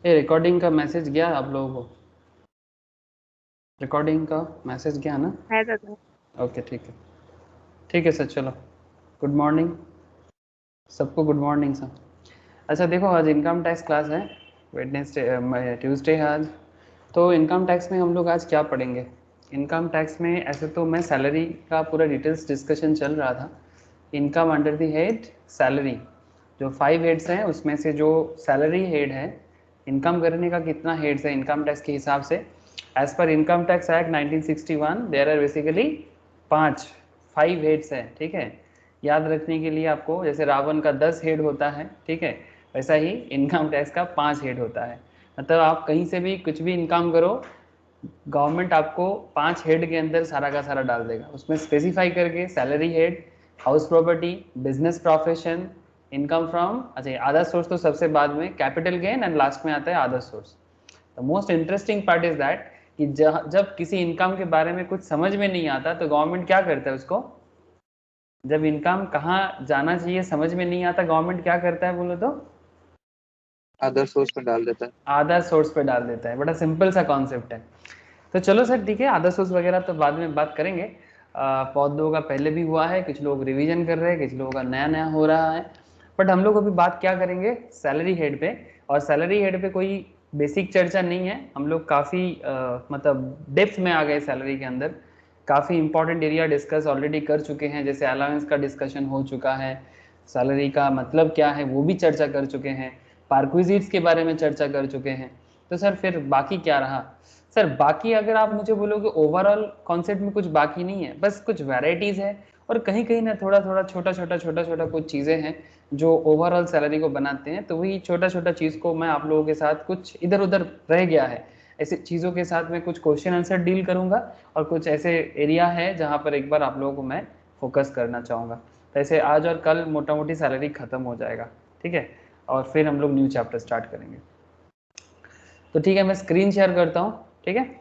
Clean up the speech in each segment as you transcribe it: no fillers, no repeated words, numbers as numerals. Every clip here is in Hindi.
ये रिकॉर्डिंग का मैसेज गया आप लोगों को? रिकॉर्डिंग का मैसेज गया ना? है दादा। ओके ठीक है, ठीक है सर, चलो गुड मॉर्निंग सबको, गुड मॉर्निंग सर। अच्छा देखो, आज इनकम टैक्स क्लास है, वेडनेसडे ट्यूसडे है आज। तो इनकम टैक्स में हम लोग आज क्या पढ़ेंगे? इनकम टैक्स में ऐसे तो मैं सैलरी का पूरा डिटेल्स डिस्कशन चल रहा था। Income under the head salary, जो 5 हेड्स हैं उसमें से जो सैलरी हेड है, इनकम करने का कितना हेड्स है इनकम टैक्स के हिसाब से, as per income tax act 1961 there are basically 5 heads हैं, ठीक है। याद रखने के लिए आपको, जैसे रावण का 10 हेड होता है, ठीक है, वैसा ही इनकम टैक्स का 5 हेड होता है। मतलब आप कहीं से भी कुछ भी इनकम करो, गवर्नमेंट आपको 5 हेड के अंदर सारा का सारा डाल देगा, उसमें स्पेसिफाई करके salary head, house property, business profession, income from, अच्छा अदर सोर्स तो सबसे बाद में, कैपिटल गेन, एंड लास्ट में आता है other source. The most interesting part is that कि जब किसी इनकम के बारे में कुछ समझ में नहीं आता तो गवर्नमेंट क्या करता है उसको, जब इनकम कहाँ जाना चाहिए समझ में नहीं आता, गवर्नमेंट क्या करता है बोलो तो? अदर सोर्स पे डाल देता है। अदर सोर्स पे डाल देता है। बड़ा सिंपल सा कॉन्सेप्ट है। तो चलो सर ठीक है, अदर सोर्स वगैरह तो बाद में बात करेंगे। बहुत लोगों का पहले भी हुआ है, कुछ लोग रिवीजन कर रहे हैं, कुछ लोगों का नया नया हो रहा है। बट हम लोग अभी बात क्या करेंगे, सैलरी हेड पे। और सैलरी हेड पे कोई बेसिक चर्चा नहीं है, हम लोग काफ़ी मतलब डेप्थ में आ गए सैलरी के अंदर। काफ़ी इंपॉर्टेंट एरिया डिस्कस ऑलरेडी कर चुके हैं, जैसे अलाउंस का डिस्कशन हो चुका है, सैलरी का मतलब क्या है वो भी चर्चा कर चुके हैं, पार्क्विजिट्स के बारे में चर्चा कर चुके हैं। तो सर फिर बाकी क्या रहा? सर बाकी अगर आप मुझे बोलोगे ओवरऑल कॉन्सेप्ट में कुछ बाकी नहीं है, बस कुछ वैरायटीज़ है और कहीं कहीं ना थोड़ा थोड़ा छोटा छोटा कुछ चीज़ें हैं जो ओवरऑल सैलरी को बनाते हैं। तो वही छोटा छोटा चीज़ को मैं आप लोगों के साथ, कुछ इधर उधर रह गया है ऐसे चीज़ों के साथ मैं कुछ क्वेश्चन आंसर डील करूंगा, और कुछ ऐसे एरिया है जहाँ पर एक बार आप लोगों को मैं फोकस करना चाहूँगा। तो ऐसे आज और कल मोटा मोटी सैलरी खत्म हो जाएगा, ठीक है, और फिर हम लोग न्यू चैप्टर स्टार्ट करेंगे। तो ठीक है, मैं स्क्रीन शेयर करता हूँ, ठीक है।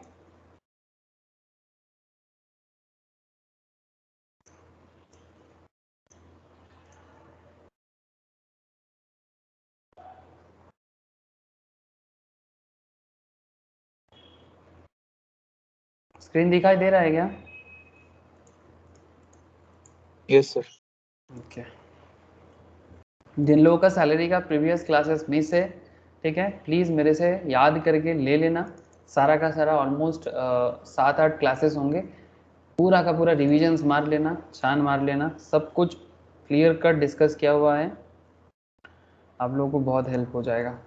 स्क्रीन दिखाई दे रहा है क्या? Yes sir. ओके। जिन लोगों का सैलरी का प्रीवियस क्लासेस मिस है, ठीक है, प्लीज़ मेरे से याद करके ले लेना। सारा का सारा ऑलमोस्ट 7-8 क्लासेस होंगे, पूरा का पूरा रिविजन्स मार लेना, छान मार लेना, सब कुछ क्लियर कट डिस्कस किया हुआ है, आप लोगों को बहुत हेल्प हो जाएगा।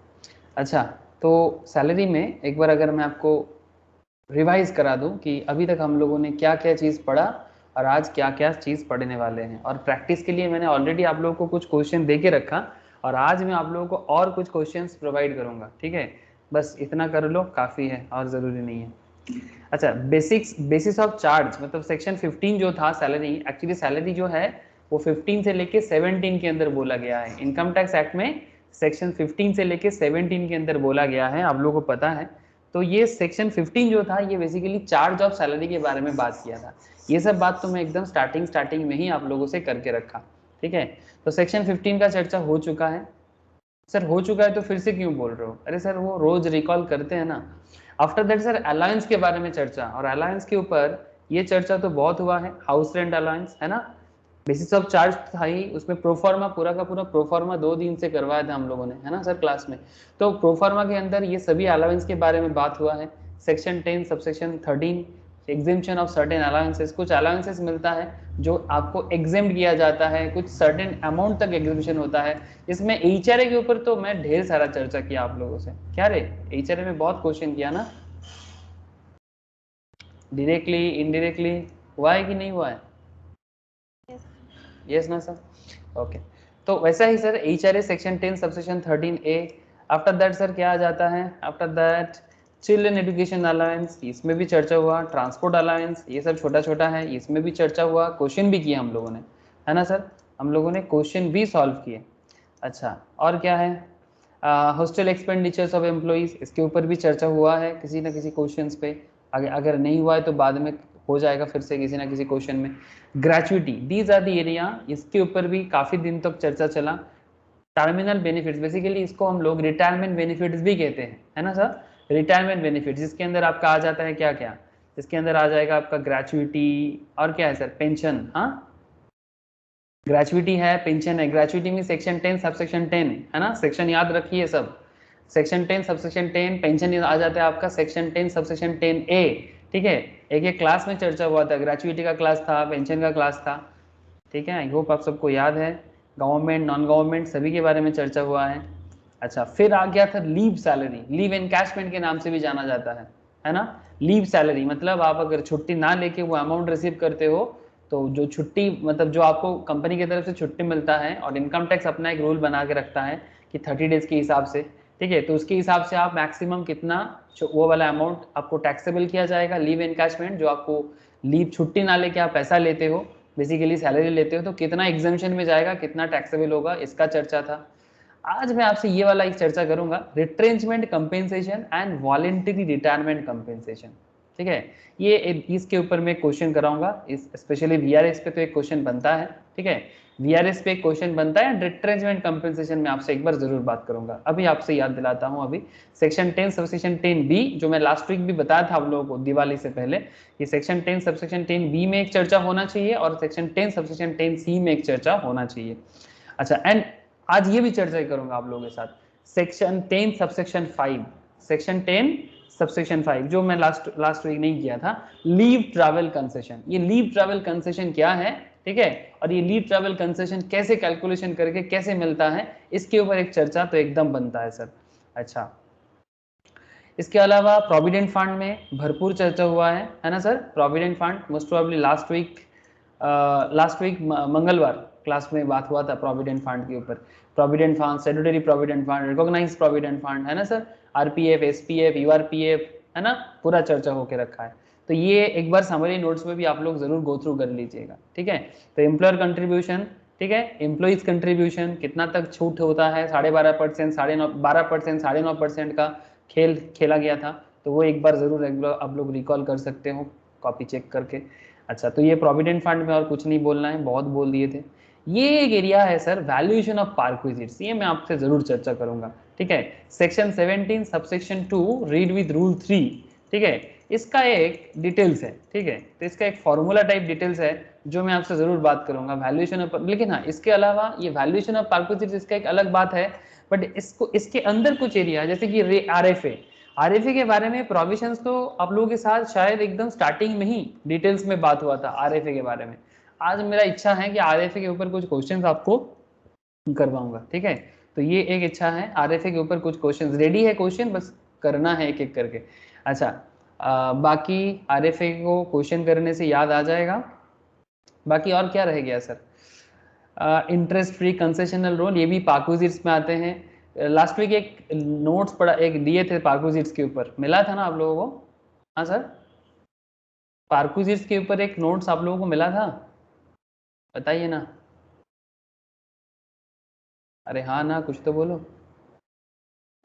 अच्छा, तो सैलरी में एक बार अगर मैं आपको रिवाइज करा दूं कि अभी तक हम लोगों ने क्या क्या चीज़ पढ़ा और आज क्या क्या चीज़ पढ़ने वाले हैं। और प्रैक्टिस के लिए मैंने ऑलरेडी आप लोगों को कुछ क्वेश्चन दे के रखा, और आज मैं आप लोगों को और कुछ क्वेश्चंस प्रोवाइड करूंगा, ठीक है। बस इतना कर लो, काफ़ी है और ज़रूरी नहीं है। अच्छा, बेसिस ऑफ चार्ज, मतलब सेक्शन 15 जो था सैलरी, एक्चुअली सैलरी जो है वो 15 से लेके 17 के अंदर बोला गया है। इनकम टैक्स एक्ट में सेक्शन 15 से लेके 17 के अंदर बोला गया है, आप लोगों को पता है। तो ये सेक्शन 15 जो था ये बेसिकली चार्ज ऑफ सैलरी के बारे में बात किया था। ये सब बात तो मैं एकदम स्टार्टिंग में ही आप लोगों से करके रखा, ठीक है। तो सेक्शन 15 का चर्चा हो चुका है। सर हो चुका है तो फिर से क्यों बोल रहे हो? अरे सर वो रोज रिकॉल करते हैं ना। आफ्टर दैट सर अलायंस के बारे में चर्चा, और अलायंस के ऊपर ये चर्चा तो बहुत हुआ है, हाउस रेंट अलायंस है ना, बेसिस ऑफ चार्ज था ही, उसमें प्रोफार्मा पूरा का पूरा प्रोफार्मा 2 दिन से करवाया था हम लोगों ने, है ना सर क्लास में। तो प्रोफार्मा के अंदर ये सभी अलावेंस के बारे में बात हुआ है। Section 10 subsection 13 exemption of certain allowances, कुछ अलाउंसेस मिलता है जो आपको एग्जिम्ड किया जाता है, कुछ सर्टेन अमाउंट तक एग्जिबिशन होता है। इसमें एचआरए के ऊपर तो मैं ढेर सारा चर्चा किया आप लोगों से, क्या रे एचआरए में बहुत क्वेश्चन किया ना, डायरेक्टली इनडायरेक्टली, हुआ है कि नहीं हुआ है? यस ना सर, ओके। तो वैसा ही sir HRA section 10 subsection 13A। After that sir क्या आ जाता है, after that children education allowance, इसमें भी चर्चा हुआ, ट्रांसपोर्ट अलाउंस, ये सब छोटा छोटा है, इसमें भी चर्चा हुआ, क्वेश्चन भी किए हम लोगों ने, है ना सर, हम लोगों ने क्वेश्चन भी सॉल्व किए। अच्छा, और क्या है, हॉस्टल एक्सपेंडिचर्स ऑफ एम्प्लॉइज, इसके ऊपर भी चर्चा हुआ है किसी ना किसी क्वेश्चंस पे, अगर नहीं हुआ है तो बाद में हो जाएगा फिर से किसी ना किसी क्वेश्चन में। Gratuity, these are the area, इसके ऊपर भी काफ़ी दिन तक चर्चा चला। टर्मिनल बेनिफिट्स, बेसिकली इसको हम लोग रिटायरमेंट बेनिफिट्स भी कहते हैं, है ना सर। रिटायरमेंट बेनिफिट्स जिसके अंदर आपका आ जाता है क्या क्या, इसके अंदर आ जाएगा आपका ग्रेचुइटी, और क्या है सर, पेंशन। हाँ, ग्रेचुइटी है, पेंशन है। ग्रेचुइटी में सेक्शन 10 सबसेक्शन 10 है ना, सेक्शन याद रखिए सब, सेक्शन 10 सबसेक्शन 10। पेंशन आ जाता है आपका सेक्शन 10 सबसेक्शन 10 ए, ठीक है। एक क्लास में चर्चा हुआ था, ग्रेचुइटी का क्लास था, पेंशन का क्लास था, ठीक है। आई होप आप सबको याद है, गवर्नमेंट नॉन गवर्नमेंट सभी के बारे में चर्चा हुआ है। अच्छा, फिर आ गया था लीव सैलरी, लीव एनकैशमेंट के नाम से भी जाना जाता है ना। लीव सैलरी मतलब आप अगर छुट्टी ना लेके वो अमाउंट रिसीव करते हो, तो जो छुट्टी मतलब जो आपको कंपनी की तरफ से छुट्टी मिलता है, और इनकम टैक्स अपना एक रूल बना के रखता है कि 30 डेज के हिसाब से, ठीक है, तो उसके हिसाब से आप मैक्सिमम कितना वो वाला अमाउंट आपको टैक्सेबल किया जाएगा। लीव एनकैशमेंट जो आपको लीव छुट्टी ना लेके आप पैसा लेते हो, बेसिकली सैलरी लेते हो, तो कितना एग्जाम्शन में जाएगा, कितना टैक्सेबल होगा, इसका चर्चा था। आज मैं आपसे ये वाला एक चर्चा करूंगा, retrenchment compensation and voluntary retirement compensation, ठीक है। ये इसके ऊपर मैं क्वेश्चन कराऊंगा, इस स्पेशली वीआरएस पे तो एक क्वेश्चन बनता है, ठीक है। वीआरएस पे एक क्वेश्चन बनता है, रिट्रेंचमेंट कंपेंसेशन में आपसे एक बार जरूर बात करूंगा। अभी आपसे याद दिलाता हूं, अभी सेक्शन 10 सबसेक्शन 10 बी, जो मैं लास्ट वीक भी बताया था आप लोगों को दिवाली से पहले, ये सेक्शन 10 सबसेक्शन 10 बी में एक चर्चा होना चाहिए, और सेक्शन 10 सबसेक्शन 10 सी में एक चर्चा होना चाहिए। अच्छा, एंड आज ये भी चर्चा करूंगा आप लोगों के साथ, सेक्शन 10 सबसेक्शन 5, सेक्शन 10 सबसेक्शन 5 जो मैं लास्ट वीक नहीं किया था, लीव ट्रैवल कंसेशन। ये लीव ट्रैवल कंसेशन क्या है, ठीक है, और ये लीव ट्रैवल कंसेशन कैसे कैलकुलेशन करके कैसे मिलता है, इसके ऊपर एक चर्चा तो एकदम बनता है सर। अच्छा, इसके अलावा प्रोविडेंट फंड में भरपूर चर्चा हुआ है ना sir. Provident fund most probably last week मंगलवार क्लास में बात हुआ था प्रोविडेंट फंड के ऊपर। Provident fund, statutory provident fund, recognised provident fund, है ना सर। आरपीएफ, एसपीएफ, यूआरपीएफ, है ना, पूरा चर्चा होके रखा है। तो ये एक बार समरी नोट्स में भी आप लोग जरूर गो थ्रू कर लीजिएगा, ठीक है। तो एम्प्लॉयर कंट्रीब्यूशन, ठीक है, एम्प्लॉइज कंट्रीब्यूशन कितना तक छूट होता है, 12.5%, 12%, 9.5% का खेल खेला गया था, तो वो एक बार जरूर आप लोग रिकॉल कर सकते हो कॉपी चेक करके। अच्छा, तो ये प्रोविडेंट फंड में और कुछ नहीं बोलना है, बहुत बोल दिए थे। ये एक एरिया है सर, वैल्यूएशन ऑफ पार्क्विजिट्स, ये मैं आपसे जरूर चर्चा करूंगा, ठीक है। Section 17 subsection 2 read with rule 3, ठीक है, इसका एक डिटेल्स है, ठीक है, तो इसका एक फॉर्मूला टाइप डिटेल्स है जो मैं आपसे जरूर बात करूंगा वैल्यूएशन ऑफ। लेकिन हाँ, इसके अलावा ये वैल्यूएशन ऑफ पार्क्विजिट्स इसका एक अलग बात है, बट इसको इसके अंदर कुछ एरिया जैसे कि आरएफए के बारे में प्रोविजंस तो आप लोगों के साथ शायद एकदम स्टार्टिंग में ही डिटेल्स में बात हुआ था आरएफए के बारे में। आज मेरा इच्छा है कि आरएफए के ऊपर कुछ क्वेश्चंस आपको करवाऊंगा, ठीक है। तो ये एक इच्छा है, आरएफए के ऊपर कुछ क्वेश्चंस रेडी है, क्वेश्चन बस करना है एक एक करके। अच्छा, बाकी आरएफए को क्वेश्चन करने से याद आ जाएगा, बाकी और क्या रह गया sir. Interest free concessional loan, ये भी पार्क्विजिट्स में आते हैं। लास्ट वीक एक नोट्स पढ़ा, एक दिए थे पार्क्विजिट्स के ऊपर, मिला था ना आप लोगों को। हाँ सर, पार्क्विजिट्स के ऊपर एक नोट्स आप लोगों को मिला था, बताइए ना। अरे हाँ ना, कुछ तो बोलो।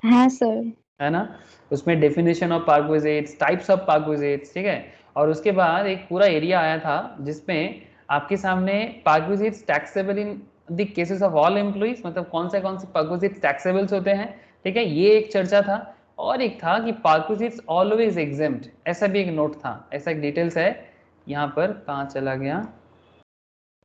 हाँ सर। है ना, उसमें डेफिनेशन ऑफ पार्क्विजिट्स, टाइप्स ऑफ पार्क्विजिट्स, ठीक है, और उसके बाद एक पूरा एरिया आया था जिसमें आपके सामने perquisites taxable in the cases of all employees, मतलब कौन से पार्क्विजिट्स टैक्सेबल्स होते हैं, ठीक है, ये एक चर्चा था। और एक था कि पार्क्विजिट्स ऑलवेज एग्जेम्प्ट, ऐसा भी एक नोट था, ऐसा एक डिटेल्स है यहाँ पर, कहाँ चला गया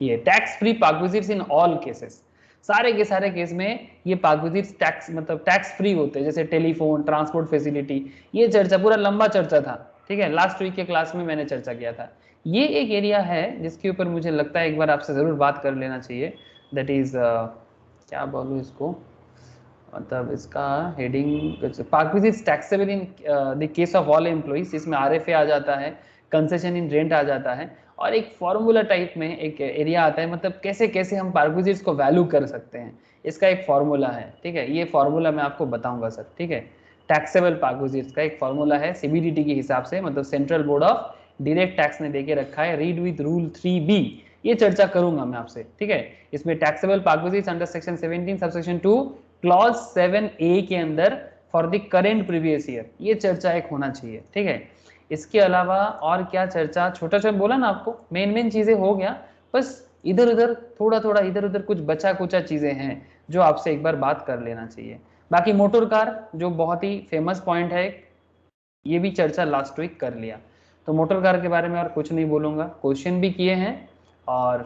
ये, tax free perquisites in all cases, सारे के सारे केस में ये पार्क्विजिट्स टैक्स मतलब टैक्स फ्री होते हैं, जैसे टेलीफोन, ट्रांसपोर्ट फैसिलिटी। ये चर्चा पूरा लंबा चर्चा था, ठीक है, लास्ट वीक के क्लास में मैंने चर्चा किया था। ये एक एरिया है जिसके ऊपर मुझे लगता है एक बार आपसे जरूर बात कर लेना चाहिए, दैट इज क्या बोलूँ इसको, मतलब इसका heading perquisites taxable in the case of all employees, इसमें आरएफए आ जाता है, कंसेशन इन रेंट आ जाता है, और एक फॉर्मूला टाइप में एक एरिया आता है, मतलब कैसे कैसे हम पार्क्विजिट्स को वैल्यू कर सकते हैं, इसका एक फॉर्मूला है, ठीक है। ये फॉर्मूला मैं आपको बताऊंगा सर, ठीक है। टैक्सेबल पार्क्विजिट्स का एक फॉर्मूला है सीबीडीटी के हिसाब से, मतलब central board of direct tax ने देके रखा है, रीड विद रूल 3B, ये चर्चा करूंगा मैं आपसे, ठीक है। इसमें taxable perquisites under section 17 subsection 2 clause 7A के अंदर for the current previous year, ये चर्चा एक होना चाहिए, ठीक है। इसके अलावा और क्या चर्चा, छोटा छोटा बोला ना आपको, मेन मेन चीजें हो गया, बस इधर उधर थोड़ा थोड़ा इधर उधर कुछ बचा कुचा चीजें हैं जो आपसे एक बार बात कर लेना चाहिए। बाकी मोटर कार जो बहुत ही फेमस पॉइंट है, ये भी चर्चा लास्ट वीक कर लिया, तो मोटर कार के बारे में और कुछ नहीं बोलूंगा। क्वेश्चन भी किए हैं और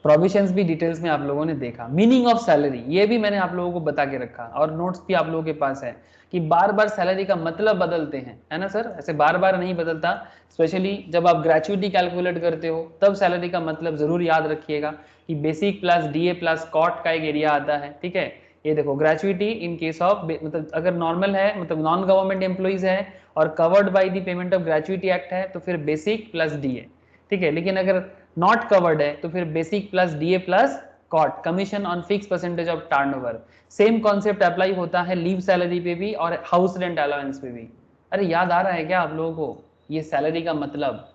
प्रोविजंस भी डिटेल्स में आप लोगों ने देखा। मीनिंग ऑफ सैलरी ये भी मैंने आप लोगों को बता के रखा और नोट्स भी आप लोगों के पास है कि बार बार सैलरी का मतलब बदलते हैं, है ना सर, ऐसे बार बार नहीं बदलता। स्पेशली जब आप ग्रेचुइटी कैलकुलेट करते हो तब सैलरी का मतलब जरूर याद रखिएगा कि basic plus DA plus COT का एक एरिया आता है, ठीक है। ये देखो ग्रेचुइटी इन केस ऑफ मतलब अगर नॉर्मल है, मतलब नॉन गवर्नमेंट एम्प्लॉइज है और covered by the payment of gratuity act है तो फिर बेसिक प्लस डीए, ठीक है। लेकिन अगर नॉट कवर्ड है तो फिर basic plus DA plus COT, commission on fix percentage of turnover. Same concept apply होता है लीव सैलरी पे भी और हाउस रेंट अलाउंस पे भी। अरे याद आ रहा है क्या आप लोगों को ये सैलरी का मतलब?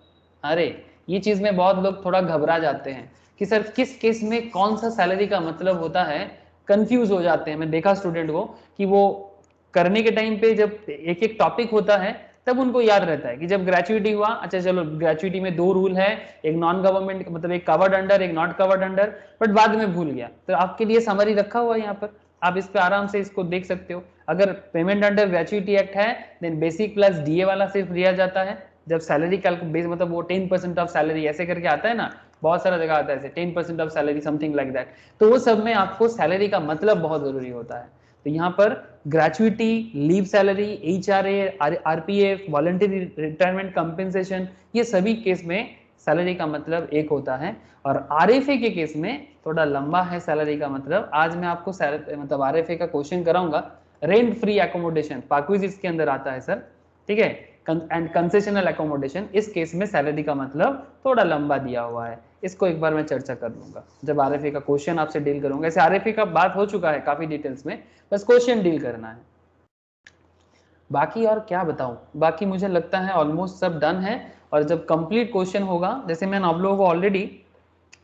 अरे ये चीज में बहुत लोग थोड़ा घबरा जाते हैं कि सर किस केस में कौन सा सैलरी का मतलब होता है, कंफ्यूज हो जाते हैं। मैं देखा स्टूडेंट को कि वो करने के टाइम पे जब एक एक टॉपिक होता है तब उनको याद रहता है कि जब ग्रेचुइटी हुआ, अच्छा चलो ग्रेचुइटी में दो रूल है, एक नॉन गवर्नमेंट मतलब एक कवर्ड अंडर एक नॉट कवर्ड अंडर, बट बाद में भूल गया। तो आपके लिए समरी रखा हुआ है यहाँ पर, आप इस पे आराम से इसको देख सकते हो। अगर पेमेंट अंडर ग्रेचुइटी एक्ट है देन बेसिक प्लस डीए वाला सिर्फ दिया जाता है। जब सैलरी कैलकुलेट मतलब वो 10% ऑफ सैलरी ऐसे करके आता है ना, बहुत सारा जगह आता है ऐसे 10% of salary something like that, तो वो सब में आपको सैलरी का मतलब बहुत जरूरी होता है। तो यहाँ पर gratuity, leave salary, HRA, RPF, voluntary retirement compensation, ये सभी केस में सैलरी का मतलब एक होता है। और आरएफए के केस में थोड़ा लंबा है सैलरी का मतलब। आज मैं आपको मतलब आरएफए का क्वेश्चन कराऊंगा। रेंट फ्री एकोमोडेशन पाक्विजिट्स के अंदर आता है सर, ठीक है, एंड कंसेशनल एकोमोडेशन, इस केस में सैलरी का मतलब थोड़ा लंबा दिया हुआ है। इसको एक बार मैं चर्चा कर लूंगा जब आरएफए का क्वेश्चन आपसे डील करूंगा। ऐसे आरएफए का बात हो चुका है काफी डिटेल्स में, बस क्वेश्चन डील करना है। बाकी और क्या बताऊं, बाकी मुझे लगता है ऑलमोस्ट सब डन है। और जब कंप्लीट क्वेश्चन होगा, जैसे मैंने आप लोगों को ऑलरेडी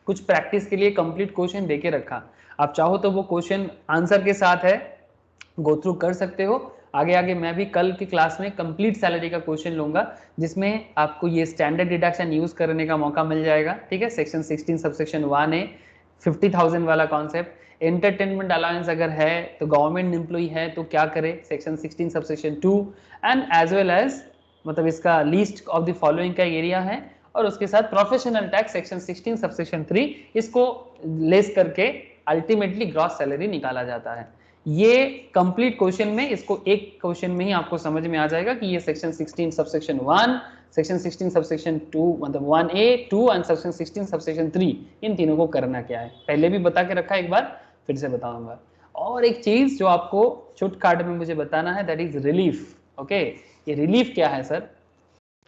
कुछ प्रैक्टिस के लिए कंप्लीट क्वेश्चन देके रखा, आप चाहो तो वो क्वेश्चन आंसर के साथ है, गो थ्रू कर सकते हो। आगे आगे मैं भी कल की क्लास में कंप्लीट सैलरी का क्वेश्चन लूंगा जिसमें आपको ये स्टैंडर्ड डिडक्शन यूज करने का मौका मिल जाएगा, ठीक है। सेक्शन 16 सबसेक्शन 1A 50,000 वाला कॉन्सेप्ट। एंटरटेनमेंट अलाउंस अगर है तो गवर्नमेंट एम्प्लॉई है तो क्या करे, section 16 subsection 2 and as well as मतलब इसका लीस्ट ऑफ द फॉलोइंग का एरिया है। और उसके साथ प्रोफेशनल टैक्स सेक्शन 16 सबसेक्शन 3, इसको लेस करके अल्टीमेटली ग्रॉस सैलरी निकाला जाता है। ये कंप्लीट क्वेश्चन में, इसको एक क्वेश्चन में ही आपको समझ में आ जाएगा कि ये सेक्शन 16 सबसेक्शन 1, सेक्शन 16 सबसेक्शन 2 मतलब 1A 2 एंड सेक्शन 16 सबसेक्शन 3, इन तीनों को करना क्या है पहले भी बता के रखा, एक बार फिर से बताऊंगा। और एक चीज जो आपको शॉर्टकट में मुझे बताना है, दैट इज रिलीफ। ओके, ये रिलीफ क्या है sir?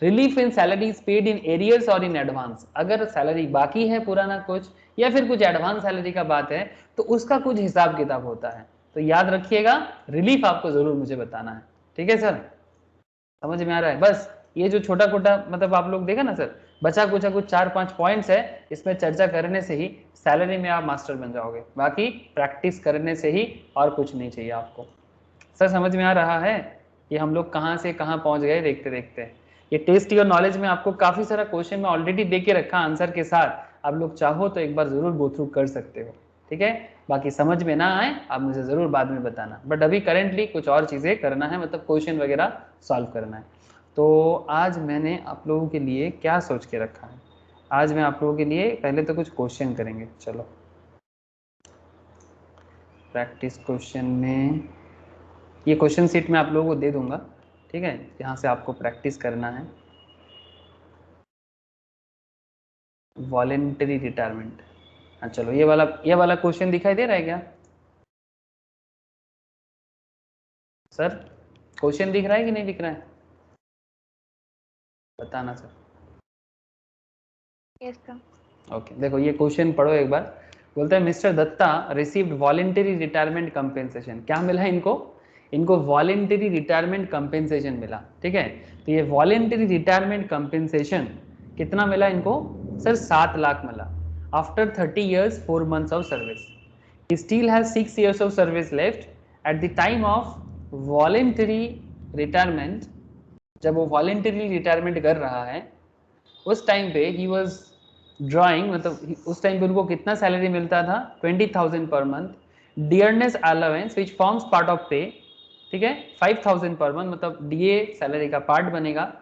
Relief in salary is paid in arrears और इन एडवांस। अगर सैलरी बाकी है पुराना कुछ या फिर कुछ एडवांस सैलरी का बात है तो उसका कुछ हिसाब किताब होता है। तो याद रखिएगा रिलीफ आपको जरूर मुझे बताना है, ठीक है सर, समझ में आ रहा है? बस ये जो छोटा छोटा मतलब आप लोग देखा ना सर, बचा कुछ 4-5 पॉइंट्स है, इसमें चर्चा करने से ही सैलरी में आप मास्टर बन जाओगे। बाकी प्रैक्टिस करने से ही, और कुछ नहीं चाहिए आपको। सर समझ में आ रहा है कि हम लोग कहाँ से कहाँ पहुंच गए देखते देखते? ये टेस्ट योर नॉलेज में आपको काफी सारा क्वेश्चन में ऑलरेडी दे के रखा आंसर के साथ, आप लोग चाहो तो एक बार जरूर गो थ्रू कर सकते हो, ठीक है। बाकी समझ में ना आए आप मुझे जरूर बाद में बताना, बट अभी करेंटली कुछ और चीजें करना है, मतलब क्वेश्चन वगैरह सॉल्व करना है। तो आज मैंने आप लोगों के लिए क्या सोच के रखा है, आज मैं आप लोगों के लिए पहले तो कुछ क्वेश्चन करेंगे। चलो प्रैक्टिस क्वेश्चन में ये क्वेश्चन सीट में आप लोगों को दे दूंगा, ठीक है, यहाँ से आपको प्रैक्टिस करना है। वॉलेंटरी रिटायरमेंट, हाँ चलो ये वाला क्वेश्चन दिखाई दे रहा है क्या सर? क्वेश्चन दिख रहा है कि नहीं दिख रहा है, बताना सर। Yes sir. ओके देखो ये क्वेश्चन पढ़ो एक बार। बोलता है mister Datta received voluntary retirement compensation. क्या मिला इनको? इनको वॉलेंटरी रिटायरमेंट कंपेंसेशन मिला, ठीक है। तो ये वॉलेंटरी रिटायरमेंट कंपेंसेशन कितना मिला इनको सर? 7 लाख मिला। After 30 years 4 months of service, he still has 6 years of service left at the time of voluntary retirement। जब वो वॉलेंटरी रिटायरमेंट कर रहा है उस टाइम पे ही वॉज ड्राइंग मतलब उस टाइम पे उनको कितना सैलरी मिलता था 20,000 per month. Dearness allowance which forms part of पे, ठीक है, 5,000 पर मंथ मतलब डीए सैलरी का पार्ट बनेगा।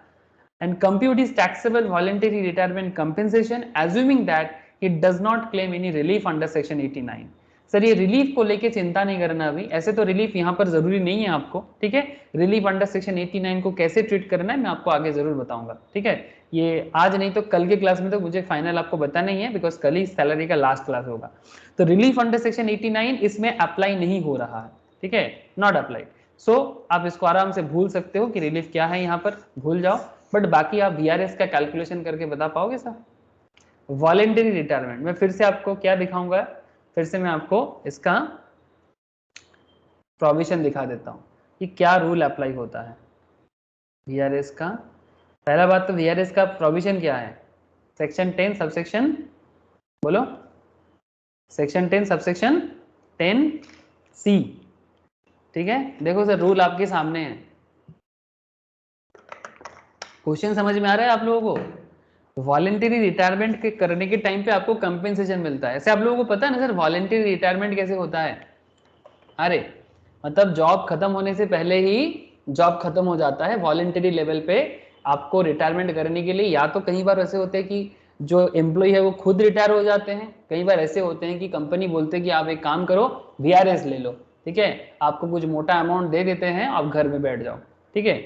And compute is taxable voluntary retirement compensation assuming that it does not claim any relief under section 89। Sir ये रिलीफ को लेके चिंता नहीं करना अभी, ऐसे तो रिलीफ यहाँ पर जरूरी नहीं है आपको, ठीक है। रिलीफ अंडर सेक्शन 89 को कैसे ट्रीट करना है मैं आपको आगे जरूर बताऊंगा, ठीक है। ये आज नहीं तो कल के क्लास में तो मुझे फाइनल आपको बताना ही है, बिकॉज कल ही सैलरी का लास्ट क्लास होगा। तो रिलीफ अंडर सेक्शन 89 इसमें अप्लाई नहीं हो रहा है, ठीक है, नॉट अप्लाइड। सो आप इसको आराम से भूल सकते हो कि रिलीफ क्या है, यहाँ पर भूल जाओ। बट बाकी आप वीआरएस का कैलकुलेशन करके बता पाओगे सर? वॉलेंटरी रिटायरमेंट में फिर से आपको क्या दिखाऊंगा, फिर से मैं आपको इसका प्रोविजन दिखा देता हूं कि क्या रूल अप्लाई होता है वीआरएस का। पहला बात तो वीआरएस का प्रोविजन क्या है, सेक्शन 10 सबसेक्शन बोलो, सेक्शन 10 सबसेक्शन 10 सी, ठीक है। देखो सर रूल आपके सामने है, क्वेश्चन समझ में आ रहा है आप लोगों को? वॉलेंटरी रिटायरमेंट के करने के टाइम पे आपको कंपेंसेशन मिलता है, ऐसे आप लोगों को पता है ना सर वॉलेंटरी रिटायरमेंट कैसे होता है? अरे मतलब जॉब खत्म होने से पहले ही जॉब खत्म हो जाता है वॉलेंटरी लेवल पे। आपको रिटायरमेंट करने के लिए या तो कई बार ऐसे होते हैं कि जो एम्प्लॉय है वो खुद रिटायर हो जाते हैं, कई बार ऐसे होते हैं कि कंपनी बोलते हैं कि आप एक काम करो वीआरएस ले लो, ठीक है, आपको कुछ मोटा अमाउंट दे देते हैं, आप घर में बैठ जाओ, ठीक है,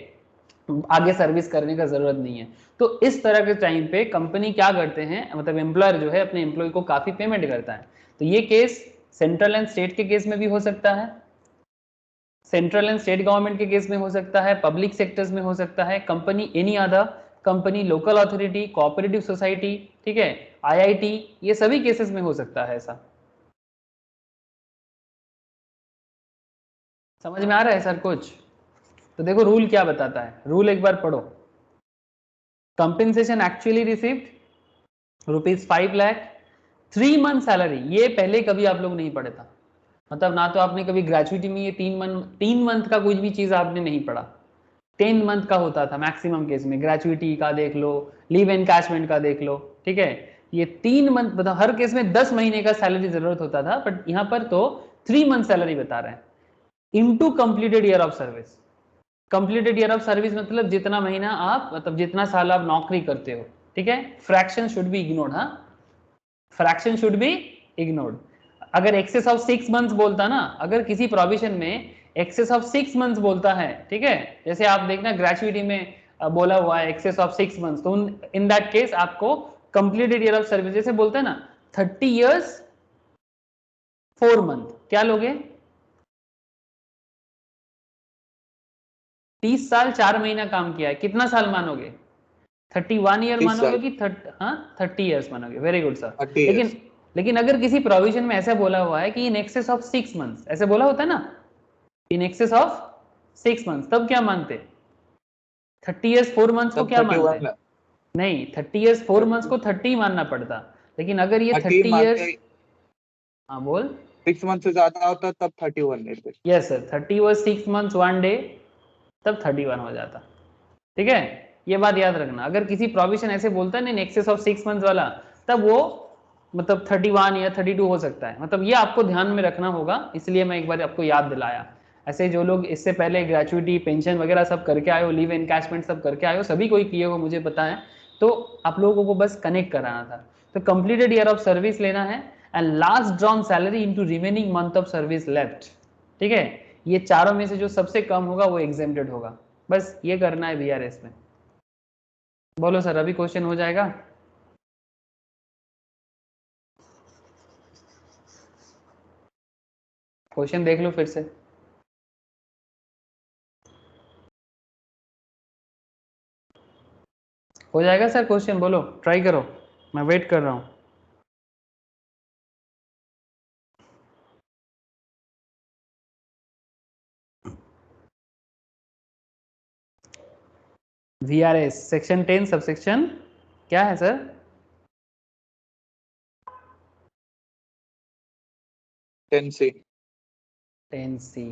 आगे सर्विस करने का जरूरत नहीं है। तो इस तरह के टाइम पे कंपनी क्या करते हैं, मतलब एम्प्लॉयर जो है अपने एम्प्लॉय को काफी पेमेंट करता है। तो ये केस सेंट्रल एंड स्टेट के केस में भी हो सकता है, सेंट्रल एंड स्टेट गवर्नमेंट के केस में हो सकता है, पब्लिक सेक्टर्स में हो सकता है, company any other company, local authority, cooperative society, ठीक है, आईआईटी, ये सभी केसेस में हो सकता है ऐसा। समझ में आ रहा है सर कुछ? तो देखो रूल क्या बताता है, रूल एक बार पढ़ो। Compensation actually received ₹5 lakh, 3 month salary, ये पहले कभी आप लोग नहीं पढ़े था, मतलब ना तो आपने कभी ग्रेजुएटी में ये 3 मंथ का कुछ भी चीज आपने नहीं पढ़ा। 10 मंथ का होता था मैक्सिमम केस में, ग्रेचुइटी का देख लो, लीव एनकैशमेंट का देख लो, ठीक है। ये 3 मंथ मतलब हर केस में 10 महीने का सैलरी जरूरत होता था, बट यहाँ पर तो 3 मंथ सैलरी बता रहे हैं into completed year of service. Completed year of service मतलब जितना महीना आप, मतलब जितना साल आप नौकरी करते हो, ठीक है। फ्रैक्शन शुड बी इग्नोर्ड, हाँ, फ्रैक्शन शुड बी इग्नोर्ड। अगर एक्सेस ऑफ 6 मंथ्स बोलता ना, अगर किसी प्रोविजन में एक्सेस ऑफ 6 मंथ्स बोलता है, ठीक है, जैसे आप देखना ग्रेचुइटी में बोला हुआ है एक्सेस ऑफ 6 मंथ्स, तो इन दैट केस आपको कंप्लीटेड ईयर ऑफ सर्विस जैसे बोलते हैं ना 30 years 4 month, क्या लोगे? 30 साल 4 महीना काम किया है, कितना साल मानोगे? 31 ईयर 30 मानोगे साल कि 30 ईयर्स मानोगे? Very good sir. 30 लेकिन years लेकिन अगर किसी प्रोविजन में ऐसा बोला हुआ है कि इन एक्सेस ऑफ 6 मंथ्स, ऐसे बोला होता है ना, इन एक्सेस ऑफ 6 मंथ्स, तब क्या मानते? 30 years 4 months को तब क्या मानते? 31 नहीं, 30 years 4 months 30 को 30 मानना पड़ता। लेकिन अगर ये 30 30 years, मानते, हाँ बोल। 6 month से ज्यादा होता तब 31 लेते। Yes sir, 30 was 6 months 1 day, तब 31 हो जाता, ठीक है। ये बात याद रखना, अगर किसी प्रोविजन ऐसे बोलता है ना एक्सेस ऑफ 6 मंथ्स वाला, तब वो मतलब 31 या 32 हो सकता है, मतलब ये आपको ध्यान में रखना होगा, इसलिए मैं एक बार आपको याद दिलाया। ऐसे जो लोग इससे पहले ग्रेचुइटी पेंशन वगैरह सब करके आए हो, लीव एनकैशमेंट सब करके आए हो, सभी कोई किए हो मुझे पता है, तो आप लोगों को बस कनेक्ट कराना था। तो कंप्लीटेड ईयर ऑफ सर्विस लेना है and last drawn salary into remaining month of service left, ठीक है। ये चारों में से जो सबसे कम होगा वो एग्जेम्प्टेड होगा, बस ये करना है वीआरएस में। बोलो सर अभी क्वेश्चन हो जाएगा? क्वेश्चन देख लो फिर से। हो जाएगा सर क्वेश्चन? बोलो, ट्राई करो, मैं वेट कर रहा हूं। वीआरएस सेक्शन 10 सबसेक्शन क्या है सर? 10C 10C।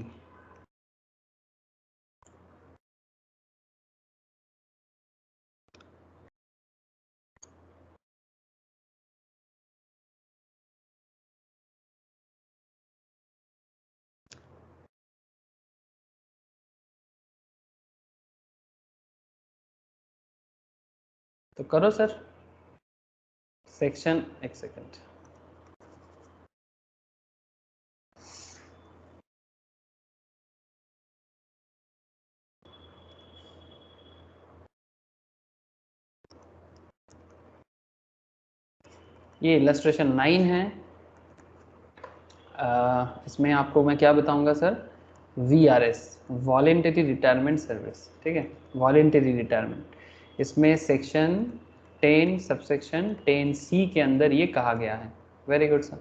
तो करो सर सेक्शन, एक सेकंड। ये इलस्ट्रेशन 9 है। इसमें आपको मैं क्या बताऊंगा sir, VRS voluntary retirement service, ठीक है, वॉलेंटरी रिटायरमेंट। इसमें सेक्शन 10 सबसेक्शन 10C के अंदर ये कहा गया है। Very good sir.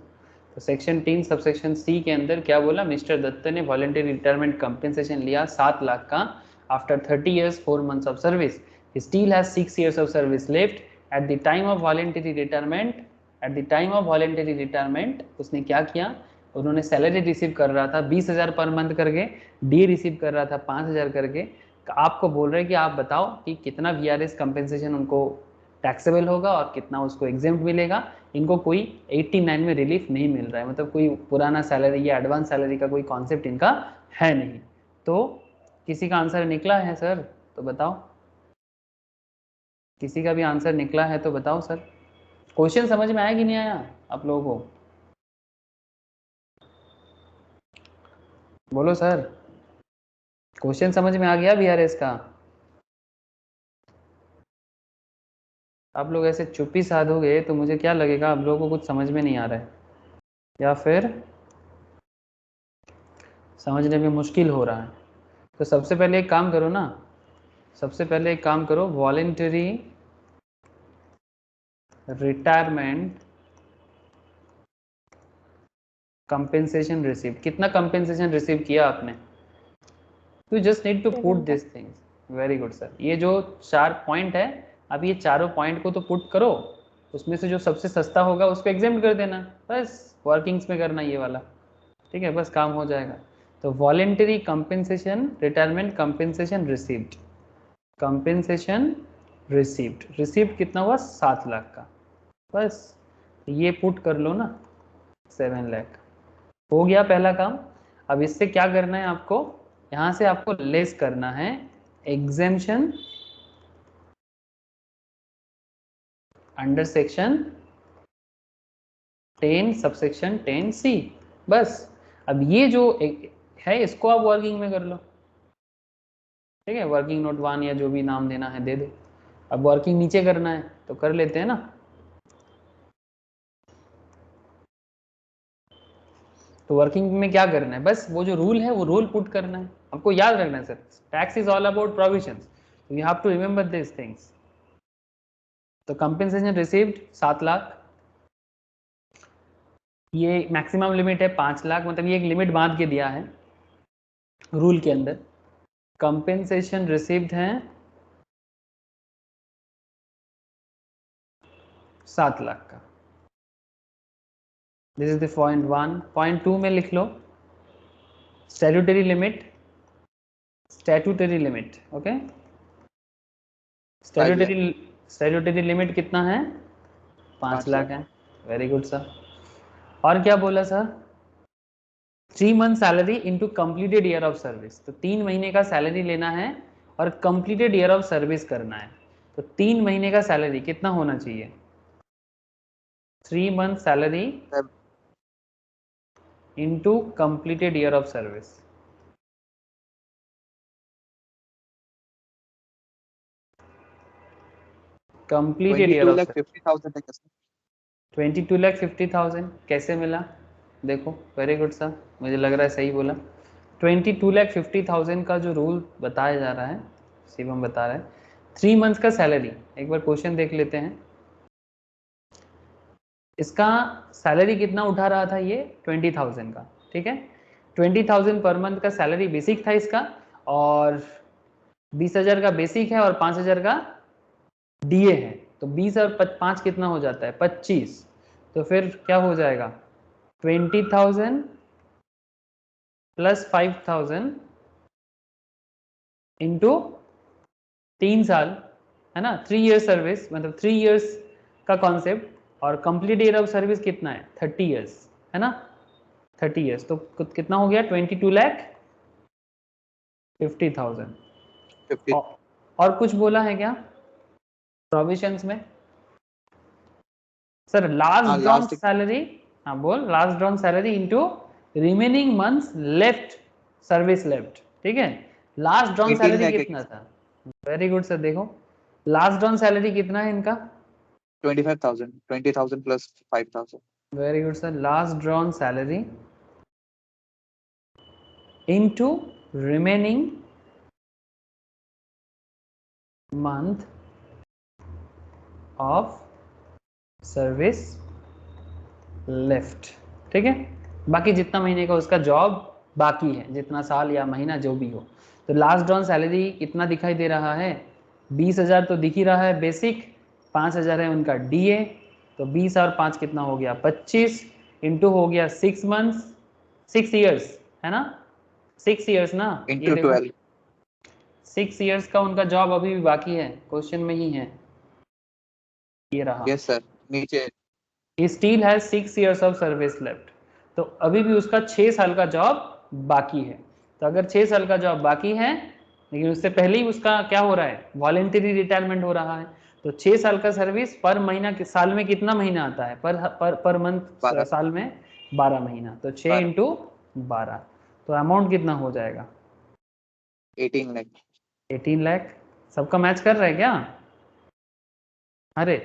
तो सेक्शन 10 सबसेक्शन C के अंदर क्या बोला, मिस्टर दत्त ने वॉलेंटरी रिटायरमेंट कंपेंसेशन लिया 7 लाख का after 30 years 4 months of service. He still has 6 years of service left at the time of voluntary retirement. At the time of voluntary retirement उसने क्या किया, उन्होंने सैलरी रिसीव कर रहा था 20,000 पर मंथ करके, डी रिसीव कर रहा था 5,000 करके। आपको बोल रहे हैं कि आप बताओ कि कितना VRS कंपेंसेशन उनको टैक्सेबल होगा और कितना उसको एग्जेम्प्ट मिलेगा। इनको कोई 89 में रिलीफ नहीं मिल रहा है, मतलब कोई पुराना सैलरी या एडवांस सैलरी का कोई कॉन्सेप्ट इनका है नहीं। तो किसी का आंसर निकला है सर तो बताओ, किसी का भी आंसर निकला है तो बताओ सर। क्वेश्चन समझ में आया कि नहीं आया आप लोगों को, बोलो सर। क्वेश्चन समझ में आ गया VRS का? आप लोग ऐसे चुप्पी साधोगे तो मुझे क्या लगेगा, आप लोगों को कुछ समझ में नहीं आ रहा है या फिर समझने में मुश्किल हो रहा है। तो सबसे पहले एक काम करो ना, सबसे पहले एक काम करो, वॉलेंटरी रिटायरमेंट कंपेंसेशन रिसीव, कितना कंपेंसेशन रिसीव किया आपने? You just need to put this things. Very good sir. ये जो 4 पॉइंट है, अब ये चारों पॉइंट को तो पुट करो, उसमें से जो सबसे सस्ता होगा उसको एग्जाम कर देना, बस वर्किंग्स में करना ये वाला, ठीक है, बस काम हो जाएगा। तो voluntary compensation retirement compensation received, compensation received, received कितना हुआ 7 लाख का, बस ये पुट कर लो ना 7 लाख, हो गया पहला काम। अब इससे क्या करना है आपको, यहां से आपको लेस करना है exemption under section 10 subsection 10C, बस। अब ये जो है इसको आप वर्किंग में कर लो, ठीक है, वर्किंग नोट 1 या जो भी नाम देना है दे दो। अब वर्किंग नीचे करना है तो कर लेते हैं ना। तो वर्किंग में क्या करना है, बस वो जो रूल है वो रूल पुट करना है, आपको याद रखना है sir, tax is all about provisions, you have to remember this things. तो कंपेंसेशन रिसीव्ड 7 लाख, ये मैक्सिमम लिमिट है 5 लाख, मतलब ये एक लिमिट बांध के दिया है रूल के अंदर। कंपेंसेशन रिसीव्ड है 7 लाख का, this is the point 1। Point 2 में लिख लो statutory limit, statutory limit, okay, statutory limit कितना है, 5 लाख है। Very good sir. और क्या बोला sir, 3 month salary into completed year of service, तो 3 महीने का सैलरी लेना है और कंप्लीटेड ईयर ऑफ सर्विस करना है। तो 3 महीने का सैलरी कितना होना चाहिए, 3 month salary into completed year of service. Completed year of 22,50,000 कैसे मिला, देखो, वेरी गुड सर, मुझे लग रहा है सही बोला। 22,50,000 का जो रूल बताया जा रहा है, शिवम बता रहा है, 3 मंथ्स का सैलरी, एक बार क्वेश्चन देख लेते हैं। इसका सैलरी कितना उठा रहा था ये, 20,000 का, ठीक है, 20,000 पर मंथ का सैलरी बेसिक था इसका, और 20,000 का बेसिक है और 5,000 का डीए है, तो 20 और 5 कितना हो जाता है 25, तो फिर क्या हो जाएगा 20,000 प्लस 5,000 इंटू 3 साल, है ना, 3 ईयर सर्विस, मतलब 3 ईयर्स का कॉन्सेप्ट, और कंप्लीट ईयर ऑफ सर्विस कितना है 30 ईयर्स, है ना, 30 ईयर्स, तो कितना हो गया 22,50,000। और कुछ बोला है क्या, प्रोविजंस में sir last drawn last salary, हाँ बोल, last drawn salary into remaining months left service left, ठीक है। लास्ट ड्रॉन 18 सैलरी lakh कितना था? वेरी गुड सर, देखो लास्ट ड्रॉन सैलरी कितना है इनका? 25,000, 20,000 plus 5,000. Very good sir, last drawn salary into remaining month of service left, ठीक है। बाकी जितना महीने का उसका जॉब बाकी है, जितना साल या महीना जो भी हो। तो लास्ट ड्रॉन सैलरी कितना दिखाई दे रहा है? 20,000 तो दिख ही रहा है बेसिक, 5,000 है उनका डीए, तो 20 और 5 कितना हो गया? 25 इंटू हो गया 6 मंथ्स, 6 ईयर्स है ना, 6 ईयर्स ना, ये Into देखो 12. 6 ईयर्स का उनका जॉब अभी भी बाकी है, क्वेश्चन में ही है, ये रहा। Yes sir. नीचे steel has 6 years of service left, तो अभी भी उसका 6 साल का जॉब बाकी है। तो अगर 6 साल का जॉब बाकी है, लेकिन उससे पहले ही उसका क्या हो रहा है? वॉलेंटरी रिटायरमेंट हो रहा है। तो 6 साल का सर्विस पर महीना, साल में कितना महीना आता है? Per month 12. साल में 12 महीना, तो 6 12. इंटू 12, तो अमाउंट कितना हो जाएगा? 18 lakh. 18 लाख। सबका मैच कर रहा है क्या? अरे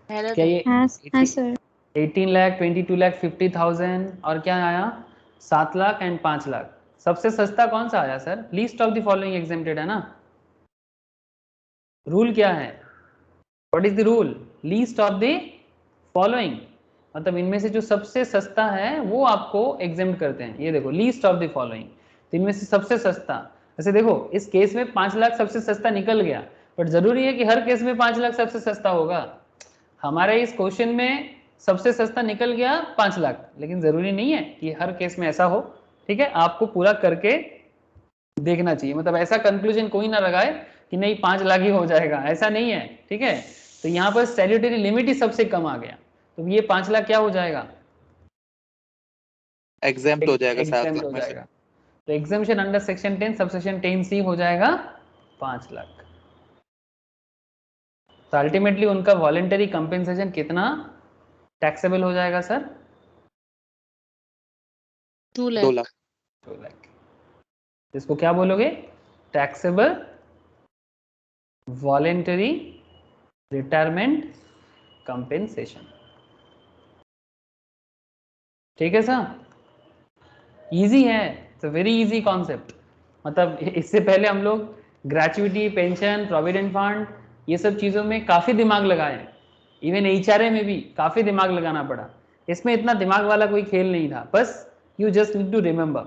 क्या ये हाँ सर। 18 लाख, 22 लाख, 50,000 और क्या आया? 7 लाख एंड 5 लाख। सबसे सस्ता कौन सा आया sir? Least of the following exempted है ना। रूल क्या है? What is the rule? Least of the following, मतलब इनमें से जो सबसे सस्ता है वो आपको एग्जेम्प्ट करते हैं। ये देखो लीस्ट ऑफ द फॉलोइंग, तो इनमें से सबसे सस्ता, ऐसे देखो इस केस में 5 लाख सबसे सस्ता निकल गया, बट जरूरी है कि हर केस में 5 लाख सबसे सस्ता होगा? हमारे इस क्वेश्चन में सबसे सस्ता निकल गया 5 लाख, लेकिन जरूरी नहीं है कि हर केस में ऐसा हो, ठीक है। आपको पूरा करके देखना चाहिए, मतलब ऐसा कंक्लूजन कोई ना लगाए कि नहीं 5 लाख ही हो जाएगा, ऐसा नहीं है, ठीक है। तो यहाँ पर स्टैट्यूटरी लिमिट ही सबसे कम आ गया, तो ये 5 लाख क्या हो जाएगा? Exempt हो जाएगा 7 एग्जाम्प्ट लाख हो में से. जाएगा। तो एग्जाम्पशन अंडर सेक्शन 10 सबसेक्शन 10 सी हो जाएगा 5 लाख। तो अल्टीमेटली उनका वॉलेंटरी कंपेंसेशन कितना टैक्सेबल हो जाएगा सर? 2 लाख. 2 लाख। इसको क्या बोलोगे? टैक्सेबल वॉलेंटरी रिटायरमेंट कंपेंसेशन, ठीक है सर। इजी है, it's a very easy concept. मतलब इससे पहले हम लोग ग्रेचुइटी, पेंशन, प्रोविडेंट फंड, ये सब चीज़ों में काफ़ी दिमाग लगाए, इवन एचआरए में भी काफ़ी दिमाग लगाना पड़ा। इसमें इतना दिमाग वाला कोई खेल नहीं था, बस you just need to remember,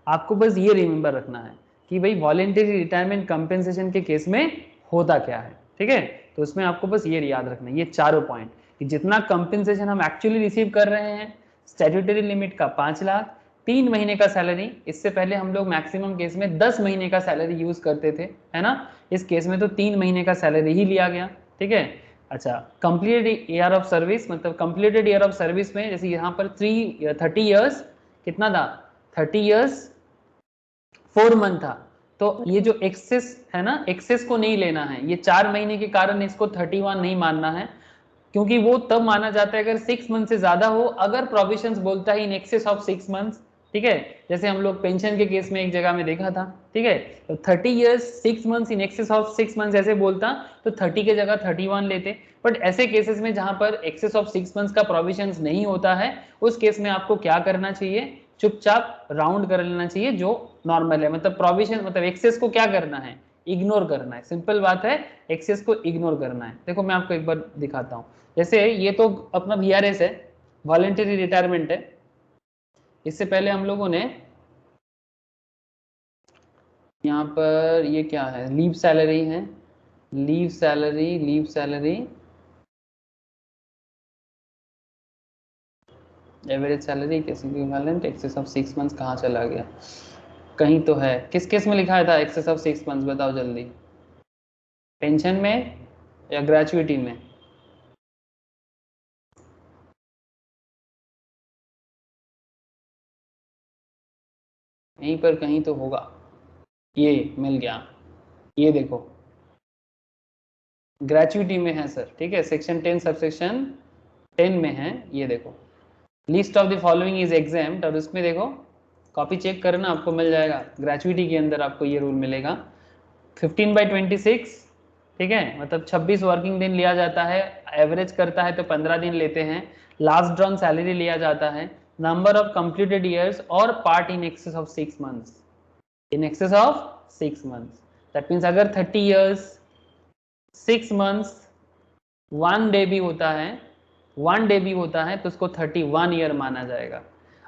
आपको बस ये रिमेंबर रखना है कि भाई वॉलेंटरी रिटायरमेंट कंपेंसेशन के केस में होता क्या है, ठीक है। तो उसमें आपको बस ये याद रखना है, ये चारों पॉइंट, कि जितना कंपेंसेशन हम एक्चुअली रिसीव कर रहे हैं, स्टैट्यूटरी लिमिट का 5 लाख, 3 महीने का सैलरी, इससे पहले हम लोग मैक्सिमम केस में 10 महीने का सैलरी यूज करते थे, है ना। इस केस में तो 3 महीने का सैलरी ही लिया गया, ठीक है। अच्छा, कंप्लीटेड ईयर ऑफ सर्विस, मतलब कंप्लीटेड ईयर ऑफ सर्विस में जैसे यहाँ पर 30 ईयर्स कितना था? 30 ईयर्स 4 मंथ था। तो ये जो एक्सेस है ना, एक्सेस को नहीं लेना है, ये 4 महीने के कारण इसको 31 नहीं मानना है, क्योंकि वो तब माना जाता है अगर 6 मंथ से ज्यादा हो, अगर प्रोविजंस बोलता है इन एक्सेस ऑफ 6 मंथ्स, ठीक है। जैसे हम लोग पेंशन के केस में एक जगह में देखा था, ठीक है। तो 30 years 6 months in excess of 6 months ऐसे बोलता तो 30 के जगह 31 लेते। बट ऐसे केसेस में जहां पर एक्सेस ऑफ 6 मंथ्स का प्रोविजंस नहीं होता है, उस केस में आपको क्या करना चाहिए? चुपचाप राउंड कर लेना चाहिए जो नॉर्मल है, मतलब प्रोविजन, मतलब एक्सेस को क्या करना है? इग्नोर करना है, सिंपल बात है, एक्सेस को इग्नोर करना है। देखो मैं आपको एक बार दिखाता हूं, जैसे ये तो अपना वीआरएस है, वॉलेंटरी रिटायरमेंट है। इससे पहले हम लोगों ने यहाँ पर ये क्या है? लीव सैलरी है, leave salary, leave salary, average salary किसी इक्विवेलेंट, एक्सेस ऑफ 6 मंथ्स कहाँ चला गया? कहीं तो है, किस केस में लिखा था एक्सेस ऑफ 6 मंथ्स? बताओ जल्दी, पेंशन में या ग्रेचुइटी में? यहीं पर कहीं तो होगा, ये मिल गया, ये देखो ग्रेचुइटी में है सर, ठीक है, सेक्शन 10 सबसेक्शन 10 में है, ये देखो list of the following is examined, और उसमें देखो कॉपी चेक करना आपको मिल जाएगा, ग्रेचुइटी के अंदर आपको ये रूल मिलेगा 15/26, ठीक है, मतलब 26 वर्किंग दिन लिया जाता है, एवरेज करता है तो 15 दिन लेते हैं, लास्ट ड्रॉन सैलरी लिया जाता है, नंबर ऑफ कंप्लीटेड ईयर्स और part in excess of 6 months, in excess of 6 months, that means अगर 30 ईयर्स 6 मंथ्स 1 डे भी होता है, 1 डे भी होता है तो उसको 31 ईयर माना जाएगा।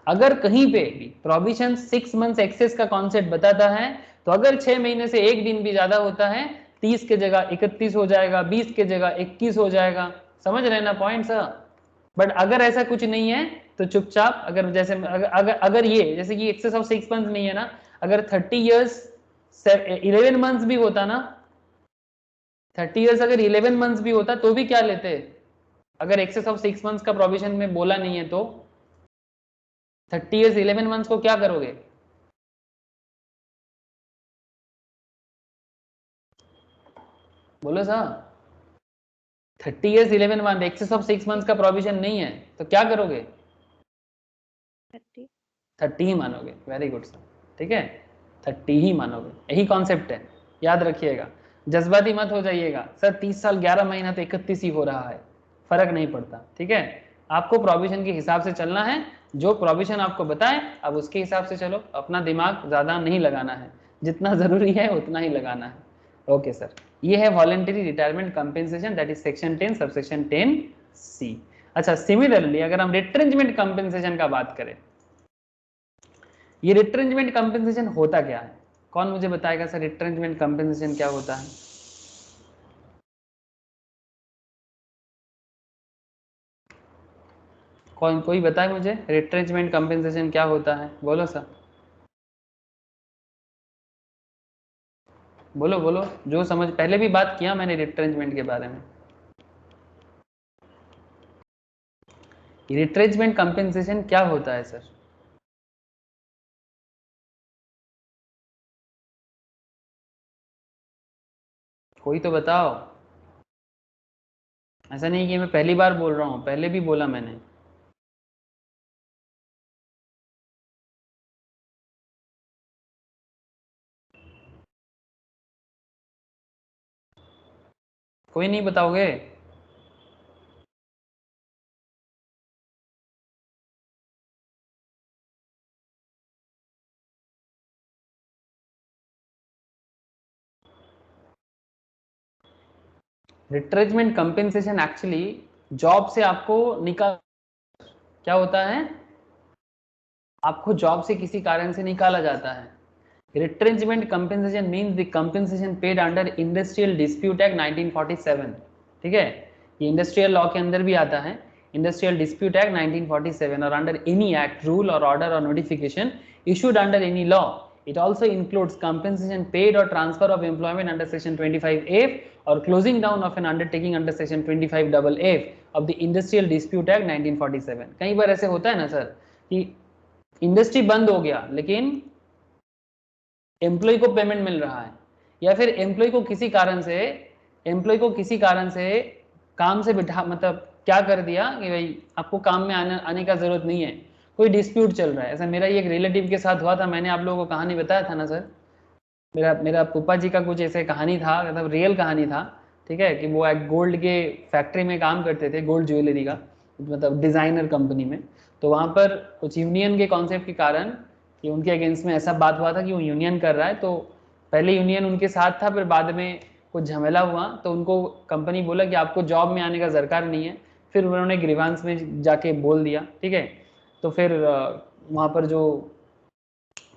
अगर कहीं पे भी प्रोविजन 6 मंथ्स एक्सेस का कॉन्सेप्ट बताता है तो अगर 6 महीने से एक दिन भी ज्यादा होता है 30 के जगह 31 हो जाएगा, 20 के जगह 21 हो जाएगा, समझ रहे ना पॉइंट सर। बट अगर ऐसा कुछ नहीं है तो चुपचाप, अगर जैसे अगर ये जैसे कि एक्सेस ऑफ 6 मंथ्स नहीं है ना, अगर 30 ईयर्स 11 मंथ्स भी होता ना, 30 ईयर्स अगर 11 मंथ्स भी होता तो भी क्या लेते, अगर एक्सेस ऑफ 6 मंथ्स का प्रोविजन में बोला नहीं है तो 30 ईयर्स 11 मंथ्स को क्या करोगे, बोलो sir. 30 years 11 month excess of 6 months का प्रोविजन नहीं है तो क्या करोगे, 30 ही मानोगे, वेरी गुड सर, ठीक है, 30 ही मानोगे, यही कॉन्सेप्ट है, याद रखिएगा, जज्बाती मत हो जाइएगा सर 30 साल 11 महीना तो 31 ही हो रहा है, फर्क नहीं पड़ता, ठीक है, आपको प्रोविजन के हिसाब से चलना है, जो प्रोविजन आपको बताए अब उसके हिसाब से चलो, अपना दिमाग ज्यादा नहीं लगाना है, जितना जरूरी है उतना ही लगाना है। ओके सर, ये है voluntary retirement compensation, that is section 10 subsection 10C। अच्छा, सिमिलरली अगर हम रिट्रेंचमेंट कंपेंसेशन का बात करें, ये रिट्रेंचमेंट कंपेंसेशन होता क्या है, कौन मुझे बताएगा सर रिट्रेंचमेंट कंपेंसेशन क्या होता है। कौन, कोई बताए मुझे रिट्रेंचमेंट कंपेंसेशन क्या होता है, बोलो सर, बोलो बोलो, जो समझ, पहले भी बात किया मैंने रिट्रेंचमेंट के बारे में। रिट्रेंचमेंट कंपेंसेशन क्या होता है सर, कोई तो बताओ, ऐसा नहीं कि मैं पहली बार बोल रहा हूँ, पहले भी बोला मैंने। कोई नहीं बताओगे, रिट्रेंचमेंट कंपेंसेशन एक्चुअली जॉब से आपको निकाल, क्या होता है, आपको जॉब से किसी कारण से निकाला जाता है। Retrenchment compensation means the compensation paid under industrial dispute act 1947, ठीक है, ये इंडस्ट्रियल लॉ के अंदर भी आता है, इंडस्ट्रियल डिस्प्यूट एक्ट 1947, और अंडर एनी एक्ट रूल और ऑर्डर और notification issued under any law. It also includes compensation paid or transfer of employment under section 25F or closing down of an undertaking under section 25FF of the Industrial Dispute Act 1947। कई बार ऐसे होता है ना सर कि इंडस्ट्री बंद हो गया लेकिन एम्प्लॉय को पेमेंट मिल रहा है, या फिर एम्प्लॉय को किसी कारण से, एम्प्लॉय को किसी कारण से काम से बिठा, मतलब क्या कर दिया कि भाई आपको काम में आने का जरूरत नहीं है, कोई डिस्प्यूट चल रहा है। ऐसा मेरा ही एक रिलेटिव के साथ हुआ था, मैंने आप लोगों को कहानी बताया था ना सर, मेरा मेरा फूफा जी का कुछ ऐसे कहानी था, मतलब रियल कहानी था, ठीक है, कि वो एक गोल्ड के फैक्ट्री में काम करते थे, गोल्ड ज्वेलरी का, मतलब डिजाइनर कंपनी में। तो वहाँ पर कुछ यूनियन के कॉन्सेप्ट के कारण कि उनके अगेंस्ट में ऐसा बात हुआ था कि वो यूनियन कर रहा है, तो पहले यूनियन उनके साथ था, फिर बाद में कुछ झमेला हुआ तो उनको कंपनी बोला कि आपको जॉब में आने का दरकार नहीं है, फिर उन्होंने ग्रीवांस में जाके बोल दिया, ठीक है। तो फिर वहाँ पर जो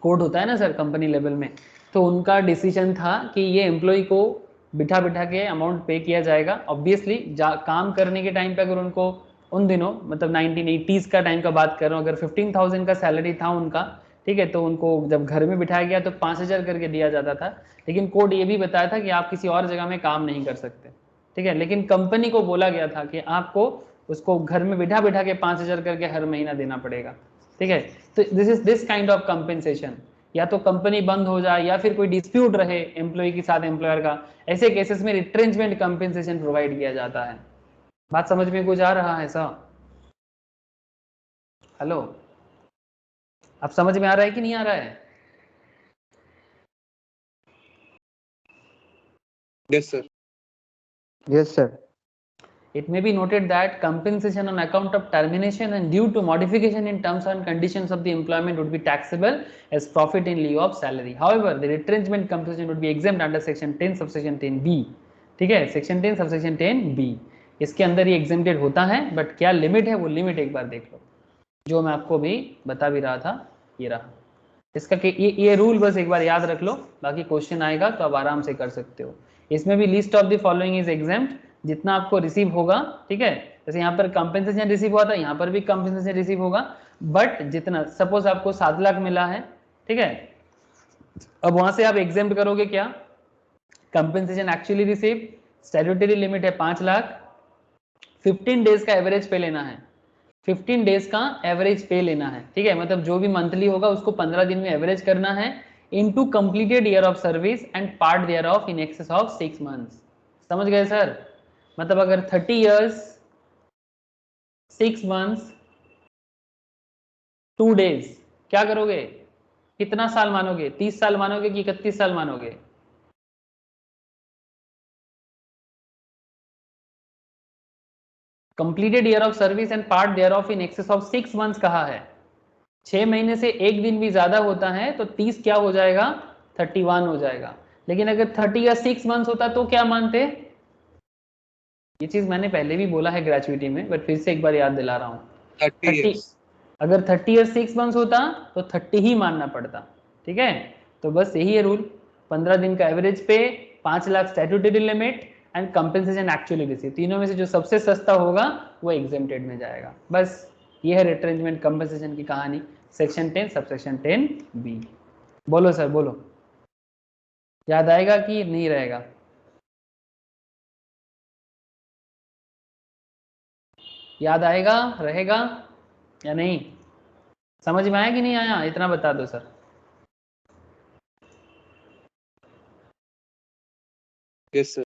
कोर्ट होता है ना सर कंपनी लेवल में, तो उनका डिसीजन था कि ये एम्प्लॉय को बिठा बिठा के अमाउंट पे किया जाएगा। ऑब्वियसली काम करने के टाइम पे अगर उनको उन दिनों, मतलब 1980s का टाइम का बात कर रहा हूँ, अगर 15,000 का सैलरी था उनका, ठीक है, तो उनको जब घर में बिठाया गया तो 5,000 करके दिया जाता था, लेकिन कोर्ट ये भी बताया था कि आप किसी और जगह में काम नहीं कर सकते, ठीक है, लेकिन कंपनी को बोला गया था कि आपको उसको घर में बिठा बिठा के 5,000 करके हर महीना देना पड़ेगा, ठीक है। तो this is this kind of compensation, या तो कंपनी बंद हो जाए या फिर कोई डिस्प्यूट रहे एम्प्लॉय के साथ एम्प्लॉयर का, ऐसे केसेस में रिट्रेंचमेंट कंपेंसेशन प्रोवाइड किया जाता है। बात समझ में कुछ आ रहा है सर? हेलो, अब समझ में आ रहा है कि नहीं आ रहा है? Yes, sir. Yes, sir. It may be noted that compensation on account of termination and due to modification in terms and conditions of the employment would be taxable as profit in lieu of salary. However, the retrenchment compensation would be exempt under section 10 subsection 10b. ठीक है, सेक्शन 10 सबसेक्शन 10b इसके अंदर ये एग्जेम्प्टेड होता है, बट क्या लिमिट है वो लिमिट एक बार देख लो, जो मैं आपको भी बता भी रहा था, ये रहा इसका कि ये रूल बस एक बार याद रख लो, बाकी क्वेश्चन आएगा तो आप आराम से कर सकते हो। इसमें भी list of the following is exempt, जितना आपको रिसीव होगा, ठीक है, जैसे यहाँ पर कंपेंसेशन रिसीव हुआ था, यहाँ पर भी कंपेंसेशन रिसीव होगा, बट जितना सपोज आपको 7 लाख मिला है, ठीक है, अब वहां से आप एग्जेम्प्ट करोगे क्या, compensation actually receive, statutory limit है 5 लाख, 15 डेज का एवरेज पे लेना है, 15 डेज का एवरेज पे लेना है, ठीक है, मतलब जो भी मंथली होगा उसको 15 दिन में एवरेज करना है, into completed year of service and part thereof in excess of 6 months. समझ गए सर? मतलब अगर 30 इयर्स 6 मंथ्स 2 डेज, क्या करोगे, कितना साल मानोगे, 30 साल मानोगे कि 31 साल मानोगे? Completed year of service and part thereof in excess of 6 months कहा है, 6 महीने से एक दिन भी ज्यादा होता है तो 30 क्या हो जाएगा, 31 हो जाएगा। लेकिन अगर 30 या 6 मंथ्स होता तो क्या मानते, ये चीज मैंने पहले भी बोला है ग्रेजुएटी में, बट फिर से एक बार याद दिला रहा हूँ, 30 अगर 30 या 6 मंथ्स होता तो 30 ही मानना पड़ता, ठीक है, तो बस यही है रूल, 15 दिन का एवरेज पे, 5 lakh statutory limit and compensation actually receive, तीनों में से जो सबसे सस्ता होगा वो एग्जेम्प्टेड में जाएगा। बस ये है रिट्रेंचमेंट कंपेंसेशन की कहानी, सेक्शन 10 सबसेक्शन 10b। बोलो सर बोलो, याद आएगा कि नहीं रहेगा? याद आएगा, रहेगा या नहीं? समझ में आया कि नहीं आया, इतना बता दो सर। Yes, sir.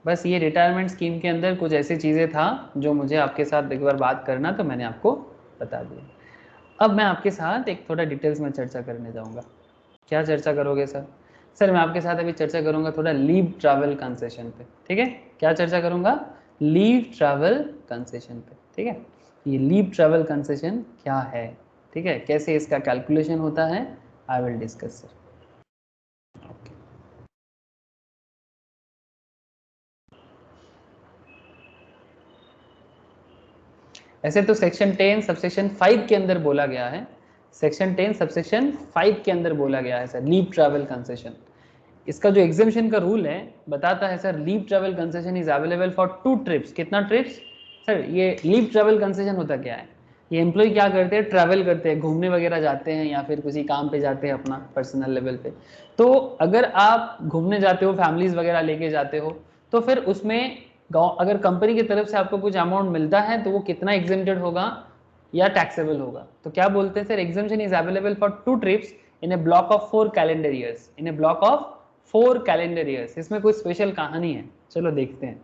बस ये रिटायरमेंट स्कीम के अंदर कुछ ऐसी चीज़ें था जो मुझे आपके साथ एक बार बात करना, तो मैंने आपको बता दिया। अब मैं आपके साथ एक थोड़ा डिटेल्स में चर्चा करने जाऊंगा। क्या चर्चा करोगे सर? सर मैं आपके साथ अभी चर्चा करूंगा थोड़ा लीव ट्रैवल कंसेशन पे, ठीक है, क्या चर्चा करूंगा, लीव ट्रैवल कंसेशन पे, ठीक है, ये लीव ट्रैवल कंसेशन क्या है, ठीक है, कैसे इसका कैलकुलेशन होता है, आई विल डिस्कस सर। ऐसे तो सेक्शन 10 सबसेक्शन 5 के अंदर बोला गया है, सेक्शन 10 सबसेक्शन 5 के अंदर बोला गया है सर लीव ट्रैवल कंसेशन। इसका जो एग्जामिशन का रूल है बताता है sir, leave travel concession is available for 2 trips. कितना ट्रिप्स सर? ये लीव ट्रैवल कंसेशन होता क्या है, ये एम्प्लॉय क्या करते हैं, ट्रैवल करते हैं, घूमने वगैरह जाते हैं या फिर किसी काम पे जाते हैं अपना पर्सनल लेवल पे। तो अगर आप घूमने जाते हो, फैमिलीज वगैरह लेके जाते हो, तो फिर उसमें अगर कंपनी की तरफ से आपको कुछ अमाउंट मिलता है तो वो कितना एग्जेम्प्टेड होगा या टैक्सेबल होगा। तो क्या बोलते हैं sir, exemption is available for 2 trips in A block of 4 calendar years, in A block of 4 calendar years. इसमें कोई स्पेशल कहानी है, चलो देखते हैं।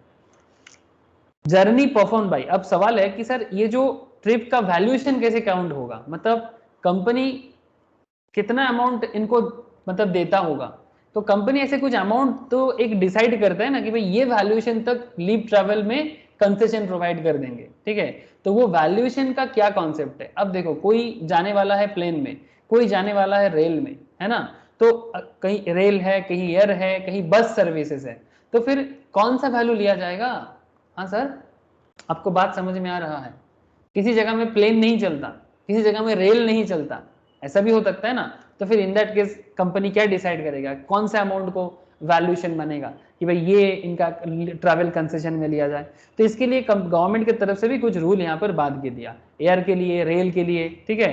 जर्नी परफॉर्म बाय, अब सवाल है कि सर ये जो ट्रिप का वैल्यूएशन कैसे काउंट होगा, मतलब कंपनी कितना अमाउंट इनको मतलब देता होगा। तो कंपनी ऐसे कुछ अमाउंट तो एक डिसाइड करता है ना कि भाई ये वैल्यूएशन तक लीव ट्रैवल में कंसेशन प्रोवाइड कर देंगे, ठीक है, तो वो वैल्यूएशन का क्या कॉन्सेप्ट है। अब देखो, कोई जाने वाला है प्लेन में, कोई जाने वाला है रेल में, है ना, तो कहीं रेल है, कहीं एयर है, कहीं बस सर्विसेज है, तो फिर कौन सा वैल्यू लिया जाएगा। हाँ सर, आपको बात समझ में आ रहा है? किसी जगह में प्लेन नहीं चलता, किसी जगह में रेल नहीं चलता, ऐसा भी हो सकता है ना, तो फिर इन दैट केस कंपनी क्या डिसाइड करेगा, कौन से अमाउंट को वैल्यूएशन बनेगा कि भाई ये इनका ट्रैवल कंसेशन में लिया जाए। तो इसके लिए गवर्नमेंट की तरफ से भी कुछ रूल यहाँ पर बांध के दिया, एयर के लिए, रेल के लिए, ठीक है,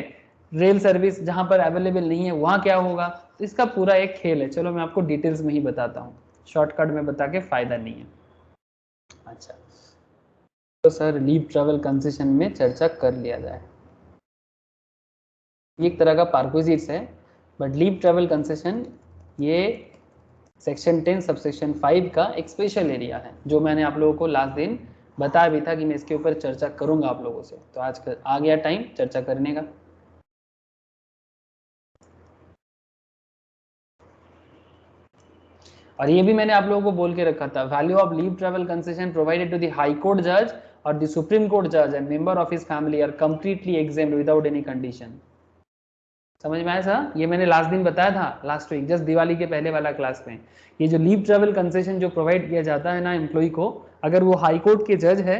रेल सर्विस जहाँ पर अवेलेबल नहीं है वहाँ क्या होगा। तो इसका पूरा एक खेल है, चलो मैं आपको डिटेल्स में ही बताता हूँ, शॉर्टकट में बता के फायदा नहीं है। अच्छा, तो सर लीव ट्रैवल कंसेशन में चर्चा कर लिया जाए। ये एक तरह का पार्कोजिट्स है, बट लीव ट्रैवल कंसेशन ये सेक्शन 10 सबसेक्शन 5 का एक स्पेशल एरिया है, जो मैंने आप लोगों को लास्ट दिन बताया भी था कि मैं इसके ऊपर चर्चा करूंगा आप लोगों से। तो आज आ गया टाइम चर्चा करने का। और ये भी मैंने आप लोगों को बोल के रखा था, value of leave travel concession provided to the high court जज और द सुप्रीम कोर्ट जज and member of his family are completely exempt without any condition. समझ में आया सर? ये मैंने लास्ट दिन बताया था, लास्ट वीक, जस्ट दिवाली के पहले वाला क्लास में। ये जो लीव ट्रैवल कंसेशन जो प्रोवाइड किया जाता है ना एम्प्लॉय को, अगर वो हाई कोर्ट के जज है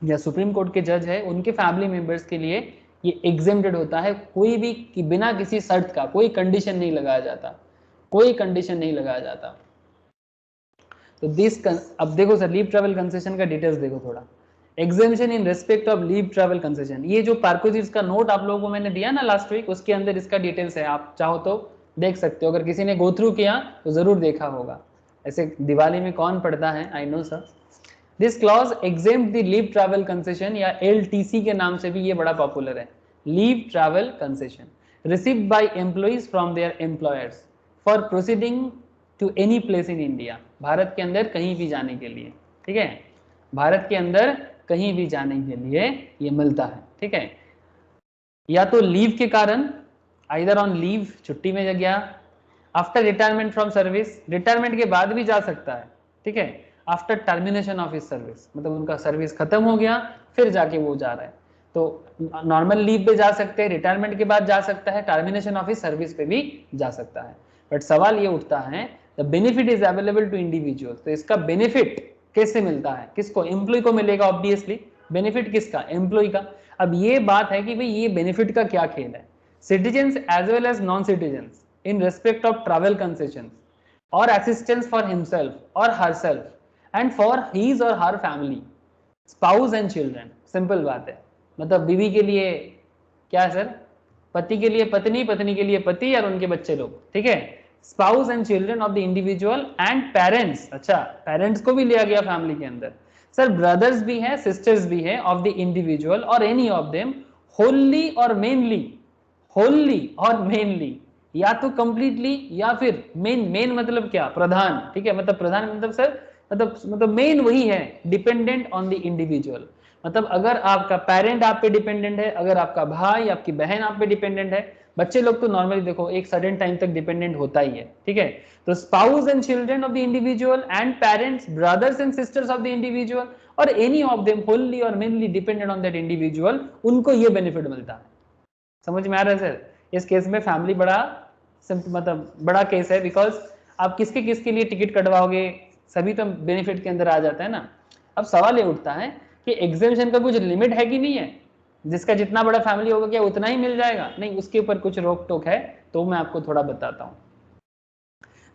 या सुप्रीम कोर्ट के जज है, उनके फैमिली मेंबर्स के लिए ये एग्जेम्प्टेड होता है। कोई भी बिना किसी शर्त का कोई कंडीशन नहीं लगाया जाता, कोई कंडीशन नहीं लगाया जाता। तो दिस अब देखो सर, लीव ट्रैवल कंसेशन का डिटेल्स देखो थोड़ा। Exemption in respect of leave travel concession, ये जो पार्कोजिट्स का नोट आप लोगों को मैंने दिया ना लास्ट वीक, उसके अंदर इसका डिटेल्स है, आप चाहो तो देख सकते हो। अगर किसी ने गो थ्रू किया तो जरूर देखा होगा। ऐसे दिवाली में कौन पढ़ता है, I know sir. This clause exempt the leave travel concession, या LTC के नाम से भी ये बड़ा पॉपुलर है, leave travel concession, received by employees from their employers for proceeding to any place in India, Bharat के अंदर कहीं भी जाने के लिए। ठीक है, भारत के अंदर कहीं भी जाने के लिए ये मिलता है। ठीक है, या तो लीव के कारण, आइदर ऑन लीव, छुट्टी में गया, after retirement from service, retirement के बाद भी जा सकता है। ठीक है, after termination of his service, मतलब उनका सर्विस खत्म हो गया फिर जाके वो जा रहा है, तो नॉर्मल लीव पे जा सकते हैं, रिटायरमेंट के बाद जा सकता है, टर्मिनेशन ऑफ हिज सर्विस पे भी जा सकता है। बट सवाल ये उठता है, the benefit is available to individual, तो इसका बेनिफिट कैसे मिलता है, किसको? एम्प्लॉय को मिलेगा ऑब्वियसली। बेनिफिट किसका? एम्प्लॉय का। अब ये बात है कि भाई ये बेनिफिट का क्या खेल है। Citizens as well as non citizens in respect of travel concession और असिस्टेंस फॉर हिमसेल्फ और हरसेल्फ एंड फॉर हीज और her family, spouse and children. Simple बात है, मतलब बीवी के लिए क्या है सर? पति के लिए पत्नी, पत्नी के लिए पति और उनके बच्चे लोग। ठीक है, spouse and children of the individual and parents. अच्छा, पेरेंट्स को भी लिया गया फैमिली के अंदर। सर ब्रदर्स भी है, सिस्टर्स भी है ऑफ द इंडिविजुअल और एनी ऑफ देम, होली और मेनली, होली और मेनली, या तो कंप्लीटली या फिर मेन। मेन मतलब क्या? प्रधान। ठीक है, मतलब प्रधान मतलब सर मतलब मेन वही है, डिपेंडेंट ऑन द इंडिविजुअल। मतलब अगर आपका पेरेंट आप पे डिपेंडेंट है, अगर आपका भाई आपकी बहन आप पे डिपेंडेंट है, बच्चे लोग तो नॉर्मली देखो एक सर्टेन टाइम तक डिपेंडेंट होता ही है। ठीक है, तो spouse and children of the individual and parents, brothers and sisters of the individual और एनी ऑफ देम होली और mainly dependent on that individual, उनको ये बेनिफिट मिलता है। समझ में आ रहा है सर? इस केस में फैमिली बड़ा मतलब बड़ा केस है, बिकॉज आप किसके किसके लिए टिकट कटवाओगे, सभी तो बेनिफिट के अंदर आ जाता है ना। अब सवाल ये उठता है कि एग्जेम्पशन का कुछ लिमिट है कि नहीं है, जिसका जितना बड़ा फैमिली होगा क्या उतना ही मिल जाएगा? नहीं, उसके ऊपर कुछ रोक टोक है, तो मैं आपको थोड़ा बताता हूं।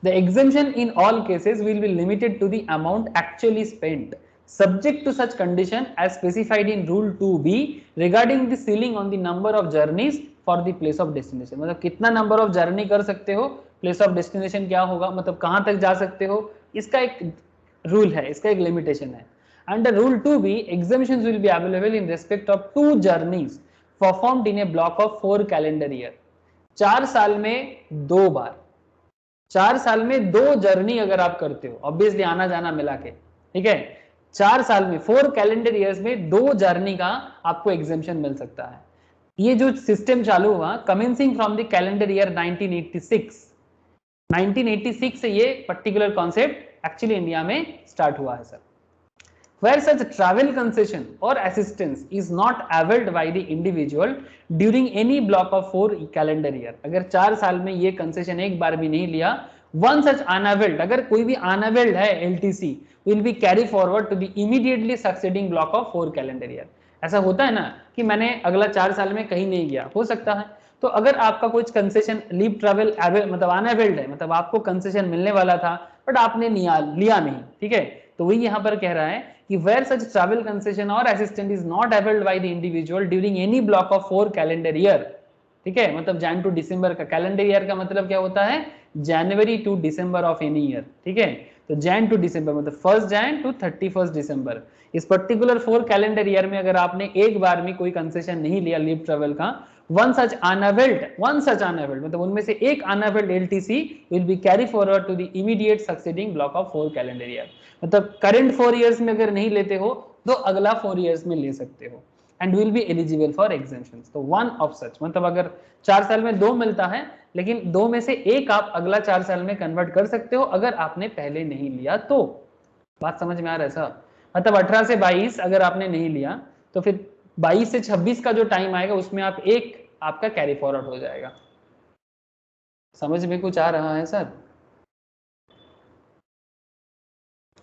The exemption in all cases will be limited to the amount actually spent, subject to such condition as specified in Rule 2B regarding the ceiling on the number of journeys for the place of destination। मतलब कितना नंबर ऑफ जर्नी कर सकते हो, प्लेस ऑफ डेस्टिनेशन क्या होगा, मतलब कहां तक जा सकते हो, इसका एक रूल है, इसका एक लिमिटेशन है। Under rule 2B, exemptions will be available in respect of 2 journeys performed in a block of 4 calendar year। 4 साल में 2 बार, 4 साल में 2 जर्नी अगर आप करते हो, ऑब्वियसली आना जाना मिला के, ठीक है, 4 साल में 4 कैलेंडर ईयर्स में 2 जर्नी का आपको एग्जेम्पशन मिल सकता है। ये जो सिस्टम चालू हुआ commencing from the calendar year 1986 से ये पर्टिकुलर कॉन्सेप्ट एक्चुअली इंडिया में स्टार्ट हुआ है sir. Where such travel concession or assistance is not availed by the individual during any block of 4 calendar year, अगर 4 साल में ये कंसेशन एक बार भी नहीं लिया, one such unavailed, अगर कोई भी unavailed है LTC, will be carry forward to the immediately succeeding block of 4 calendar year। ऐसा होता है ना कि मैंने अगला 4 साल में कहीं नहीं गया, हो सकता है, तो अगर आपका कुछ कंसेशन लीव ट्रैवल मतलब अनअवेल्ड है, मतलब आपको कंसेशन मिलने वाला था बट आपने लिया नहीं, ठीक है, तो वही यहां पर कह रहा है कि where such travel concession or assistance is not availed by the individual during any block of 4 calendar year, ठीक है, मतलब जैन टू दिसंबर का कैलेंडर ईयर का मतलब क्या होता है, January to December of any year, ठीक है, तो जैन टू दिसंबर मतलब 1 जैन टू 31 दिसंबर, इस पर्टिकुलर 4 कैलेंडर ईयर में अगर आपने एक बार में कोई कंसेशन नहीं लिया लीव ट्रेवल का, वन सच अनअवेल्ड मतलब उनमें से एक unavailed LTC will be carry forward to the immediate succeeding block of 4 calendar year, मतलब करंट 4 इयर्स में अगर नहीं लेते हो तो अगला 4 इयर्स में ले सकते हो and will be eligible for exemption. तो वन ऑफ सच मतलब अगर 4 साल में 2 मिलता है, लेकिन 2 में से एक आप अगला 4 साल में कन्वर्ट कर सकते हो अगर आपने पहले नहीं लिया तो। बात समझ में आ रहा है सर? मतलब 18 से 22 अगर आपने नहीं लिया तो फिर 22 से 26 का जो टाइम आएगा उसमें आप एक आपका कैरी फॉरवर्ड हो जाएगा। समझ में कुछ आ रहा है सर?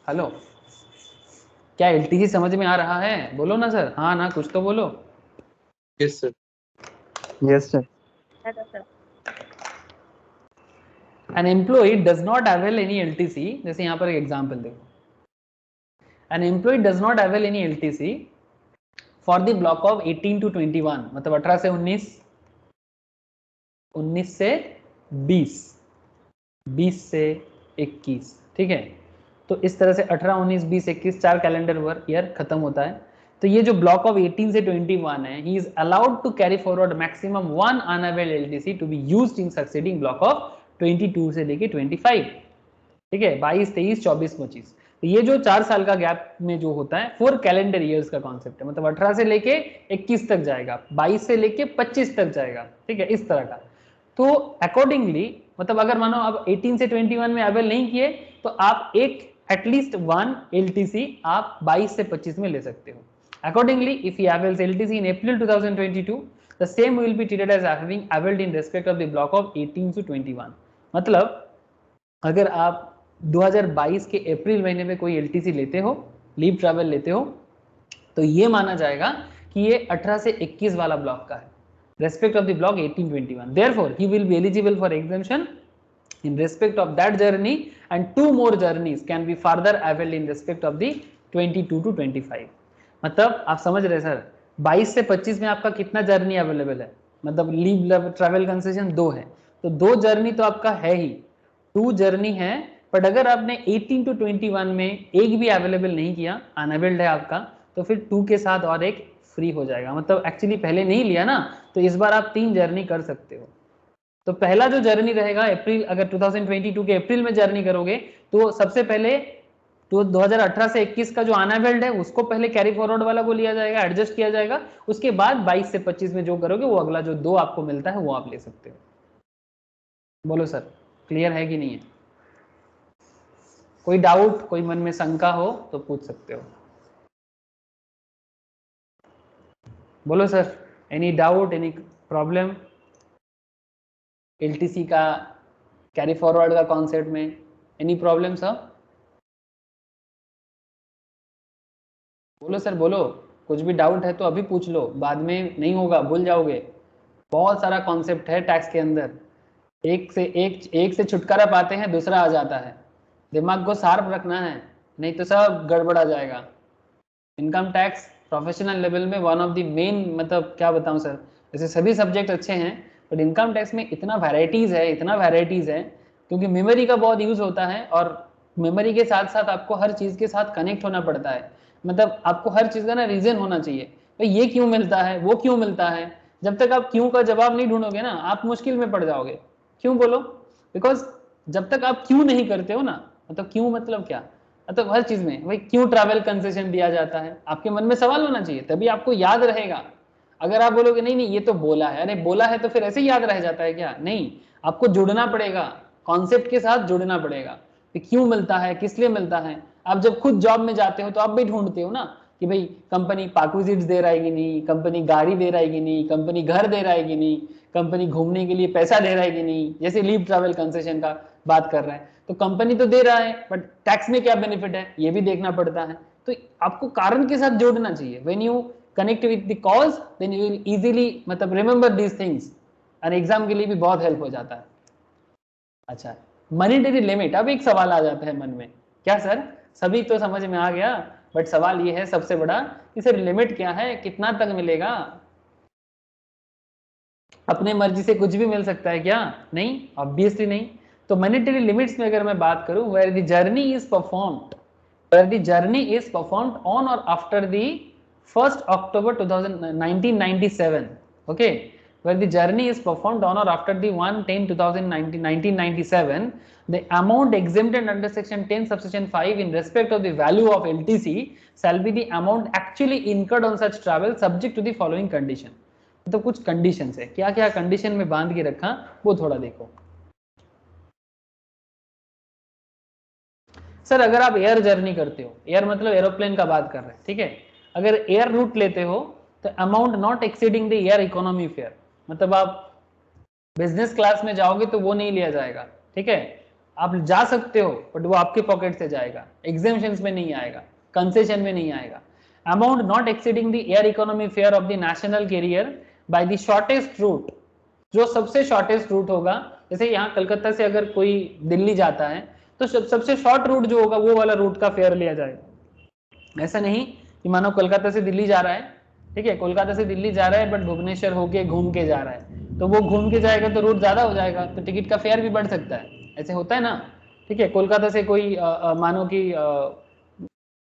हेलो, क्या एलटीसी समझ में आ रहा है? बोलो ना सर, हाँ ना, कुछ तो बोलो। Yes, sir. Yes, sir. An employee does not avail any LTC, जैसे यहाँ पर एक एग्जाम्पल देखो, an employee does not avail any LTC for the block of 18 to 21 मतलब 18 से 19, 19 से 20, 20 से 21, ठीक है। तो इस तरह से 18, 19, 20, 21 4 कैलेंडर ईयर खत्म होता है। तो ये जो ब्लॉक ऑफ 18 से 21 है, he is allowed to carry forward maximum 1 unavailed LTC to be used in succeeding block of 22 से लेके 25, ठीक है, 22, 23, 24, 25। तो ये जो 4 साल का गैप में जो होता है 4 कैलेंडर ईयर्स का कॉन्सेप्ट है, मतलब 18 से लेके 21 तक जाएगा, 22 से लेके 25 तक जाएगा, ठीक है, इस तरह का। तो अकॉर्डिंगली मतलब अगर मानो आप 18 से 21 में अवेल नहीं किए तो आप एक एटलीस्ट 1 एलटीसी आप 22 से 25 में ले सकते हो। Accordingly if he avails LTC in April 2022 the same will be treated as having availed in respect of the block of 18 to 21। मतलब अगर आप 2022 के अप्रैल महीने में कोई एलटीसी लेते हो, लीव ट्रैवल लेते हो, तो ये माना जाएगा कि ये 18 से 21 वाला ब्लॉक का है, respect of the block 1821। Therefore he will be eligible for exemption in respect of that journey and 2 more journeys can be further availed in respect of the 22 to 25। मतलब आप समझ रहे सर, 22 से 25 में आपका कितना जर्नी अवेलेबल है, मतलब लीव ट्रैवल कंसेशन 2 है, तो 2 जर्नी तो आपका है ही, 2 जर्नी है, बट अगर आपने 18 to 21 में एक भी अवेलेबल नहीं किया, अनअवेल्ड है आपका, तो फिर 2 के साथ और एक फ्री हो जाएगा। मतलब एक्चुअली पहले नहीं लिया ना, तो इस बार आप 3 जर्नी कर सकते हो। तो पहला जो जर्नी रहेगा अप्रैल, अगर 2022 के अप्रैल में जर्नी करोगे तो सबसे पहले तो 2018 से 21 का जो अनअवेल्ड है उसको पहले कैरी फॉरवर्ड वाला को लिया जाएगा, एडजस्ट किया जाएगा, उसके बाद 22 से 25 में जो करोगे वो अगला जो 2 आपको मिलता है वो आप ले सकते हो। बोलो सर, क्लियर है कि नहीं है? कोई डाउट, कोई मन में शंका हो तो पूछ सकते हो। बोलो sir, any doubt, any problem LTC का कैरी फॉरवर्ड का कॉन्सेप्ट में, एनी प्रॉब्लम सर? बोलो सर बोलो, कुछ भी डाउट है तो अभी पूछ लो, बाद में नहीं होगा, भूल जाओगे। बहुत सारा कॉन्सेप्ट है टैक्स के अंदर, एक से छुटकारा पाते हैं दूसरा आ जाता है, दिमाग को शार्प रखना है, नहीं तो सब गड़बड़ा जाएगा। इनकम टैक्स प्रोफेशनल लेवल में वन ऑफ द मेन, मतलब क्या बताऊं सर, जैसे सभी सब्जेक्ट अच्छे हैं बट इनकम टैक्स में इतना वैरायटीज है, इतना वैरायटीज है, क्योंकि मेमोरी का बहुत यूज होता है और मेमोरी के साथ साथ आपको हर चीज के साथ कनेक्ट होना पड़ता है। मतलब आपको हर चीज का ना रीजन होना चाहिए, भाई ये क्यों मिलता है, वो क्यों मिलता है। जब तक आप क्यों का जवाब नहीं ढूंढोगे ना, आप मुश्किल में पड़ जाओगे। क्यों बोलो? बिकॉज जब तक आप क्यों नहीं करते हो ना, मतलब क्यों मतलब क्या, मतलब हर चीज में भाई क्यों ट्रैवल कंसेशन दिया जाता है, आपके मन में सवाल होना चाहिए, तभी आपको याद रहेगा। अगर आप बोलोगे नहीं नहीं ये तो बोला है, अरे बोला है तो फिर ऐसे ही याद रह जाता है क्या? नहीं, आपको जुड़ना पड़ेगा, कॉन्सेप्ट के साथ जुड़ना पड़ेगा कि क्यों मिलता है, किस लिए मिलता है। आप जब खुद जॉब में जाते हो तो आप भी ढूंढते हो ना कि भाई कंपनी पार्क्विजिट्स दे रहा है कि नहीं, कंपनी गाड़ी दे रहा है कि नहीं, कंपनी घर दे रहा है कि नहीं, कंपनी घूमने के लिए पैसा दे रहा है कि नहीं, जैसे लीव ट्रैवल कंसेशन का बात कर रहे हैं, तो कंपनी तो दे रहा है बट टैक्स में क्या बेनिफिट है ये भी देखना पड़ता है। तो आपको कारण के साथ जोड़ना चाहिए। When you connect with the cause then you will easily मतलब रिमेंबर दीज थिंग्स, और एग्जाम के लिए भी बहुत हेल्प हो जाता है। अच्छा, मॉनेटरी लिमिट, अब एक सवाल आ जाता है मन में, क्या सर सभी तो समझ में आ गया बट सवाल ये है सबसे बड़ा कि सर लिमिट क्या है, कितना तक मिलेगा? अपने मर्जी से कुछ भी मिल सकता है क्या? नहीं, ऑब्वियसली नहीं। तो मॉनेटरी लिमिट्स में अगर मैं बात करूं, where the journey is performed on और after the 1st October 1997, okay, where the journey is performed on or after the 1/10/1997, the amount exempted under section 10 subsection 5 in respect of the value of LTC shall be the amount actually incurred on such travel subject to the following condition. तो कुछ कंडीशंस है, क्या क्या कंडीशन में बांध के रखा वो थोड़ा देखो। सर अगर आप एयर जर्नी करते हो, एयर मतलब एरोप्लेन का बात कर रहे हैं, ठीक है, अगर एयर रूट लेते हो तो amount not exceeding the air economy fair, मतलब आप बिजनेस क्लास में जाओगे तो वो नहीं लिया जाएगा, ठीक है, आप जा सकते हो बट वो आपके पॉकेट से जाएगा, एग्जेम्पशंस में नहीं आएगा, कंसेशन में नहीं आएगा। Amount not exceeding the air economy fare of the national carrier by the shortest route, जो सबसे शॉर्टेस्ट रूट होगा, जैसे यहाँ कलकत्ता से अगर कोई दिल्ली जाता है तो सबसे शॉर्ट रूट जो होगा वो वाला रूट का फेयर लिया जाएगा। ऐसा नहीं कि मानो कोलकाता से दिल्ली जा रहा है, ठीक है, कोलकाता से दिल्ली जा रहा है बट भुवनेश्वर होके घूम के जा रहा है, तो वो घूम के जाएगा तो रूट ज्यादा हो जाएगा, तो टिकट का फेयर भी बढ़ सकता है, ऐसे होता है ना, ठीक है। कोलकाता से कोई मानो कि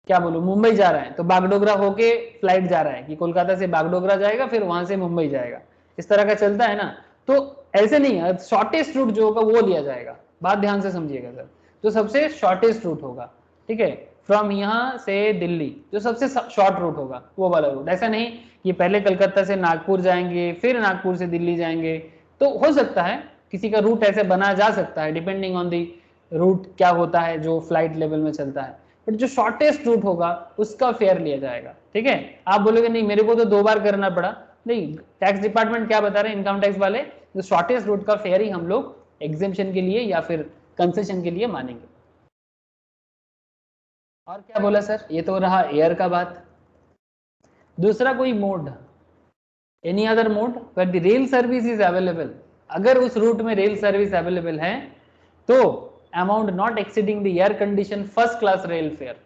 क्या बोलूं मुंबई जा रहा है तो बागडोगरा होके फ्लाइट जा रहा है कि कोलकाता से बागडोगरा जाएगा फिर वहां से मुंबई जाएगा, इस तरह का चलता है ना, तो ऐसे नहीं है, शॉर्टेस्ट रूट जो होगा वो लिया जाएगा, बात ध्यान से समझिएगा सर, जो सबसे शॉर्टेस्ट रूट होगा, ठीक है, फ्रॉम यहाँ से दिल्ली जो सबसे शॉर्ट रूट होगा वो वाला रूट, ऐसा नहीं कि पहले कलकत्ता से नागपुर जाएंगे फिर नागपुर से दिल्ली जाएंगे, तो हो सकता है किसी का रूट ऐसे बनाया जा सकता है डिपेंडिंग ऑन दी रूट क्या होता है जो फ्लाइट लेवल में चलता है, बट जो शॉर्टेस्ट रूट होगा उसका फेयर लिया जाएगा, ठीक है। आप बोलोगे नहीं मेरे को तो 2 बार करना पड़ा, नहीं, टैक्स डिपार्टमेंट क्या बता रहे हैं, इनकम टैक्स वाले, जो शॉर्टेस्ट रूट का फेयर ही हम लोग एग्जेम्पशन के लिए या फिर कंसेशन के लिए मानेंगे। और क्या बोला सर, ये तो रहा एयर का बात। दूसरा कोई mode, any other mode where the rail service is available, अगर उस रूट में रेल सर्विस अवेलेबल है तो amount not exceeding the air condition first class rail fare,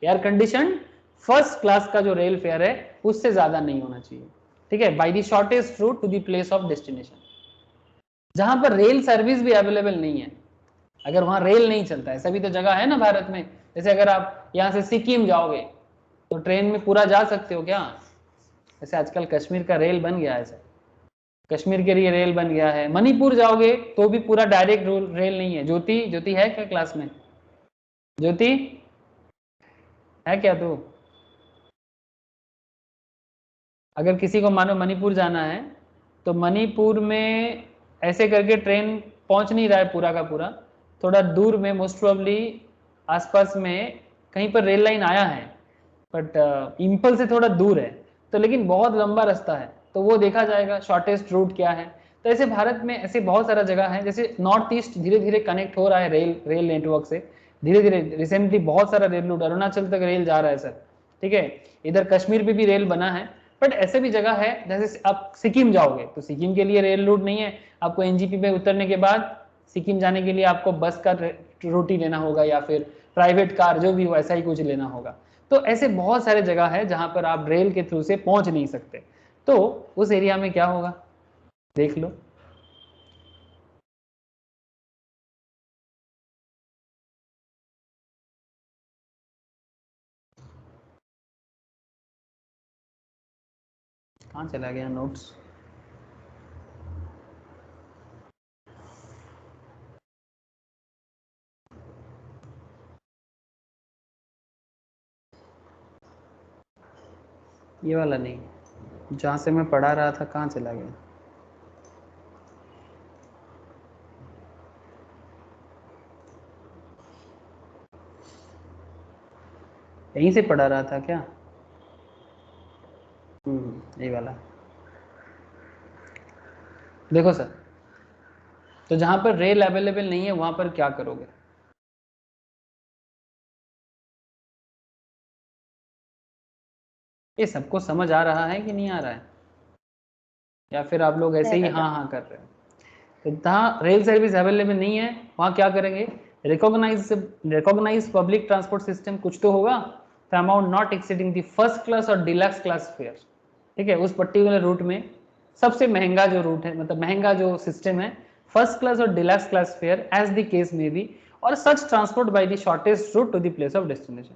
air condition first class का जो रेल फेयर है उससे ज्यादा नहीं होना चाहिए, ठीक है, by the shortest route to the place of destination. जहां पर रेल सर्विस भी अवेलेबल नहीं है, अगर वहां रेल नहीं चलता है, सभी तो जगह है ना भारत में, जैसे अगर आप यहाँ से सिक्किम जाओगे तो ट्रेन में पूरा जा सकते हो क्या, जैसे आजकल कश्मीर का रेल बन गया है सर, कश्मीर के लिए रेल बन गया है, मणिपुर जाओगे तो भी पूरा डायरेक्ट रेल नहीं है। ज्योति, ज्योति है क्या क्लास में, ज्योति है क्या तू, अगर किसी को मानो मणिपुर जाना है तो मणिपुर में ऐसे करके ट्रेन पहुंच नहीं रहा है पूरा का पूरा, थोड़ा दूर में मोस्ट प्रोबेबली आसपास में कहीं पर रेल लाइन आया है बट इंपल से थोड़ा दूर है, तो लेकिन बहुत लंबा रास्ता है, तो वो देखा जाएगा शॉर्टेस्ट रूट क्या है। तो ऐसे भारत में ऐसे बहुत सारा जगह है, जैसे नॉर्थ ईस्ट धीरे धीरे कनेक्ट हो रहा है रेल नेटवर्क से, धीरे धीरे रिसेंटली बहुत सारा रेल रूट अरुणाचल तक रेल जा रहा है सर, ठीक है, इधर कश्मीर पे भी रेल बना है, बट ऐसे भी जगह है जैसे आप सिक्किम जाओगे तो सिक्किम के लिए रेल रूट नहीं है, आपको एनजीपी पे उतरने के बाद सिक्किम जाने के लिए आपको बस का रोटी लेना होगा या फिर प्राइवेट कार जो भी हो ऐसा ही कुछ लेना होगा। तो ऐसे बहुत सारे जगह है जहां पर आप रेल के थ्रू से पहुंच नहीं सकते, तो उस एरिया में क्या होगा देख लो। कहाँ चला गया नोट्स, ये वाला नहीं, जहाँ से मैं पढ़ा रहा था कहाँ चला गया, यहीं से पढ़ा रहा था क्या, ये वाला देखो सर, तो जहां पर रेल अवेलेबल नहीं है वहां पर क्या करोगे, ये सबको समझ आ रहा है कि नहीं आ रहा है, या फिर आप लोग ऐसे ही हाँ हाँ कर रहे हैं। तो जहाँ रेल सर्विस अवेलेबल नहीं है वहाँ क्या करेंगे, रिकॉग्नाइज पब्लिक ट्रांसपोर्ट सिस्टम कुछ तो होगा, तो amount not exceeding the first class और डिलक्स क्लास फेयर, ठीक है, उस पर्टिकुलर रूट में सबसे महंगा जो रूट है, मतलब महंगा जो सिस्टम है फर्स्ट क्लास और deluxe class fare as the case में बी, और such transport by the shortest route to the place of destination.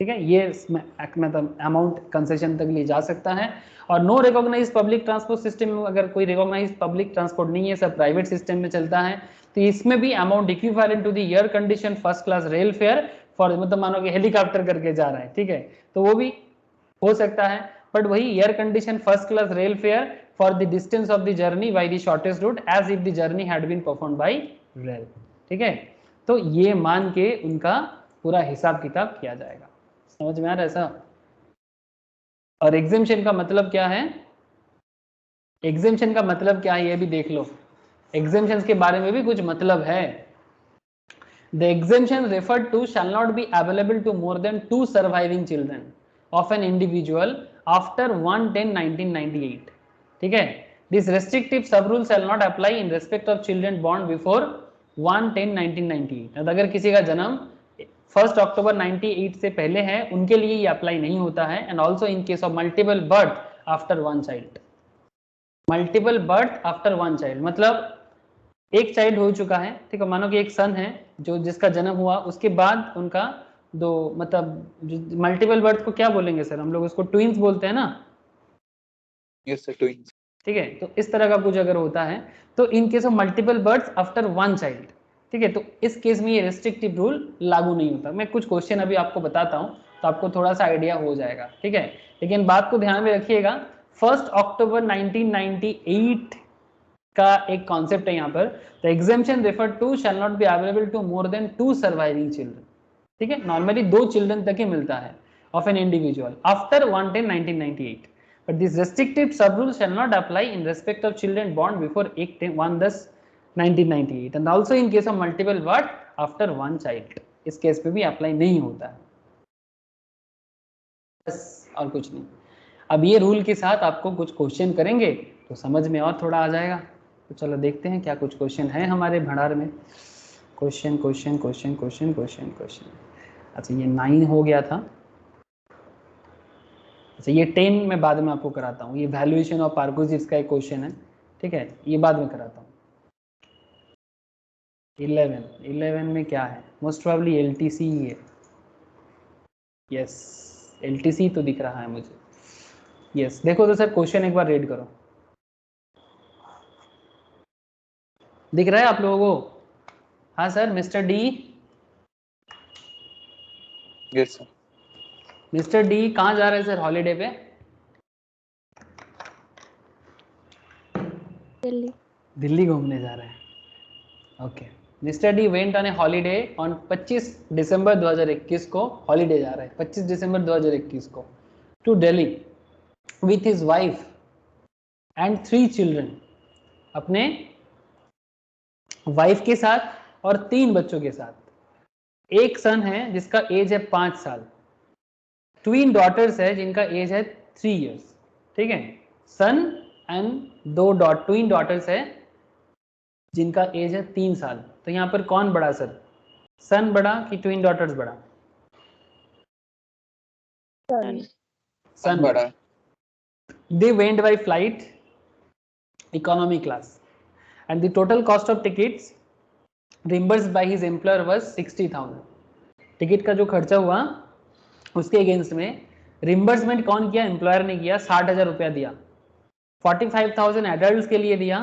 ठीक है, ये मतलब अमाउंट कंसेशन तक ले जा सकता है। और no recognise public transport system में अगर कोई रिकॉग्नाइज पब्लिक ट्रांसपोर्ट नहीं है, सब प्राइवेट सिस्टम में चलता है, तो इसमें भी amount equivalent to the air condition first class rail fare for, मतलब मानो कि हेलीकॉप्टर करके जा रहा है, ठीक है, तो वो भी हो सकता है। बट वही air condition first class rail fare for the distance of the journey by the shortest route as if the journey had been performed by rail. ठीक है, तो ये मान के उनका पूरा हिसाब किताब किया जाएगा। समझ में आ रहा है ऐसा? और एग्जेम्पशन का मतलब क्या है? एग्जेम्पशन का मतलब क्या है ये भी देख लो। एग्जेम्पशन के बारे में भी कुछ मतलब है। The exemption referred to shall not be available to more than 2 surviving children of an individual after 1/10/1998। ठीक है, this restrictive sub rule shall not apply in respect of children born before 1/10/1998। अगर किसी का जन्म 1 अक्टूबर 98 से पहले है, उनके लिए ये अप्लाई नहीं होता है। And also in case of multiple birth after 1 child. Multiple birth after 1 child मतलब एक चाइल्ड हो चुका है, ठीक है, मानो कि एक सन है जो जिसका जन्म हुआ, उसके बाद उनका दो, मतलब मल्टीपल बर्थ को क्या बोलेंगे सर हम लोग? उसको ट्विंस बोलते हैं ना? Yes sir, twins. ठीक है, तो इस तरह का कुछ अगर होता है तो इन case of multiple birth after 1 child, ठीक है, तो इस केस में ये रेस्ट्रिक्टिव रूल लागू नहीं होता। मैं कुछ क्वेश्चन अभी आपको बताता हूं तो आपको थोड़ा सा आइडिया हो जाएगा। ठीक है, लेकिन बात को ध्यान में रखिएगा, 1 अक्टूबर 1998 का एक कॉन्सेप्ट है यहाँ पर। The exemption refer to shall not be available to more than 2 surviving children. ठीक है, नॉर्मली 2 चिल्ड्रन तक ही मिलता है of an individual after 1/10/1998। but this restrictive sub rule shall not apply in respect of children born before 1/10/1998 and also in case of multiple birth after 1 child। इस केस पे भी अप्लाई नहीं होता है, बस और कुछ नहीं। अब ये रूल के साथ आपको कुछ क्वेश्चन करेंगे तो समझ में और थोड़ा आ जाएगा। तो चलो देखते हैं क्या कुछ क्वेश्चन है हमारे भंडार में। Question question question question question question. अच्छा ये 9 हो गया था। अच्छा ये 10 मैं बाद में आपको कराता हूँ। ये वैल्यूएशन ऑफ आर्गोजिप्स का एक क्वेश्चन है, ठीक है, ये बाद में कराता हूँ। 11 में क्या है? मोस्ट प्रोबेबली एलटीसी ही है। यस, एलटीसी तो दिख रहा है मुझे। यस, देखो तो सर क्वेश्चन एक बार रीड करो। दिख रहा है आप लोगों को? हाँ sir, mister D. Yes sir. Mister D कहाँ जा रहे हैं सर हॉलीडे पे? दिल्ली। दिल्ली घूमने जा रहे हैं। Okay, mister D went on A holiday on 25 दिसंबर 2021 को। हॉलीडे जा रहे हैं 25 दिसंबर 2021 को to Delhi with his wife and 3 children. अपने वाइफ के साथ और 3 बच्चों के साथ। एक सन है जिसका एज है 5 साल। ट्विन डॉटर्स है जिनका एज है 3 इयर्स। ठीक है, सन एंड 2 ट्विन डॉटर्स है जिनका एज है 3 साल। तो यहाँ पर कौन बड़ा सर? सन बड़ा कि ट्विन डॉटर्स बड़ा? सन बड़ा। They went by flight economy class and the total cost of tickets reimbursed by his employer was 60,000। Ticket का जो खर्चा हुआ उसके अगेंस्ट में रिम्बर्समेंट कौन किया? एम्प्लॉयर ने किया। 60,000 रुपया दिया। 45,000 एडल्ट के लिए दिया,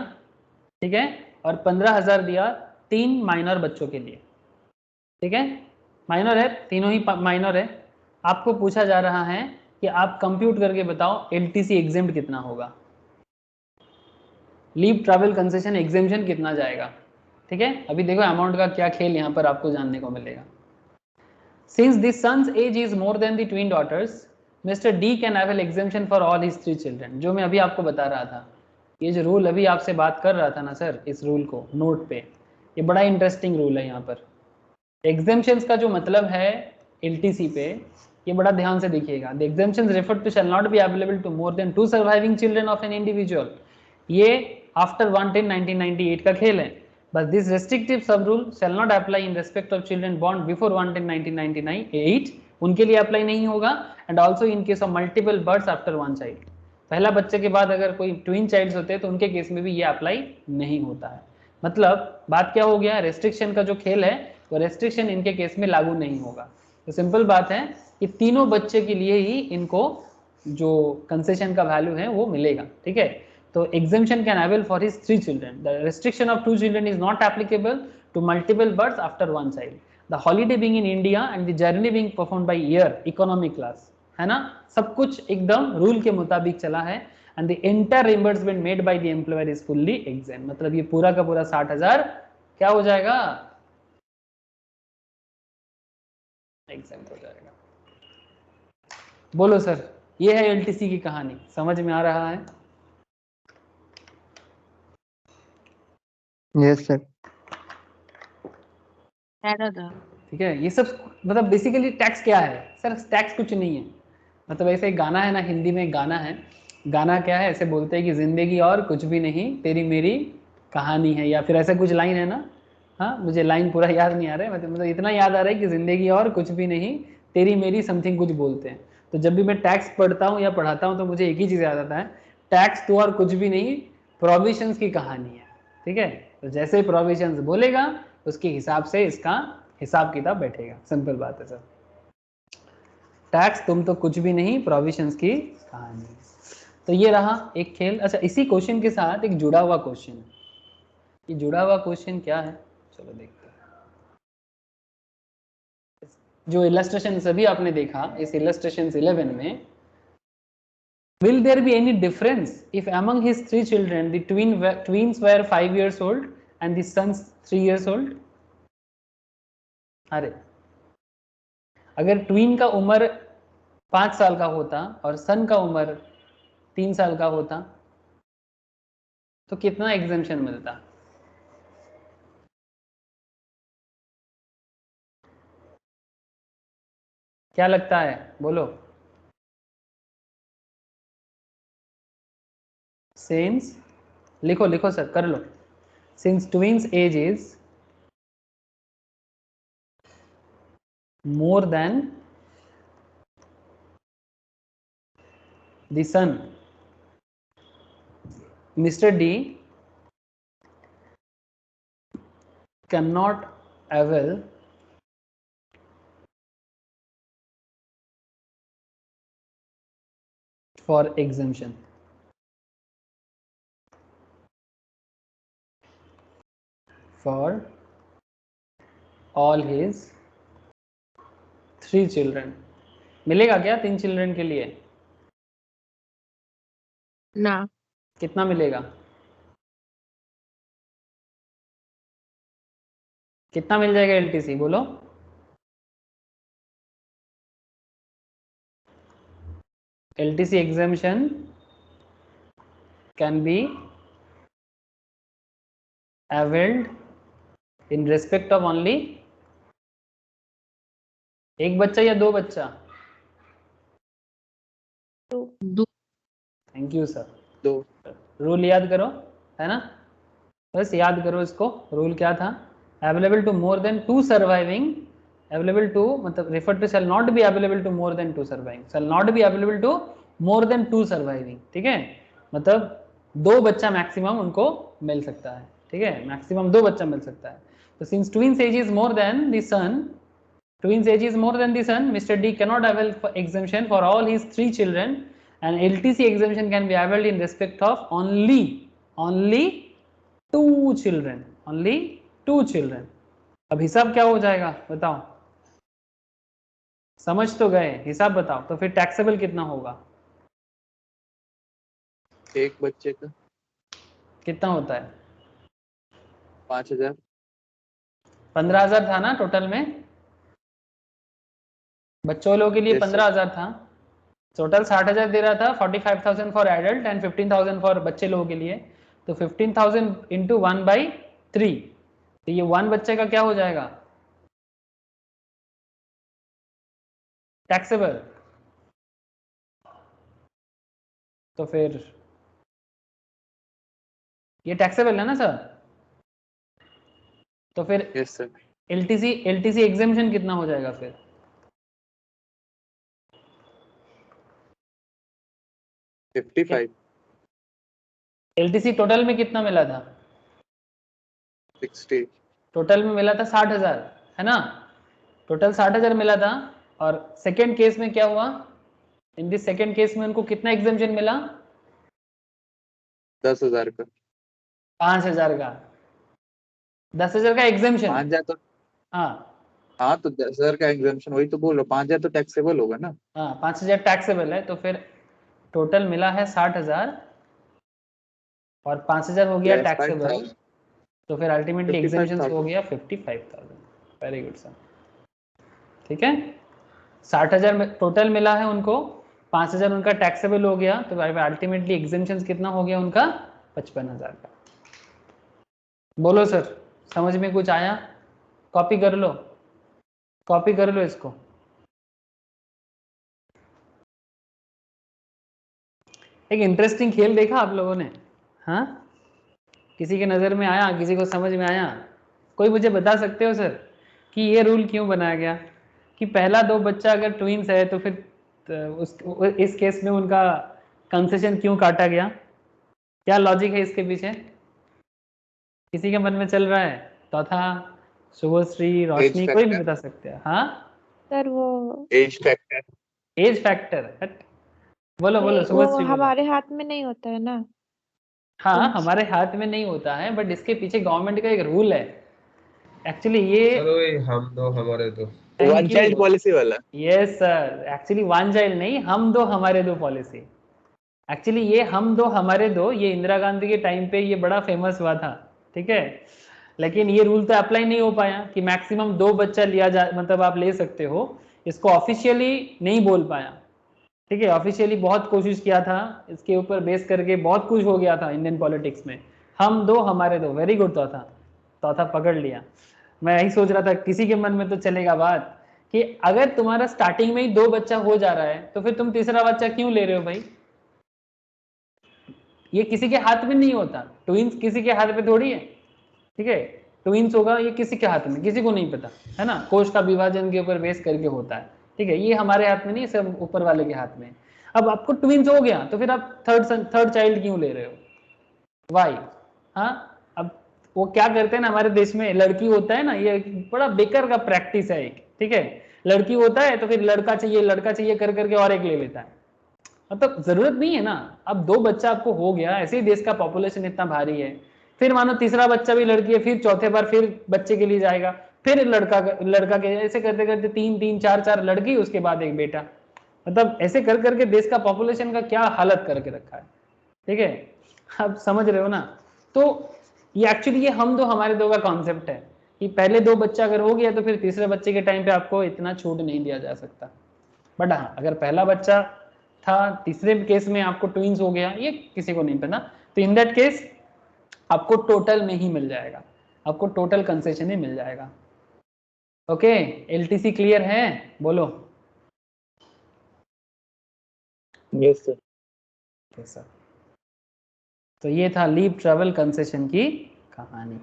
ठीक है, और 15,000 दिया 3 माइनर बच्चों के लिए। ठीक है, माइनर है, तीनों ही माइनर है। आपको पूछा जा रहा है कि आप कंप्यूट करके बताओ एलटीसी एग्जेम्प्ट कितना होगा, लीव ट्रैवल कंसेशन एग्जेम्पशन कितना जाएगा। ठीक है, अभी देखो अमाउंट का क्या खेल यहाँ पर आपको जानने को मिलेगा। Since the son's age is more than the twin daughters, Mr. D can avail exemption for all his 3 children। जो मैं अभी आपको बता रहा था, ये जो रूल अभी आपसे बात कर रहा था ना सर, इस रूल को नोट पे, ये बड़ा इंटरेस्टिंग रूल है। यहाँ पर एग्जेम्पशंस का जो मतलब है एलटीसी पे, ये बड़ा ध्यान से देखिएगा। The exemptions refer to shall not be available to more than 2 surviving children of an individual. ये आफ्टर 1/10/1998 का खेल है। But this restrictive sub rule shall not apply in respect of children born before 1/10/1998। उनके लिए अप्लाई नहीं होगा। And also in case of multiple birth after 1 child. पहला बच्चे के बाद अगर कोई ट्विन चाइल्ड्स होते हैं तो उनके केस में भी ये अप्लाई नहीं होता है। मतलब बात क्या हो गया, रेस्ट्रिक्शन का जो खेल है वो रेस्ट्रिक्शन इनके केस में लागू नहीं होगा। तो सिंपल बात है कि तीनों बच्चे के लिए ही इनको जो कंसेशन का वैल्यू है वो मिलेगा, ठीक है। तो exemption can avail for his 3 children. The restriction of 2 children is not applicable to multiple births after 1 child. The holiday being in India and the journey being performed by air economy class, है ना, सब कुछ एकदम रूल के मुताबिक चला है। and the entire reimbursement made by the employer is fully exempt, मतलब ये पूरा का पूरा 60,000 क्या हो जाएगा, एग्जेम्प्ट हो जाएगा। बोलो सर, ये है एलटीसी की कहानी, समझ में आ रहा है? Yes sir. ठीक है, ये सब मतलब बेसिकली टैक्स क्या है सर, टैक्स कुछ नहीं है। मतलब ऐसे एक गाना है ना, हिंदी में एक गाना है, गाना क्या है, ऐसे बोलते हैं कि जिंदगी और कुछ भी नहीं तेरी मेरी कहानी है, या फिर ऐसा कुछ लाइन है ना। हाँ, मुझे लाइन पूरा याद नहीं आ रहा है, मतलब इतना याद आ रहा है कि जिंदगी और कुछ भी नहीं तेरी मेरी समथिंग कुछ बोलते हैं। तो जब भी मैं टैक्स पढ़ता हूँ या पढ़ाता हूँ तो मुझे एक ही चीज़ याद आता है, टैक्स तो और कुछ भी नहीं प्रोविजंस की कहानी है, ठीक है। तो जैसे प्रोविजंस बोलेगा उसके हिसाब से इसका हिसाब किताब बैठेगा, सिंपल बात है सर। टैक्स तुम तो कुछ भी नहीं, प्रोविजंस की कहानी। तो ये रहा एक खेल। अच्छा, इसी क्वेश्चन के साथ एक जुड़ा हुआ क्वेश्चन है, ये जुड़ा हुआ क्वेश्चन क्या है, चलो देखते हैं। जो इलस्ट्रेशन सभी आपने देखा, इस इलस्ट्रेशन 11 में, will there be any difference if among his 3 children the twins were 5 years old and the sons 3 years old? अरे, अगर ट्वीन का उम्र 5 साल का होता और सन का उम्र 3 साल का होता तो कितना एग्जेम्पशन मिलता? क्या लगता है, बोलो। सिंस, लिखो लिखो सर, कर लो। Since twins age is more than the sun, Mr. D cannot avail for exemption for all his 3 children। मिलेगा क्या 3 चिल्ड्रन के लिए? ना। कितना मिलेगा, कितना मिल जाएगा एलटीसी, बोलो। LTC exemption can be availed in respect of only एक बच्चा या 2 बच्चा? दो। Thank you sir. 2 रूल याद करो, है ना, बस याद करो इसको। रूल क्या था, available to more than 2 surviving, available to मतलब refer to shall not be available to more than 2 surviving, shall not be available to more than 2 surviving, ठीक है। मतलब 2 बच्चा मैक्सिमम उनको मिल सकता है, ठीक है, मैक्सिमम 2 बच्चा मिल सकता है। तो since twins age is more than the son, twins age is more than the son, Mr. D cannot avail for exemption for all his 3 children, and LTC exemption can be availed in respect of only 2 children, only 2 children। अब हिसाब क्या हो जाएगा बताओ, समझ तो गए, हिसाब बताओ। तो फिर टैक्सेबल कितना होगा, एक बच्चे का कितना होता है? 5,000। 15,000 था ना टोटल में, बच्चों लोगों के लिए Yes, sir. 15,000 था, टोटल 60,000 दे रहा था, 45,000 फॉर एडल्ट एंड 15,000 फॉर बच्चे लोगों के लिए। तो 15,000 इंटू 1/3, तो ये 1 बच्चे का क्या हो जाएगा, टैक्सेबल। तो फिर ये टैक्सेबल है ना सर? तो फिर Yes, sir. एलटीसी एग्जेम्पशन कितना हो जाएगा फिर? 55। एलटीसी टोटल में कितना मिला था? 60। टोटल में मिला था 60,000, है ना, टोटल 60,000 मिला था। और सेकेंड केस में क्या हुआ, इन दिस सेकेंड केस में उनको कितना एग्जाम्पशन मिला, 10,000 का। 5,000 का, 10,000 का एग्जाम्पशन। 5,000 तो, हाँ हाँ तो 10,000 का एग्जाम्पशन, वही तो बोल रहा हूँ, 5,000 तो टैक्सेबल होगा ना। हाँ 5,000 टैक्सेबल है, तो फिर टोटल मिला है 60,000 और 5,000 हो गया लेस टैक्सेबल, 5,000, तो फिर अल्टीमेटली एग्जाम्पशन हो 55,000। गया 55,000। वेरी गुड सर, ठीक है। 60,000 टोटल मिला है उनको, 5,000 उनका टैक्सेबल हो गया, तो अल्टीमेटली एग्जाम्पशन कितना हो गया उनका, 55,000 का। बोलो सर, समझ में कुछ आया? कॉपी कर लो, कॉपी कर लो इसको। एक इंटरेस्टिंग खेल देखा आप लोगों ने? हाँ, किसी के नज़र में आया, किसी को समझ में आया? कोई मुझे बता सकते हो सर कि ये रूल क्यों बनाया गया कि पहला दो बच्चा अगर ट्विंस है तो फिर इस केस में उनका कंसेशन क्यों काटा गया? क्या लॉजिक है इसके पीछे? किसी के मन में चल रहा है? चौथा, शुभश्री, एज रोशनी, कोई भी फैक्टर। बता सकते हैं? हाँ, सर वो एज फैक्टर। Age factor. बोलो बोलो नहीं, वो शुभश्री, बोलो। हमारे हाथ में नहीं होता है ना। हाँ, हमारे हाथ में नहीं होता है, बट इसके पीछे गवर्नमेंट का एक रूल है एक्चुअली ये। चलो ये हम दो हमारे दो। One thank you. Child policy वाला। Yes sir, actually one child नहीं, हम दो हमारे दो पॉलिसी। एक्चुअली ये हम दो हमारे दो, ये इंदिरा गांधी के टाइम पे ये बड़ा फेमस हुआ था, ठीक है। लेकिन ये रूल तो अप्लाई नहीं हो पाया कि मैक्सिमम दो बच्चा लिया जा, मतलब आप ले सकते हो, इसको ऑफिशियली नहीं बोल पाया, ठीक है। ऑफिशियली बहुत कोशिश किया था, इसके ऊपर बेस करके बहुत कुछ हो गया था इंडियन पॉलिटिक्स में। हम दो हमारे दो, वेरी गुड चौथा, चौथा पकड़ लिया। मैं यही सोच रहा था किसी के मन में तो चलेगा बात कि अगर तुम्हारा स्टार्टिंग में ही दो बच्चा हो जा रहा है तो फिर तुम तीसरा बच्चा क्यों ले रहे हो भाई? ये किसी के हाथ में नहीं होता, ट्विंस किसी के हाथ में थोड़ी है, ठीक है। ट्विंस होगा ये किसी के हाथ में, किसी को नहीं पता, है ना, कोष का विभाजन के ऊपर बेस करके होता है, ठीक है। ये हमारे हाथ में नहीं, सब ऊपर वाले के हाथ में। अब आपको ट्विंस हो गया तो फिर आप थर्ड चाइल्ड क्यों ले रहे हो? वाई? हाँ, अब वो क्या करते हैं ना, हमारे देश में लड़की होता है ना, ये बड़ा बेकार का प्रैक्टिस है एक, ठीक है। लड़की होता है तो फिर लड़का चाहिए कर करके और एक ले लेता है, मतलब जरूरत नहीं है ना। अब दो बच्चा आपको हो गया, ऐसे ही देश का पॉपुलेशन इतना भारी है, फिर मानो तीसरा बच्चा भी लड़की है, फिर चौथे बार फिर बच्चे के लिए जाएगा, फिर लड़का के, ऐसे करते करते तीन तीन चार चार लड़की, उसके बाद एक बेटा, मतलब ऐसे कर करके देश का पॉपुलेशन का क्या हालत करके रखा है, ठीक है। आप समझ रहे हो ना? तो ये एक्चुअली ये हम दो हमारे दो का कॉन्सेप्ट है कि पहले दो बच्चा अगर हो गया तो फिर तीसरे बच्चे के टाइम पे आपको इतना छूट नहीं दिया जा सकता। बट हाँ, अगर पहला बच्चा था, तीसरे केस में आपको ट्विंस हो गया, ये किसी को नहीं पता, तो इन दैट केस आपको टोटल में ही मिल जाएगा, आपको टोटल कंसेशन ही मिल जाएगा। ओके, एलटीसी क्लियर है? बोलो। Yes sir. ओके सर, तो ये था लीव ट्रैवल कंसेशन की कहानी।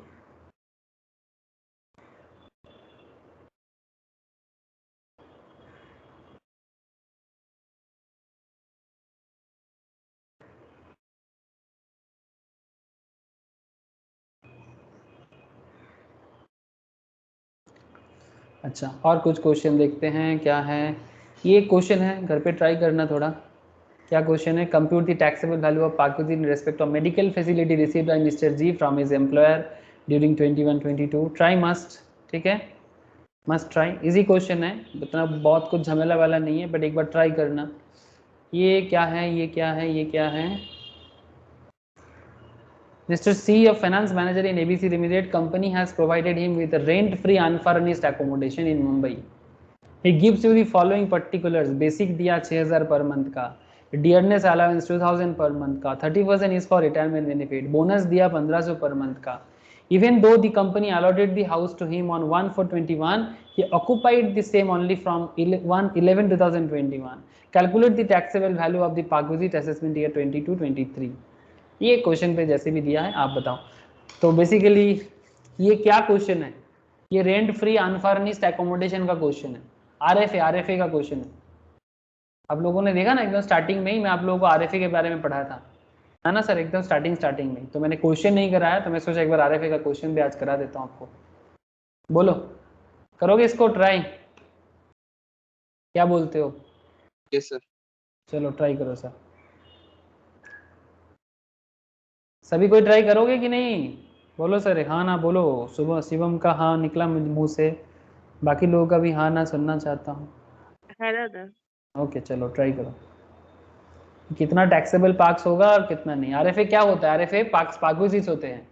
अच्छा, और कुछ क्वेश्चन देखते हैं क्या है। ये क्वेश्चन है, घर पे ट्राई करना थोड़ा। क्या क्वेश्चन है? Compute the taxable value of perquisites in respect of medical facility received by mister G from his employer during 21-22। Try must, ठीक है, मस्ट ट्राई। इजी क्वेश्चन है, इतना बहुत कुछ झमेला वाला नहीं है, बट एक बार ट्राई करना। ये क्या है, ये क्या है, ये क्या है? Mr. C, a finance manager in ABC Limited company, has provided him with a rent-free unfurnished accommodation in Mumbai. He gives you the following particulars: basic दिया 6,000 per month का, dearness allowance 2,000 per month का, 30% is for retirement benefit, bonus दिया 1,500 per month का. Even though the company allotted the house to him on 1/4/21, he occupied the same only from 1/11/2021. Calculate the taxable value of the Pakusit assessment year 22-23. ये क्वेश्चन पे जैसे भी दिया है आप बताओ। तो बेसिकली ये क्या क्वेश्चन है? ये रेंट फ्री अनफर्निश्ड एकोमोडेशन का क्वेश्चन है, आरएफए का क्वेश्चन है। आप लोगों ने देखा ना, एकदम स्टार्टिंग में ही मैं आप लोगों को आरएफए के बारे में पढ़ा था है ना सर, एकदम स्टार्टिंग में। तो मैंने क्वेश्चन नहीं कराया, तो मैं सोचा एक बार आरएफए का क्वेश्चन भी आज करा देता हूँ आपको। बोलो, करोगे इसको ट्राई? क्या बोलते हो? Yes sir. चलो ट्राई करो सर। सभी कोई ट्राई करोगे कि नहीं? बोलो सर, हाँ ना बोलो। सुबह शिवम का हाँ निकला मुंह से, बाकी लोगों का भी हाँ ना सुनना चाहता हूँ। ओके चलो ट्राई करो। कितना टैक्सेबल पार्क्स होगा और कितना नहीं। आरएफए क्या होता है? आरएफए पार्क्स होते हैं।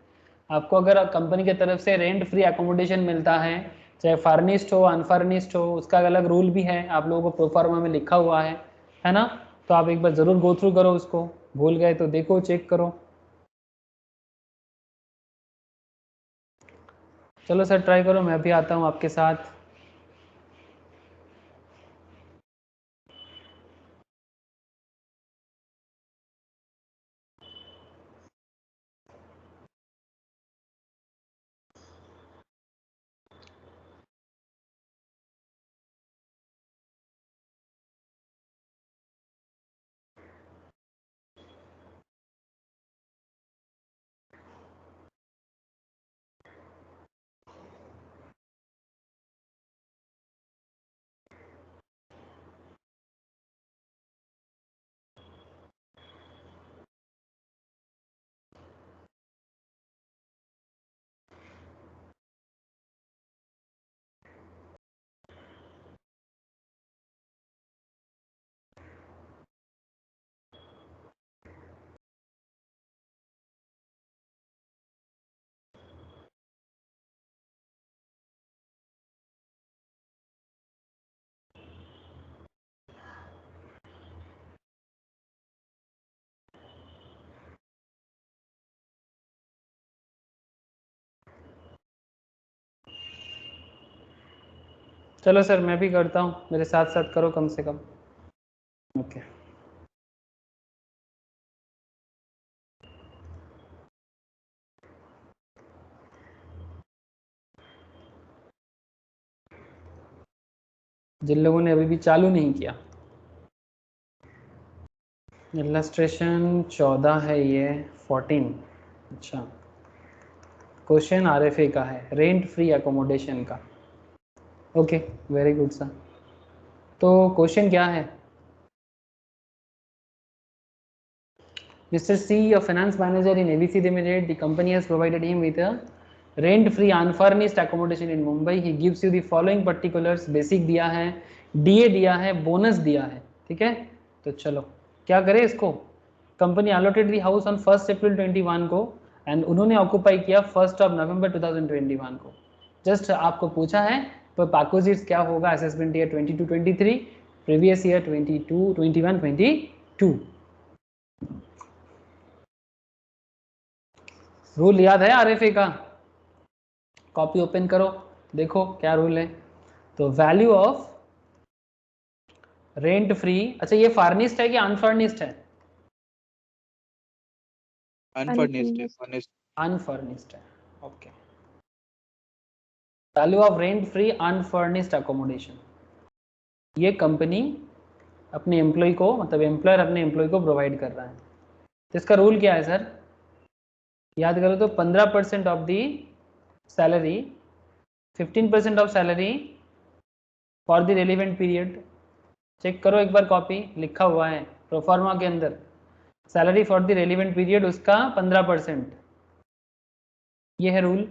आपको अगर कंपनी की तरफ से रेंट फ्री एकोमोडेशन मिलता है, चाहे फर्निश्ड हो अनफर्निश्ड हो, उसका अलग रूल भी है, आप लोगों को प्रोफार्मा में लिखा हुआ है ना? तो आप एक बार ज़रूर गो थ्रू करो उसको, भूल गए तो देखो चेक करो। चलो सर ट्राई करो, मैं भी आता हूँ आपके साथ। चलो सर मैं भी करता हूँ, मेरे साथ साथ करो कम से कम। ओके जिन लोगों ने अभी भी चालू नहीं किया, इलस्ट्रेशन 14 है ये 14। अच्छा, क्वेश्चन आरएफए का है, रेंट फ्री एकोमोडेशन का। Okay very good sir. तो क्वेश्चन क्या है? Mr. C, a finance manager in ABC Limited, the company has provided him with a rent-free unfurnished accommodation in Mumbai. He gives you the following particulars. Basic दिया है, डीए दिया है, बोनस दिया है, ठीक है? तो चलो क्या करें इसको। Company allotted the house on 1 अप्रैल 21 को एंड उन्होंने ऑक्यूपाई किया 1 नवंबर 2021 को। जस्ट आपको पूछा है तो पैकोजिट्स क्या होगा assessment year 22-23, previous year 22-21-22। Rule याद है आरएफए का? कॉपी ओपन करो, देखो क्या रूल है। तो वैल्यू ऑफ रेंट फ्री, अच्छा ये फार्निस्ड है कि अनफर्निस्ड है? अनफर्निश्ड है, फर्निश्ड। अनफर्निस्ड है, okay. Value of rent free unfurnished accommodation, ये कंपनी अपने एम्प्लॉय को, मतलब एम्प्लॉयर अपने एम्प्लॉय को प्रोवाइड कर रहा है। तो इसका रूल क्या है सर? याद करो तो 15% of the salary, 15% of salary for the relevant period. Check करो एक बार, कॉपी लिखा हुआ है प्रोफार्मा के अंदर, salary for the relevant period उसका 15%, ये है रूल।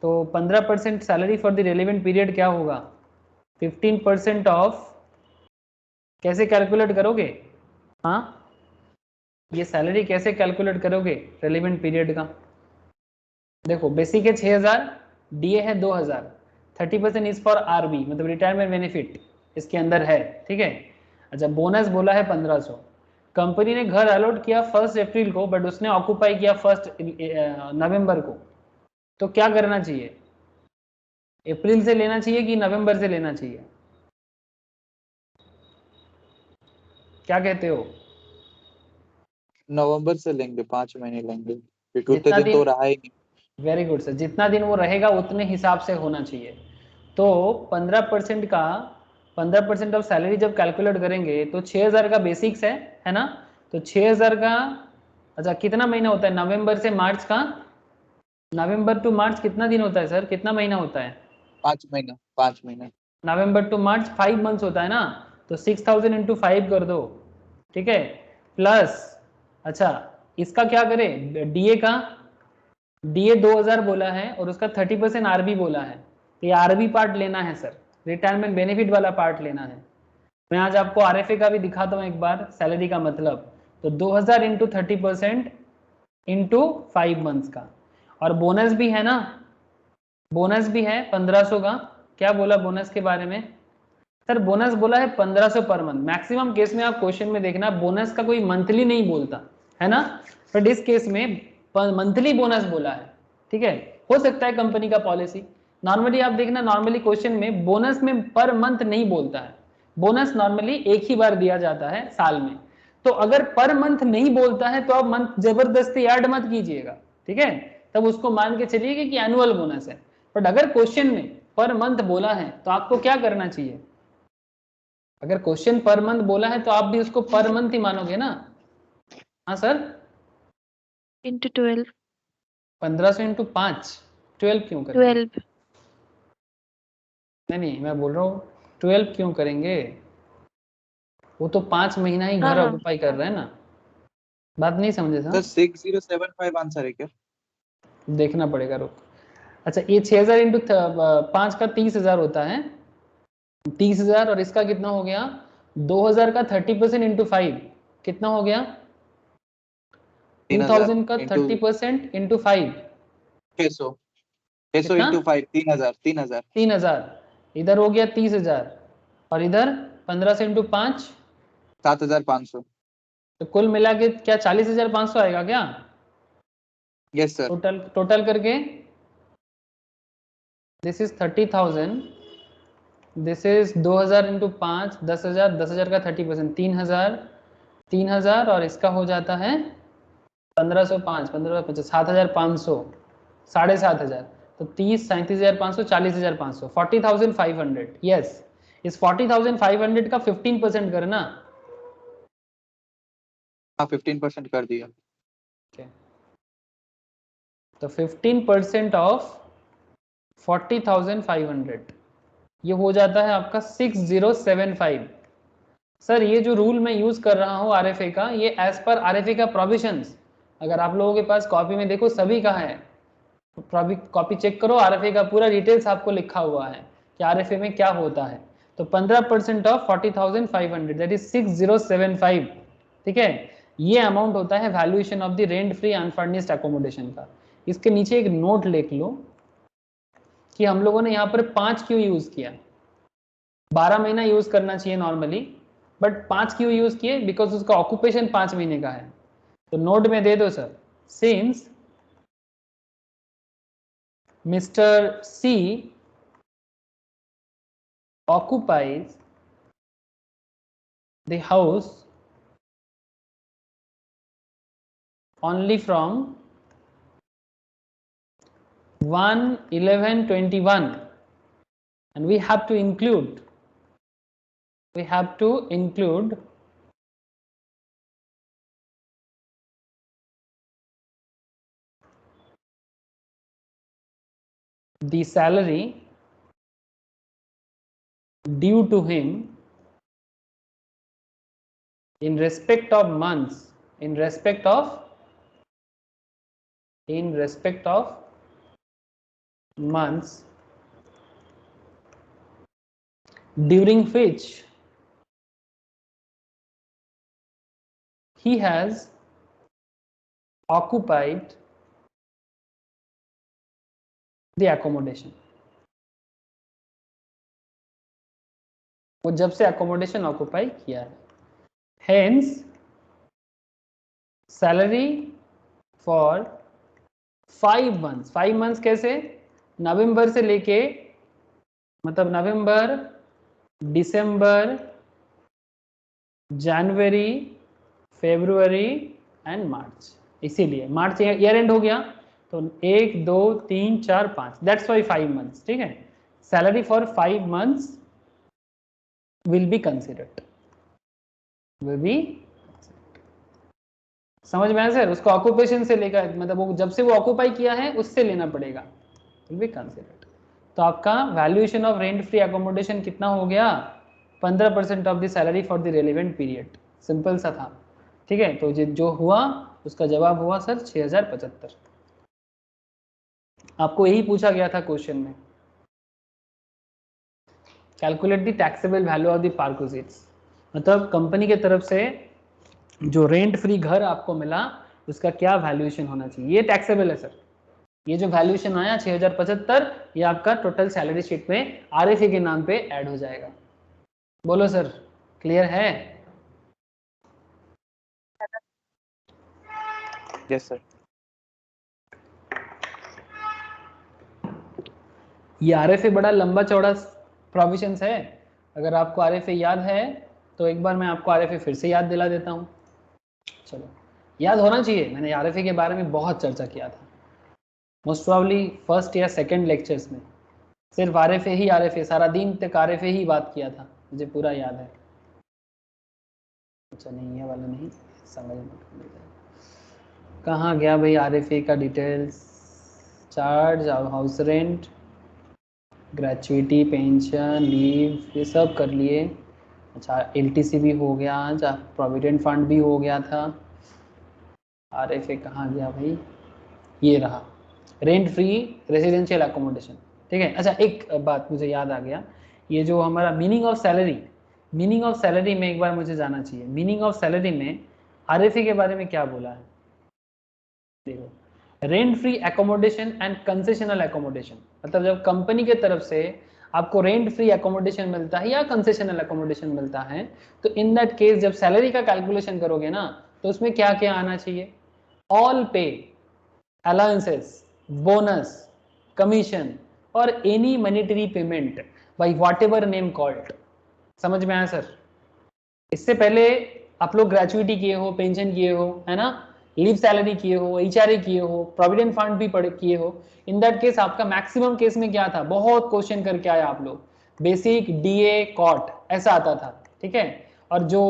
तो 15% salary for the relevant period क्या होगा? 15% ऑफ, कैसे कैलकुलेट करोगे? हाँ, ये सैलरी कैसे कैलकुलेट करोगे रेलिवेंट पीरियड का? देखो बेसिक है 6000, डीए है 2000, 30% इज फॉर आरबी मतलब रिटायरमेंट बेनिफिट इसके अंदर है, ठीक है। अच्छा बोनस बोला है 1500। कंपनी ने घर अलॉट किया 1 अप्रैल को, बट उसने ऑक्यूपाई किया 1 नवंबर को। तो क्या करना चाहिए? अप्रैल से लेना चाहिए कि नवंबर से लेना चाहिए? क्या कहते हो? नवंबर से लेंगे, 5 महीने लेंगे क्योंकि उतने जितना दिन तो दिन, रहा ही नहीं। वेरी गुड सर, जितना दिन वो रहेगा उतने हिसाब से होना चाहिए। तो 15% का, 15% ऑफ सैलरी जब कैलकुलेट करेंगे तो 6000 का बेसिक्स है ना? तो तो 6000 का, अच्छा कितना महीना होता है नवंबर से मार्च का? नवंबर टू मार्च कितना दिन होता है सर, कितना महीना होता है? 5 महीना, 5 महीना। नवंबर टू मार्च 5 मंथ्स होता है ना, तो 6000 इंटू 5 कर दो, ठीक है, प्लस अच्छा इसका क्या करें डीए का, डीए 2000 बोला है और उसका 30% आरबी बोला है, तो ये आरबी पार्ट लेना है सर, रिटायरमेंट बेनिफिट वाला पार्ट लेना है। मैं आज आपको आरएफए का भी दिखाता हूँ एक बार, सैलरी का मतलब, तो 2000 इंटू 30% इंटू 5 मंथ्स का, और बोनस भी है ना, बोनस भी है 1500 का। क्या बोला बोनस के बारे में सर? बोनस बोला है 1500 पर मंथ। मैक्सिमम केस में आप क्वेश्चन में देखना बोनस का कोई मंथली नहीं बोलता है ना, बट इस केस में मंथली बोनस बोला है, ठीक है, हो सकता है कंपनी का पॉलिसी। नॉर्मली आप देखना, नॉर्मली क्वेश्चन में बोनस में पर मंथ नहीं बोलता है, बोनस नॉर्मली एक ही बार दिया जाता है साल में, तो अगर पर मंथ नहीं बोलता है तो आप मंथ जबरदस्ती ऐड मत कीजिएगा, ठीक है, तब उसको मान के चलिए कि एनुअल बोनस है। बट अगर क्वेश्चन में पर मंथ बोला है तो आपको क्या करना चाहिए, अगर क्वेश्चन पर मंथ बोला है तो आप भी उसको पर मंथ ही मानोगे ना। हाँ सर, इंटू 12। 1500 इंटू 5, 12 क्यों करेंगे? 12। नहीं मैं बोल रहा हूँ 12 क्यों करेंगे, वो तो 5 महीना ही घर हाँ ऑक्यूपाई कर रहे हैं ना, बात नहीं समझे सर सर? 6075 आंसर है क्या? देखना पड़ेगा, रुक। अच्छा ये 6000 इंटू 5 का 30,000 होता है, 30,000, और इसका कितना हो गया 2000 का 30% इंटू 5 कितना हो गया 3000 2000 का इंटू 30% इंटू 5 600, 600 कितना इंटू 5, 3000, 3000। 3000, इधर हो गया 30,000, और इधर 15 से इंटू 5, 7500। तो कुल मिला के क्या 40,500 आएगा क्या यस सर। टोटल, टोटल करके? This is 30,000, this is 2000 into 5, 10,000, 10,000 का 30%, 3,000, 3,000, और इसका हो जाता है 1505, 1550, 7,500, 7,500, तो 30, 37,500, 40,500, 40,500, यस। इस 40,500 का 15% करना, हाँ 15% कर दिया। तो 15% ऑफ 40,500 ये हो जाता है आपका 6075। सर ये जो रूल मैं यूज कर रहा हूँ आरएफए का, ये एज पर आरएफए का प्रोविजंस, अगर आप लोगों के पास कॉपी में देखो सभी का है, कॉपी चेक करो, आरएफए का पूरा डिटेल्स आपको लिखा हुआ है कि आरएफए में क्या होता है। तो 15% ऑफ 40,500 दैट इज 6075, ठीक है, ये अमाउंट होता है valuation of the rent free unfurnished accommodation का। इसके नीचे एक नोट लिख लो कि हम लोगों ने यहाँ पर 5 क्यों यूज किया, 12 महीना यूज करना चाहिए नॉर्मली, बट 5 क्यों यूज किए, बिकॉज उसका ऑक्यूपेशन 5 महीने का है। तो नोट में दे दो sir, since Mr. C occupies the house only from 1/11/21, and we have to include the salary due to him in respect of months, in respect of months during which he has occupied the accommodation, वो जब से अकोमोडेशन ऑक्यूपाई किया है। Hence salary for 5 months, 5 months कैसे, नवंबर से लेके, मतलब नवंबर, दिसंबर, जनवरी, फरवरी एंड मार्च, इसीलिए मार्च ईयर एंड हो गया, तो 1 2 3 4 5, दैट्स वाई 5 मंथ्स, ठीक है। Salary for 5 months will be considered, will be समझ में आया सर? उसको ऑक्यूपेशन से लेकर, मतलब वो जब से वो ऑक्यूपाई किया है उससे लेना पड़ेगा, विल बी कंसीडर्ड। तो आपका valuation of rent free accommodation कितना हो गया? 15% of the salary for the relevant period. Simple सा था, ठीक है। तो जो हुआ उसका जवाब हुआ सर 6075। आपको यही पूछा गया था क्वेश्चन में। Calculate the taxable value of the perquisites, मतलब कंपनी के तरफ से जो रेंट फ्री घर आपको मिला उसका क्या वैल्यूएशन होना चाहिए, ये टैक्सेबल है सर। ये जो वैल्यूएशन आया 6075, ये आपका टोटल सैलरी शीट में आरएफए के नाम पे ऐड हो जाएगा। बोलो सर, क्लियर है? Yes sir. ये आरएफए बड़ा लंबा चौड़ा प्रोविजंस है। अगर आपको आरएफए याद है तो एक बार मैं आपको आरएफए फिर से याद दिला देता हूँ। चलो, याद होना चाहिए, मैंने आरएफए के बारे में बहुत चर्चा किया था, मोस्ट प्रोबेबली फर्स्ट या सेकंड लेक्चर्स में सिर्फ आरएफए ही आरएफए, सारा दिन तक आरएफए ही बात किया था, मुझे पूरा याद है। अच्छा नहीं, ये वाला नहीं, समझ में कहाँ गया भाई आरएफए का details? Charge, house rent, gratuity, pension, leave, ये सब कर लिए। अच्छा एलटीसी भी हो गया, अच्छा प्रोविडेंट फंड भी हो गया था। आरएफए कहाँ गया भाई? ये रहा, रेंट फ्री रेजिडेंशियल अकोमोडेशन, ठीक है। अच्छा एक बात मुझे याद आ गया, ये जो हमारा meaning of salary, meaning of salary में एक बार मुझे जाना चाहिए। मीनिंग ऑफ सैलरी में आरएफए के बारे में क्या बोला है? देखो, rent free accommodation and concessional accommodation, मतलब जब कंपनी के तरफ से आपको रेंट फ्री एकोमोडेशन मिलता है या कंसेशनल एकोमोडेशन मिलता है, तो इन दैट केस जब सैलरी का कैलकुलेशन करोगे ना, तो उसमें क्या क्या आना चाहिए? ऑल पे, अलाउंसेस, बोनस, कमीशन और any monetary payment by whatever name called. समझ में आया सर? इससे पहले आप लोग ग्रेचुइटी किए हो, पेंशन किए हो, है ना, लीव सैलरी किए हो, एचआरए किए हो, प्रोविडेंट फंड भी पढ़े किए हो। इन दैट केस आपका मैक्सिमम केस में क्या था, बहुत क्वेश्चन करके आया आप लोग, बेसिक, डीए, कॉट, ऐसा आता था, ठीक है। और जो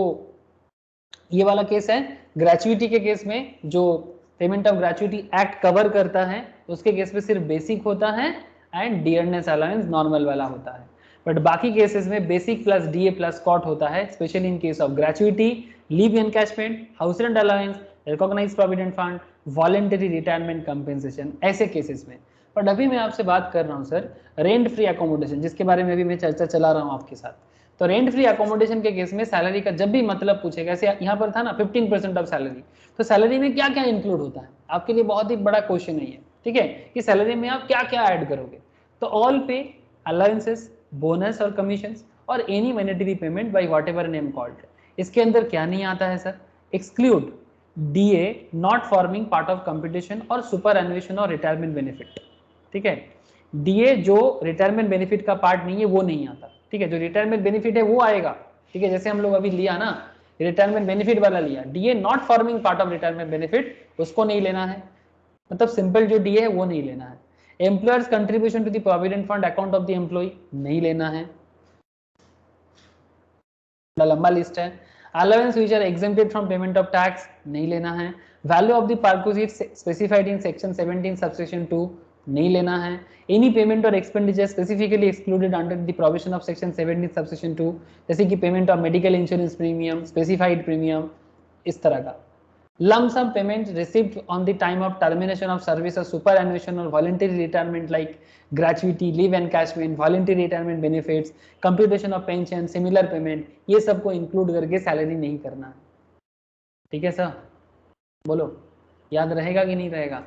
ये वाला केस है ग्रेचुइटी के केस में, जो payment of gratuity act cover करता है, उसके केस में सिर्फ बेसिक होता है एंड डियरनेस अलाउंस नॉर्मल वाला होता है। बट बाकी केसेस में basic plus DA plus COT होता है, specially in case of gratuity, leave encashment, house rent allowance, recognised provident fund, voluntary retirement compensation, ऐसे केसेस में। बट अभी मैं आपसे बात कर रहा हूँ सर रेंट फ्री अकोमोडेशन, जिसके बारे में अभी मैं चर्चा चला रहा हूँ आपके साथ। तो रेंट फ्री अकोमोडेशन के केस में सैलरी का जब भी मतलब पूछेगा, ऐसे यहाँ पर था ना 15% ऑफ सैलरी, तो सैलरी में क्या क्या इंक्लूड होता है, आपके लिए बहुत ही बड़ा क्वेश्चन है ये, ठीक है, कि सैलरी में आप क्या क्या ऐड करोगे। तो ऑल पे, अलाउंसेस, बोनस और कमीशन और any monetary payment by whatever name called. इसके अंदर क्या नहीं आता है sir? Exclude DA not forming part of competition और सुपर एनुएशन और रिटायरमेंट बेनिफिट, ठीक है। डीए जो रिटायरमेंट बेनिफिट का पार्ट नहीं है वो नहीं आता, ठीक है। जो रिटायरमेंट बेनिफिट है वो आएगा, ठीक है, जैसे हम लोग अभी लिया ना, रिटायरमेंट बेनिफिट वाला लिया, DA not forming part of retirement benefit, उसको नहीं लेना है, मतलब सिंपल जो डीए है वो नहीं लेना है। Employer's contribution to the provident fund account of the employee नहीं लेना है, लंबा लिस्ट है। Allowance which are exempted from payment of tax नहीं लेना है। Value of the perquisite specified in section 17 subsection 2 नहीं लेना है। एनी पेमेंट और expenditure specifically excluded under the provision of section 17 subsection 2, जैसे कि payment of medical insurance premium, specified premium, इस तरह का। Lump sum payment received on the time of termination of service or superannuation or voluntary retirement like gratuity, leave encashment, voluntary retirement benefits, computation of pension, similar payment, ये सबको इंक्लूड करके सैलरी नहीं करना है, ठीक है सर? बोलो, याद रहेगा कि नहीं रहेगा?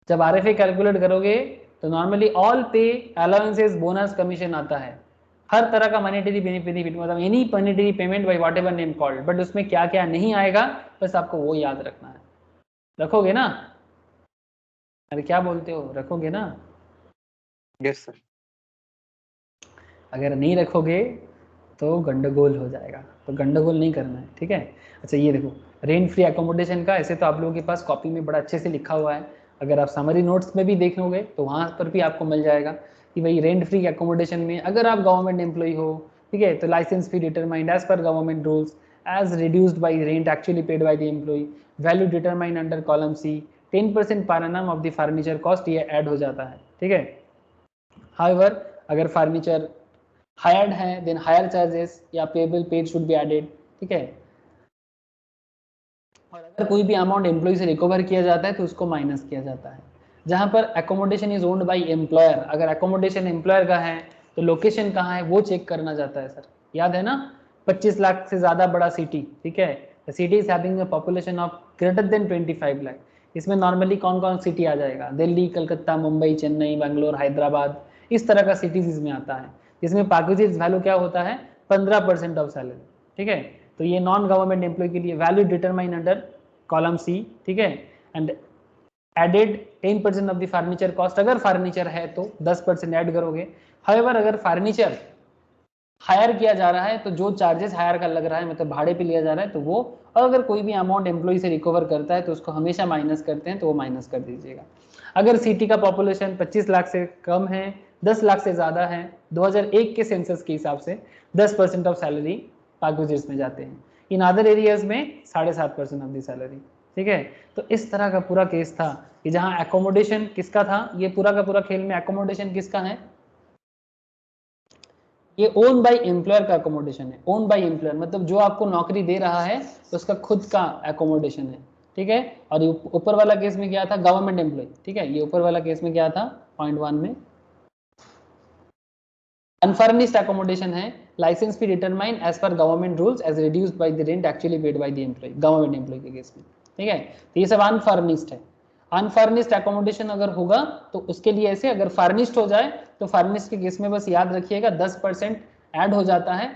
जब आरएफए कैलकुलेट करोगे तो नॉर्मली ऑल पे, अलाउंसेस, बोनस, कमीशन आता है, हर तरह का मॉनेटरी बेनिफिट, मतलब any monetary payment by whatever name called. But उसमें क्या क्या नहीं आएगा, बस आपको वो याद रखना है। रखोगे ना? अरे क्या बोलते हो, रखोगे ना? Yes sir. अगर नहीं रखोगे तो गंडगोल हो जाएगा, तो गंडगोल नहीं करना है, ठीक है। अच्छा ये देखो, रेंट फ्री अकोमोडेशन का ऐसे तो आप लोगों के पास कॉपी में बड़ा अच्छे से लिखा हुआ है, अगर आप समरी नोट्स में भी देखोगे तो वहाँ पर भी आपको मिल जाएगा कि भाई रेंट फ्री अकोमोडेशन में अगर आप गवर्नमेंट एम्प्लॉय हो, ठीक है, तो licence fee determined as per government rules as reduced by rent actually paid by the employee, value determined under column C, 10% per annum of the furniture cost, ये ऐड हो जाता है, ठीक है। However, अगर फर्नीचर हायर्ड है देन हायर चार्जेस या payable paid should be added, ठीक है। और अगर कोई भी अमाउंट एम्प्लॉय से रिकवर किया जाता है तो उसको माइनस किया जाता है। जहां पर accommodation is owned by employer, अगर एकोमोडेशन एम्प्लॉयर का है तो लोकेशन कहाँ है वो चेक करना जाता है सर, याद है ना, 25 लाख से ज्यादा बड़ा सिटी, ठीक है, the city is having a population of greater than 25 lakh. इसमें नॉर्मली कौन कौन सिटी आ जाएगा, दिल्ली, कलकत्ता, मुंबई, चेन्नई, बेंगलोर, हैदराबाद, इस तरह का सिटीज इसमें आता है, जिसमें परक्विजिट वैल्यू क्या होता है 15% ऑफ सैलरी, ठीक है। तो ये नॉन गवर्नमेंट एम्प्लॉय के लिए value determine under column C, ठीक है, and added 10% of the furniture cost, अगर फर्नीचर है तो 10% ऐड करोगे। हाउएवर अगर फर्नीचर हायर किया जा रहा है तो जो चार्जेस हायर का लग रहा है, मतलब भाड़े पे लिया जा रहा है, तो वो, और अगर कोई भी अमाउंट एम्प्लॉय से रिकवर करता है तो उसको हमेशा माइनस करते हैं, तो वो माइनस कर दीजिएगा। अगर सिटी का पॉपुलेशन 25 लाख से कम है, 10 लाख से ज़्यादा है, 2001 के सेंसस के हिसाब से 10% ऑफ सैलरी परक्विजिट्स में जाते हैं, इन अदर एरियाज में 7.5% ऑफ दी सैलरी, ठीक है। तो इस तरह का पूरा केस था कि जहाँ एकोमोडेशन किसका था, ये पूरा का पूरा खेल में एकोमोडेशन किसका है, ये ओन बाय एम्प्लॉयर का एकोमोडेशन है। ओन बाय एम्प्लॉयर मतलब जो आपको नौकरी दे रहा है तो उसका खुद का एकोमोडेशन है, ठीक है। और ये ऊपर वाला केस में क्या था, गवर्नमेंट एम्प्लॉय, ठीक है, ये ऊपर वाला केस में क्या था, पॉइंट 1 में अनफर्निश्ड एकोमोडेशन है, licence fee determine as per government rules as reduced by the rent actually paid by the employ, government employ के केस में, ठीक है। तो ये सब अनफर्निश्ड है। अनफर्निश्ड एकोमोडेशन अगर होगा तो उसके लिए ऐसे, अगर फर्निश्ड हो जाए तो फर्निश्ड के केस में बस याद रखिएगा 10% ऐड हो जाता है,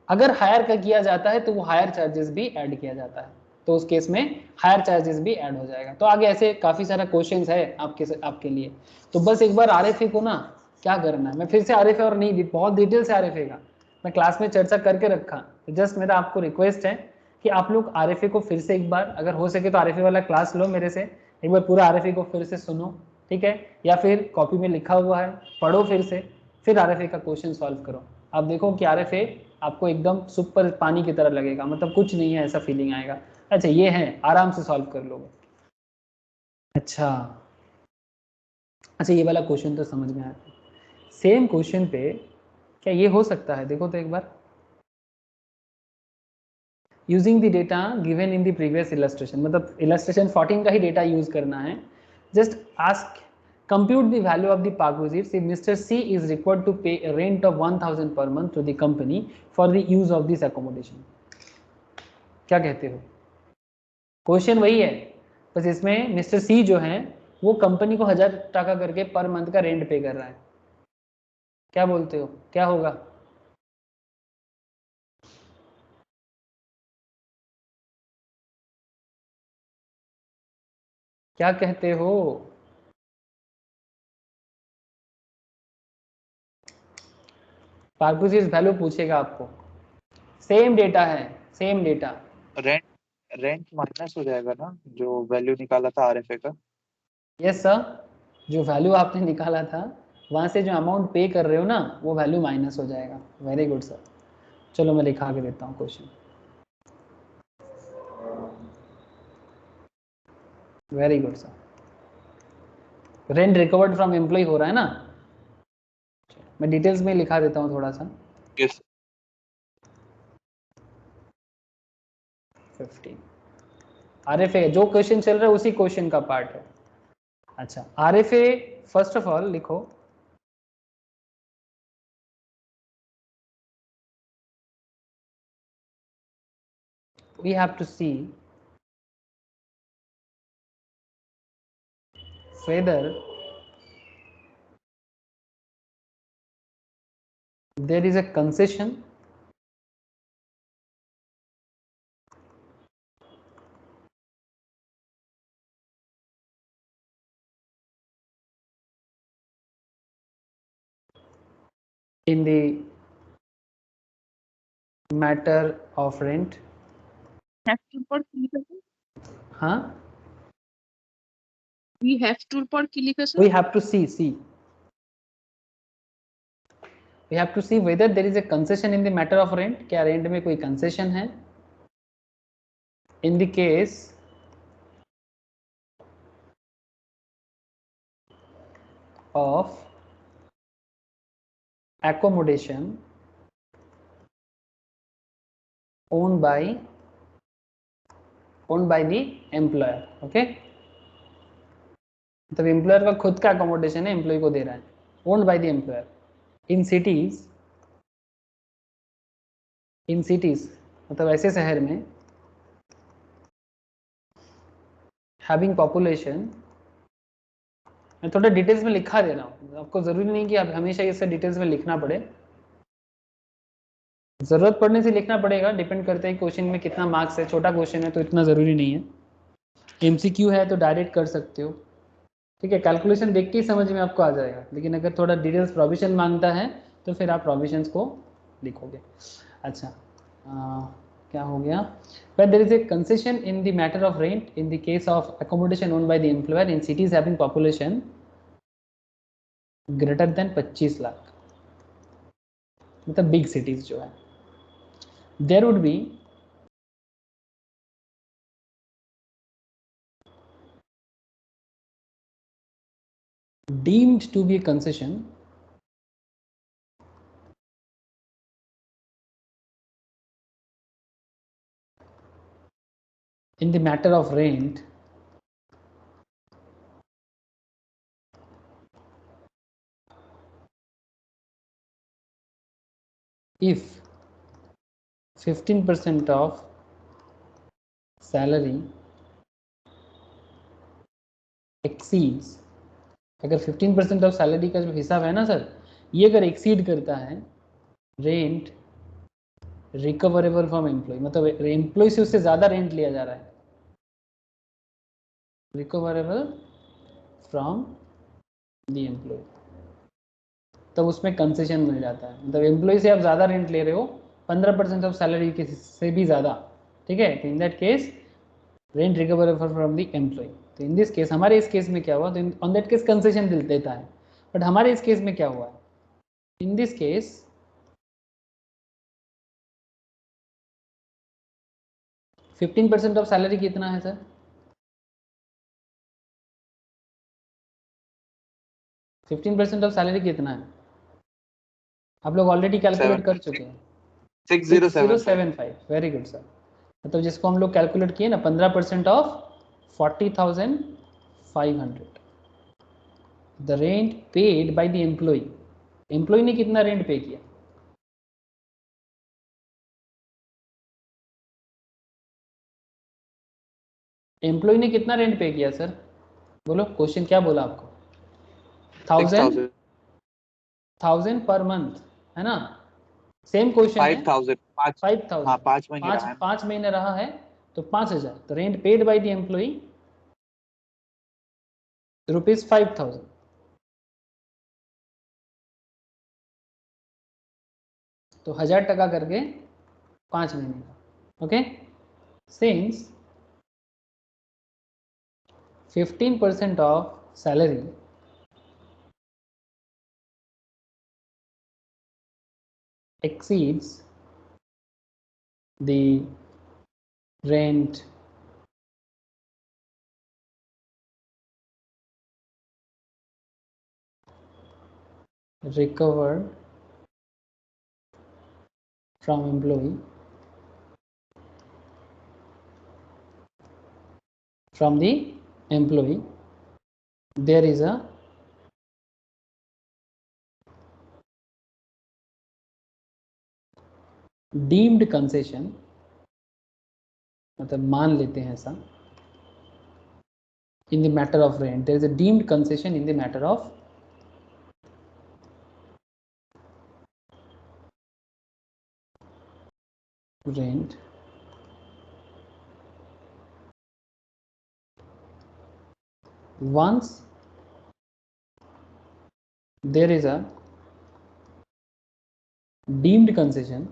अगर हायर का किया जाता है तो वो हायर चार्जेस भी ऐड किया जाता है, तो उस केस में हायर चार्जेस भी ऐड हो जाएगा। तो आगे ऐसे काफी सारा क्वेश्चंस है आपके लिए, तो बस एक बार आरएफए को ना क्या करना है, मैं फिर से आरएफए और नहीं बहुत डिटेल से आरएफए का मैं क्लास में चर्चा करके रखा, तो जस्ट मेरा आपको रिक्वेस्ट है कि आप लोग आरएफए को फिर से एक बार, अगर हो सके तो आरएफए वाला क्लास लो मेरे से, एक बार पूरा आरएफए को फिर से सुनो, ठीक है, या फिर कॉपी में लिखा हुआ है पढ़ो फिर से, फिर आरएफए का क्वेश्चन सॉल्व करो। आप देखो कि आरएफए आपको एकदम सुपर पानी की तरह लगेगा, मतलब कुछ नहीं है ऐसा फीलिंग आएगा। अच्छा ये है, आराम से सॉल्व कर लोगे। अच्छा अच्छा ये वाला क्वेश्चन तो समझ में आया, सेम क्वेश्चन पे क्या ये हो सकता है, देखो तो एक बार, using the data given in the previous illustration, मतलब इलस्ट्रेशन 14 का ही डेटा यूज करना है। Just ask compute the value of the perquisites if Mr. C is required to pay a rent of 1000 per month to the company for the use of this accommodation। क्या कहते हो, क्वेश्चन वही है, बस इसमें मिस्टर सी जो है वो कंपनी को 1000 टाका करके पर मंथ का रेंट पे कर रहा है, क्या बोलते हो क्या होगा, क्या कहते हो, परक्विजिट्स वैल्यू पूछेगा आपको, सेम डेटा है, same data, rent rent minus हो जाएगा ना जो वैल्यू निकाला था आरएफए का। यस सर, जो वैल्यू आपने निकाला था वहां से जो अमाउंट पे कर रहे हो ना वो वैल्यू माइनस हो जाएगा। वेरी गुड सर, चलो मैं लिखा के देता हूँ question, very good sir, rent recovered from employ हो रहा है ना, मैं डिटेल्स में लिखा देता हूँ थोड़ा सा। यस 15 आरएफए जो क्वेश्चन चल रहा है उसी क्वेश्चन का पार्ट है। अच्छा आरएफए फर्स्ट ऑफ ऑल लिखो, we have to see whether there is a concession in the matter of rent। हाँ we have to पर की लिखा sir, we have to see we have to see whether there is a concession in the matter of rent, क्या रेंट में कोई कंसेशन है, in the case of accommodation owned by the employer. Okay, मतलब एम्प्लॉयर का खुद का अकोमोडेशन है, एम्प्लॉय को दे रहा है, owned by the employer in cities मतलब ऐसे शहर में हैविंग पॉपुलेशन, मैं थोड़ा डिटेल्स में लिखा दे रहा हूँ, आपको जरूरी नहीं कि आप हमेशा इसे डिटेल्स में लिखना पड़े, जरूरत पड़ने से लिखना पड़ेगा, डिपेंड करता है क्वेश्चन में कितना मार्क्स है, छोटा क्वेश्चन है तो इतना जरूरी नहीं है, एमसीक्यू है तो डायरेक्ट कर सकते हो, ठीक है, कैलकुलेशन देख के ही समझ में आपको आ जाएगा, लेकिन अगर थोड़ा डिटेल्स प्रोविजन मांगता है तो फिर आप प्रोविजंस को लिखोगे। अच्छा, क्या हो गया, when there is a concession in the matter of rent in the case of accommodation owned by the employer in cities having population greater than 25 lakh, मतलब बिग सिटीज जो है, there would be deemed to be a concession in the matter of rent if 15% of salary exceeds, अगर 15% ऑफ सैलरी का जो हिसाब है ना सर, ये अगर एक्सीड करता है रेंट रिकवरेबल फ्रॉम एम्प्लॉय, मतलब एम्प्लॉय से उससे ज़्यादा रेंट लिया जा रहा है, रिकवरेबल फ्रॉम द एम्प्लॉय, तब उसमें कंसेशन मिल जाता है, मतलब एम्प्लॉय से आप ज़्यादा रेंट ले रहे हो 15% ऑफ सैलरी के से भी ज़्यादा, ठीक है, तो in that case rent recoverable from the employ. तो इन दिस केस, हमारे इस केस में क्या हुआ, तो ऑन दैट केस कंसेशन देता है, बट हमारे इस केस में क्या हुआ है, in this case 15% of salary कितना है सर, 15% ऑफ सैलरी कितना है, आप लोग ऑलरेडी कैलकुलेट कर चुके हैं, 6075, वेरी गुड सर, मतलब जिसको हम लोग कैलकुलेट किए ना 15% of 40,500, the rent paid by the employ, employ ने कितना रेंट पे किया, एम्प्लॉय ने कितना रेंट पे किया सर, बोलो क्वेश्चन क्या बोला आपको, 1000 पर मंथ है ना, सेम क्वेश्चन है, 5000 हाँ 5 महीने रहा है, 5 महीने रहा है तो 5000, तो rent paid by the employ ₹5,000, तो 1000 करके 5 महीने का, okay, since 15% of salary exceeds the rent recovered from employee there is a deemed concession, मतलब मान लेते हैं ऐसा, in the matter of rent there is a deemed concession in the matter of rent once there is a deemed concession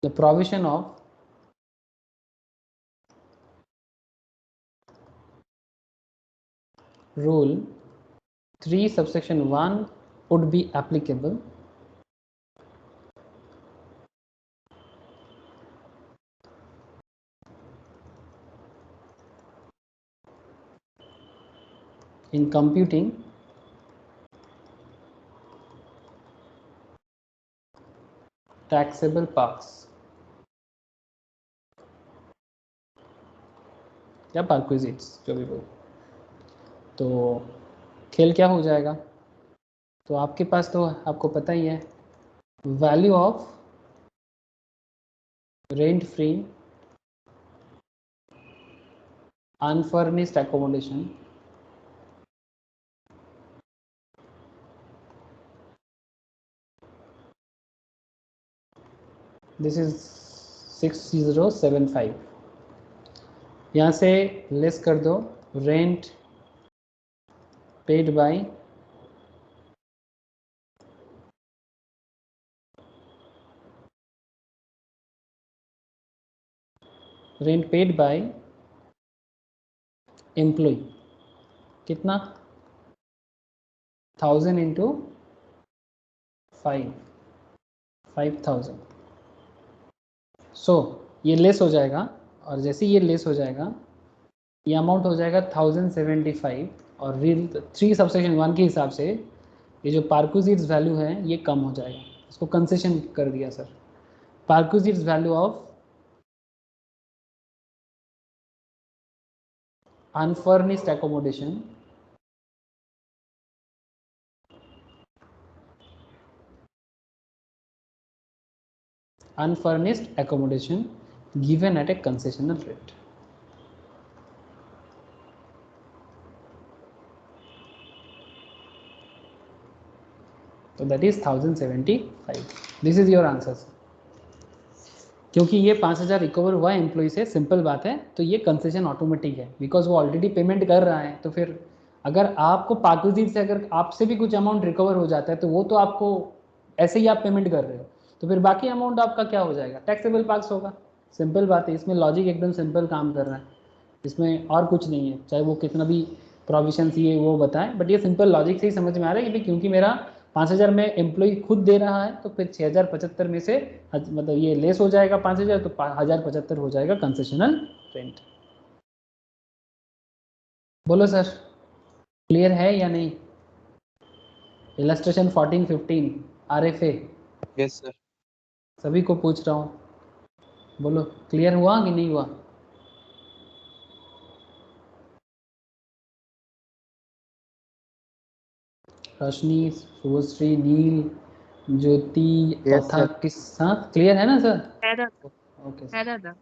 the provision of rule 3 subsection 1 would be applicable in computing taxable parks या perquisites जो भी बोलो। तो खेल क्या हो जाएगा, तो आपके पास तो आपको पता ही है value of rent free unfurnished accommodation this is 6075। यहाँ से लेस कर दो रेंट पेड बाय एम्प्लॉय, कितना 1000 इंटू 5000। सो ये लेस हो जाएगा, और जैसे ये लेस हो जाएगा ये अमाउंट हो जाएगा 1075, और रील 3 सबसेक्शन 1 के हिसाब से ये जो पार्क्विजिट्स वैल्यू है ये कम हो जाएगा, इसको कंसेशन कर दिया sir. Perquisites value of unfurnished accommodation given at a concessional rate। तो that is 1075। This is your answer. क्योंकि ये 5000 रिकवर हुआ है एम्प्लॉय से, सिंपल बात है, तो ये कंसेशन ऑटोमेटिक है बिकॉज वो ऑलरेडी पेमेंट कर रहा है। तो फिर अगर आपको पार्क्विजिट से अगर आपसे भी कुछ अमाउंट रिकवर हो जाता है तो वो तो आपको ऐसे ही आप पेमेंट कर रहे हो, तो फिर बाकी अमाउंट आपका क्या हो जाएगा, टैक्सेबल पार्क्स होगा। सिंपल बात है, इसमें लॉजिक एकदम सिंपल काम कर रहा है, इसमें और कुछ नहीं है, चाहे वो कितना भी प्रोविजंस ये वो बताएं, बट ये सिंपल लॉजिक से ही समझ में आ रहा है कि भाई क्योंकि मेरा 5000 में एम्प्लॉय खुद दे रहा है तो फिर 6075 में से मतलब ये लेस हो जाएगा 5000, तो 1075 हो जाएगा कंसेशनल रेंट। बोलो सर, क्लियर है या नहीं? Illustration 14-15 RFA yes sir. सभी को पूछ रहा हूँ, बोलो क्लियर हुआ कि नहीं हुआ? रोशनी, शुभश्री, नील, ज्योति Yes, तथा sir. किस्सा क्लियर है ना सर? है दादा, ओके है दादा।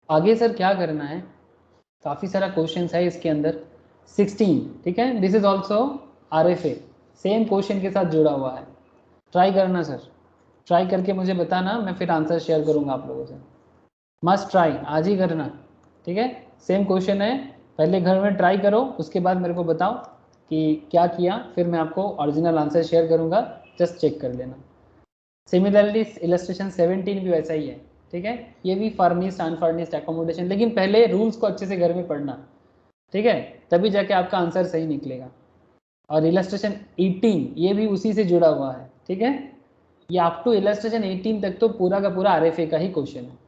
आगे सर क्या करना है, काफ़ी सारा क्वेश्चंस है इसके अंदर 16, ठीक है। This is also RFA, same question के साथ जुड़ा हुआ है। ट्राई करना सर, ट्राई करके मुझे बताना, मैं फिर आंसर शेयर करूंगा आप लोगों से। मस्ट ट्राई, आज ही करना, ठीक है। सेम क्वेश्चन है, पहले घर में ट्राई करो, उसके बाद मेरे को बताओ कि क्या किया, फिर मैं आपको ओरिजिनल आंसर शेयर करूंगा, जस्ट चेक कर लेना। सिमिलरली इलस्ट्रेशन 17 भी वैसा ही है, ठीक है। ये भी फर्निश्ड अनफर्निश्ड एकोमोडेशन, लेकिन पहले रूल्स को अच्छे से घर में पढ़ना, ठीक है, तभी जाके आपका आंसर सही निकलेगा। और इलस्ट्रेशन 18 ये भी उसी से जुड़ा हुआ है, ठीक है। ये अप टू इलस्ट्रेशन 18 तक तो पूरा का पूरा RFA का ही क्वेश्चन है,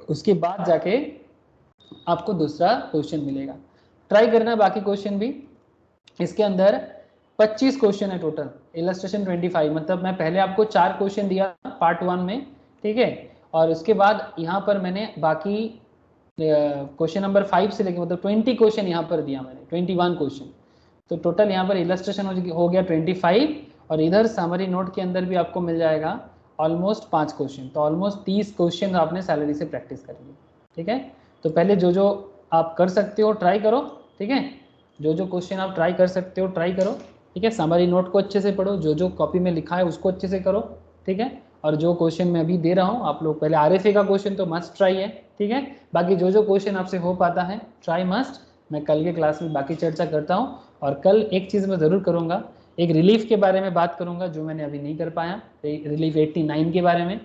उसके बाद जाके आपको दूसरा क्वेश्चन मिलेगा। ट्राई करना बाकी क्वेश्चन भी। इसके अंदर 25 क्वेश्चन है टोटल, इलस्ट्रेशन 25, मतलब मैं पहले आपको 4 क्वेश्चन दिया पार्ट 1 में, ठीक है, और उसके बाद यहाँ पर मैंने बाकी क्वेश्चन नंबर 5 से लेके मतलब 20 क्वेश्चन यहाँ पर दिया मैंने, 21 क्वेश्चन। तो टोटल यहाँ पर इलस्ट्रेशन हो गया 25, और इधर समरी नोट के अंदर भी आपको मिल जाएगा ऑलमोस्ट 5 क्वेश्चन, तो ऑलमोस्ट 30 क्वेश्चन आपने सैलरी से प्रैक्टिस कर ली, ठीक है। तो पहले जो जो आप कर सकते हो ट्राई करो, ठीक है, जो जो क्वेश्चन आप ट्राई कर सकते हो ट्राई करो, ठीक है। समरी नोट को अच्छे से पढ़ो, जो जो कॉपी में लिखा है उसको अच्छे से करो, ठीक है। और जो क्वेश्चन मैं अभी दे रहा हूँ आप लोग, पहले RFA का क्वेश्चन तो मस्ट ट्राई है, ठीक है। बाकी जो जो क्वेश्चन आपसे हो पाता है ट्राई मस्ट, मैं कल के क्लास में बाकी चर्चा करता हूँ। और कल एक चीज़ मैं ज़रूर करूँगा, एक रिलीफ के बारे में बात करूँगा जो मैंने अभी नहीं कर पाया, रिलीफ 89 के बारे में।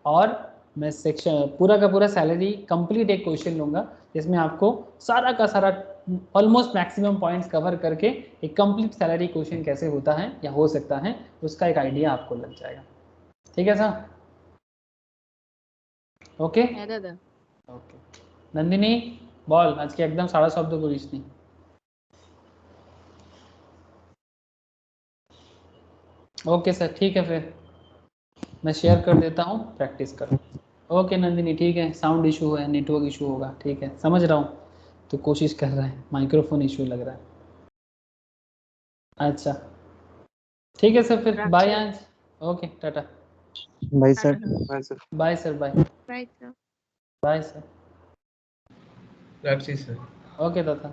और मैं सेक्शन पूरा का पूरा सैलरी कंप्लीट एक क्वेश्चन लूँगा जिसमें आपको सारा का सारा ऑलमोस्ट मैक्सिमम पॉइंट्स कवर करके एक कंप्लीट सैलरी क्वेश्चन कैसे होता है या हो सकता है उसका एक आइडिया आपको लग जाएगा, ठीक है सर? ओके है दादा। ओके नंदिनी बॉल, आज के एकदम 7:30 करीस नहीं। ओके सर, ठीक है, फिर मैं शेयर कर देता हूँ, प्रैक्टिस करो। ओके नंदिनी, ठीक है, साउंड इशू है, नेटवर्क इशू होगा, ठीक है, समझ रहा हूँ, तो कोशिश कर रहे हैं, माइक्रोफोन इशू लग रहा है। अच्छा ठीक है सर, फिर बाय आज। Okay tata. भाई सर। वैसे bye sir, bye Right, sir. Bye sir. रखिए सर। ओके दादा।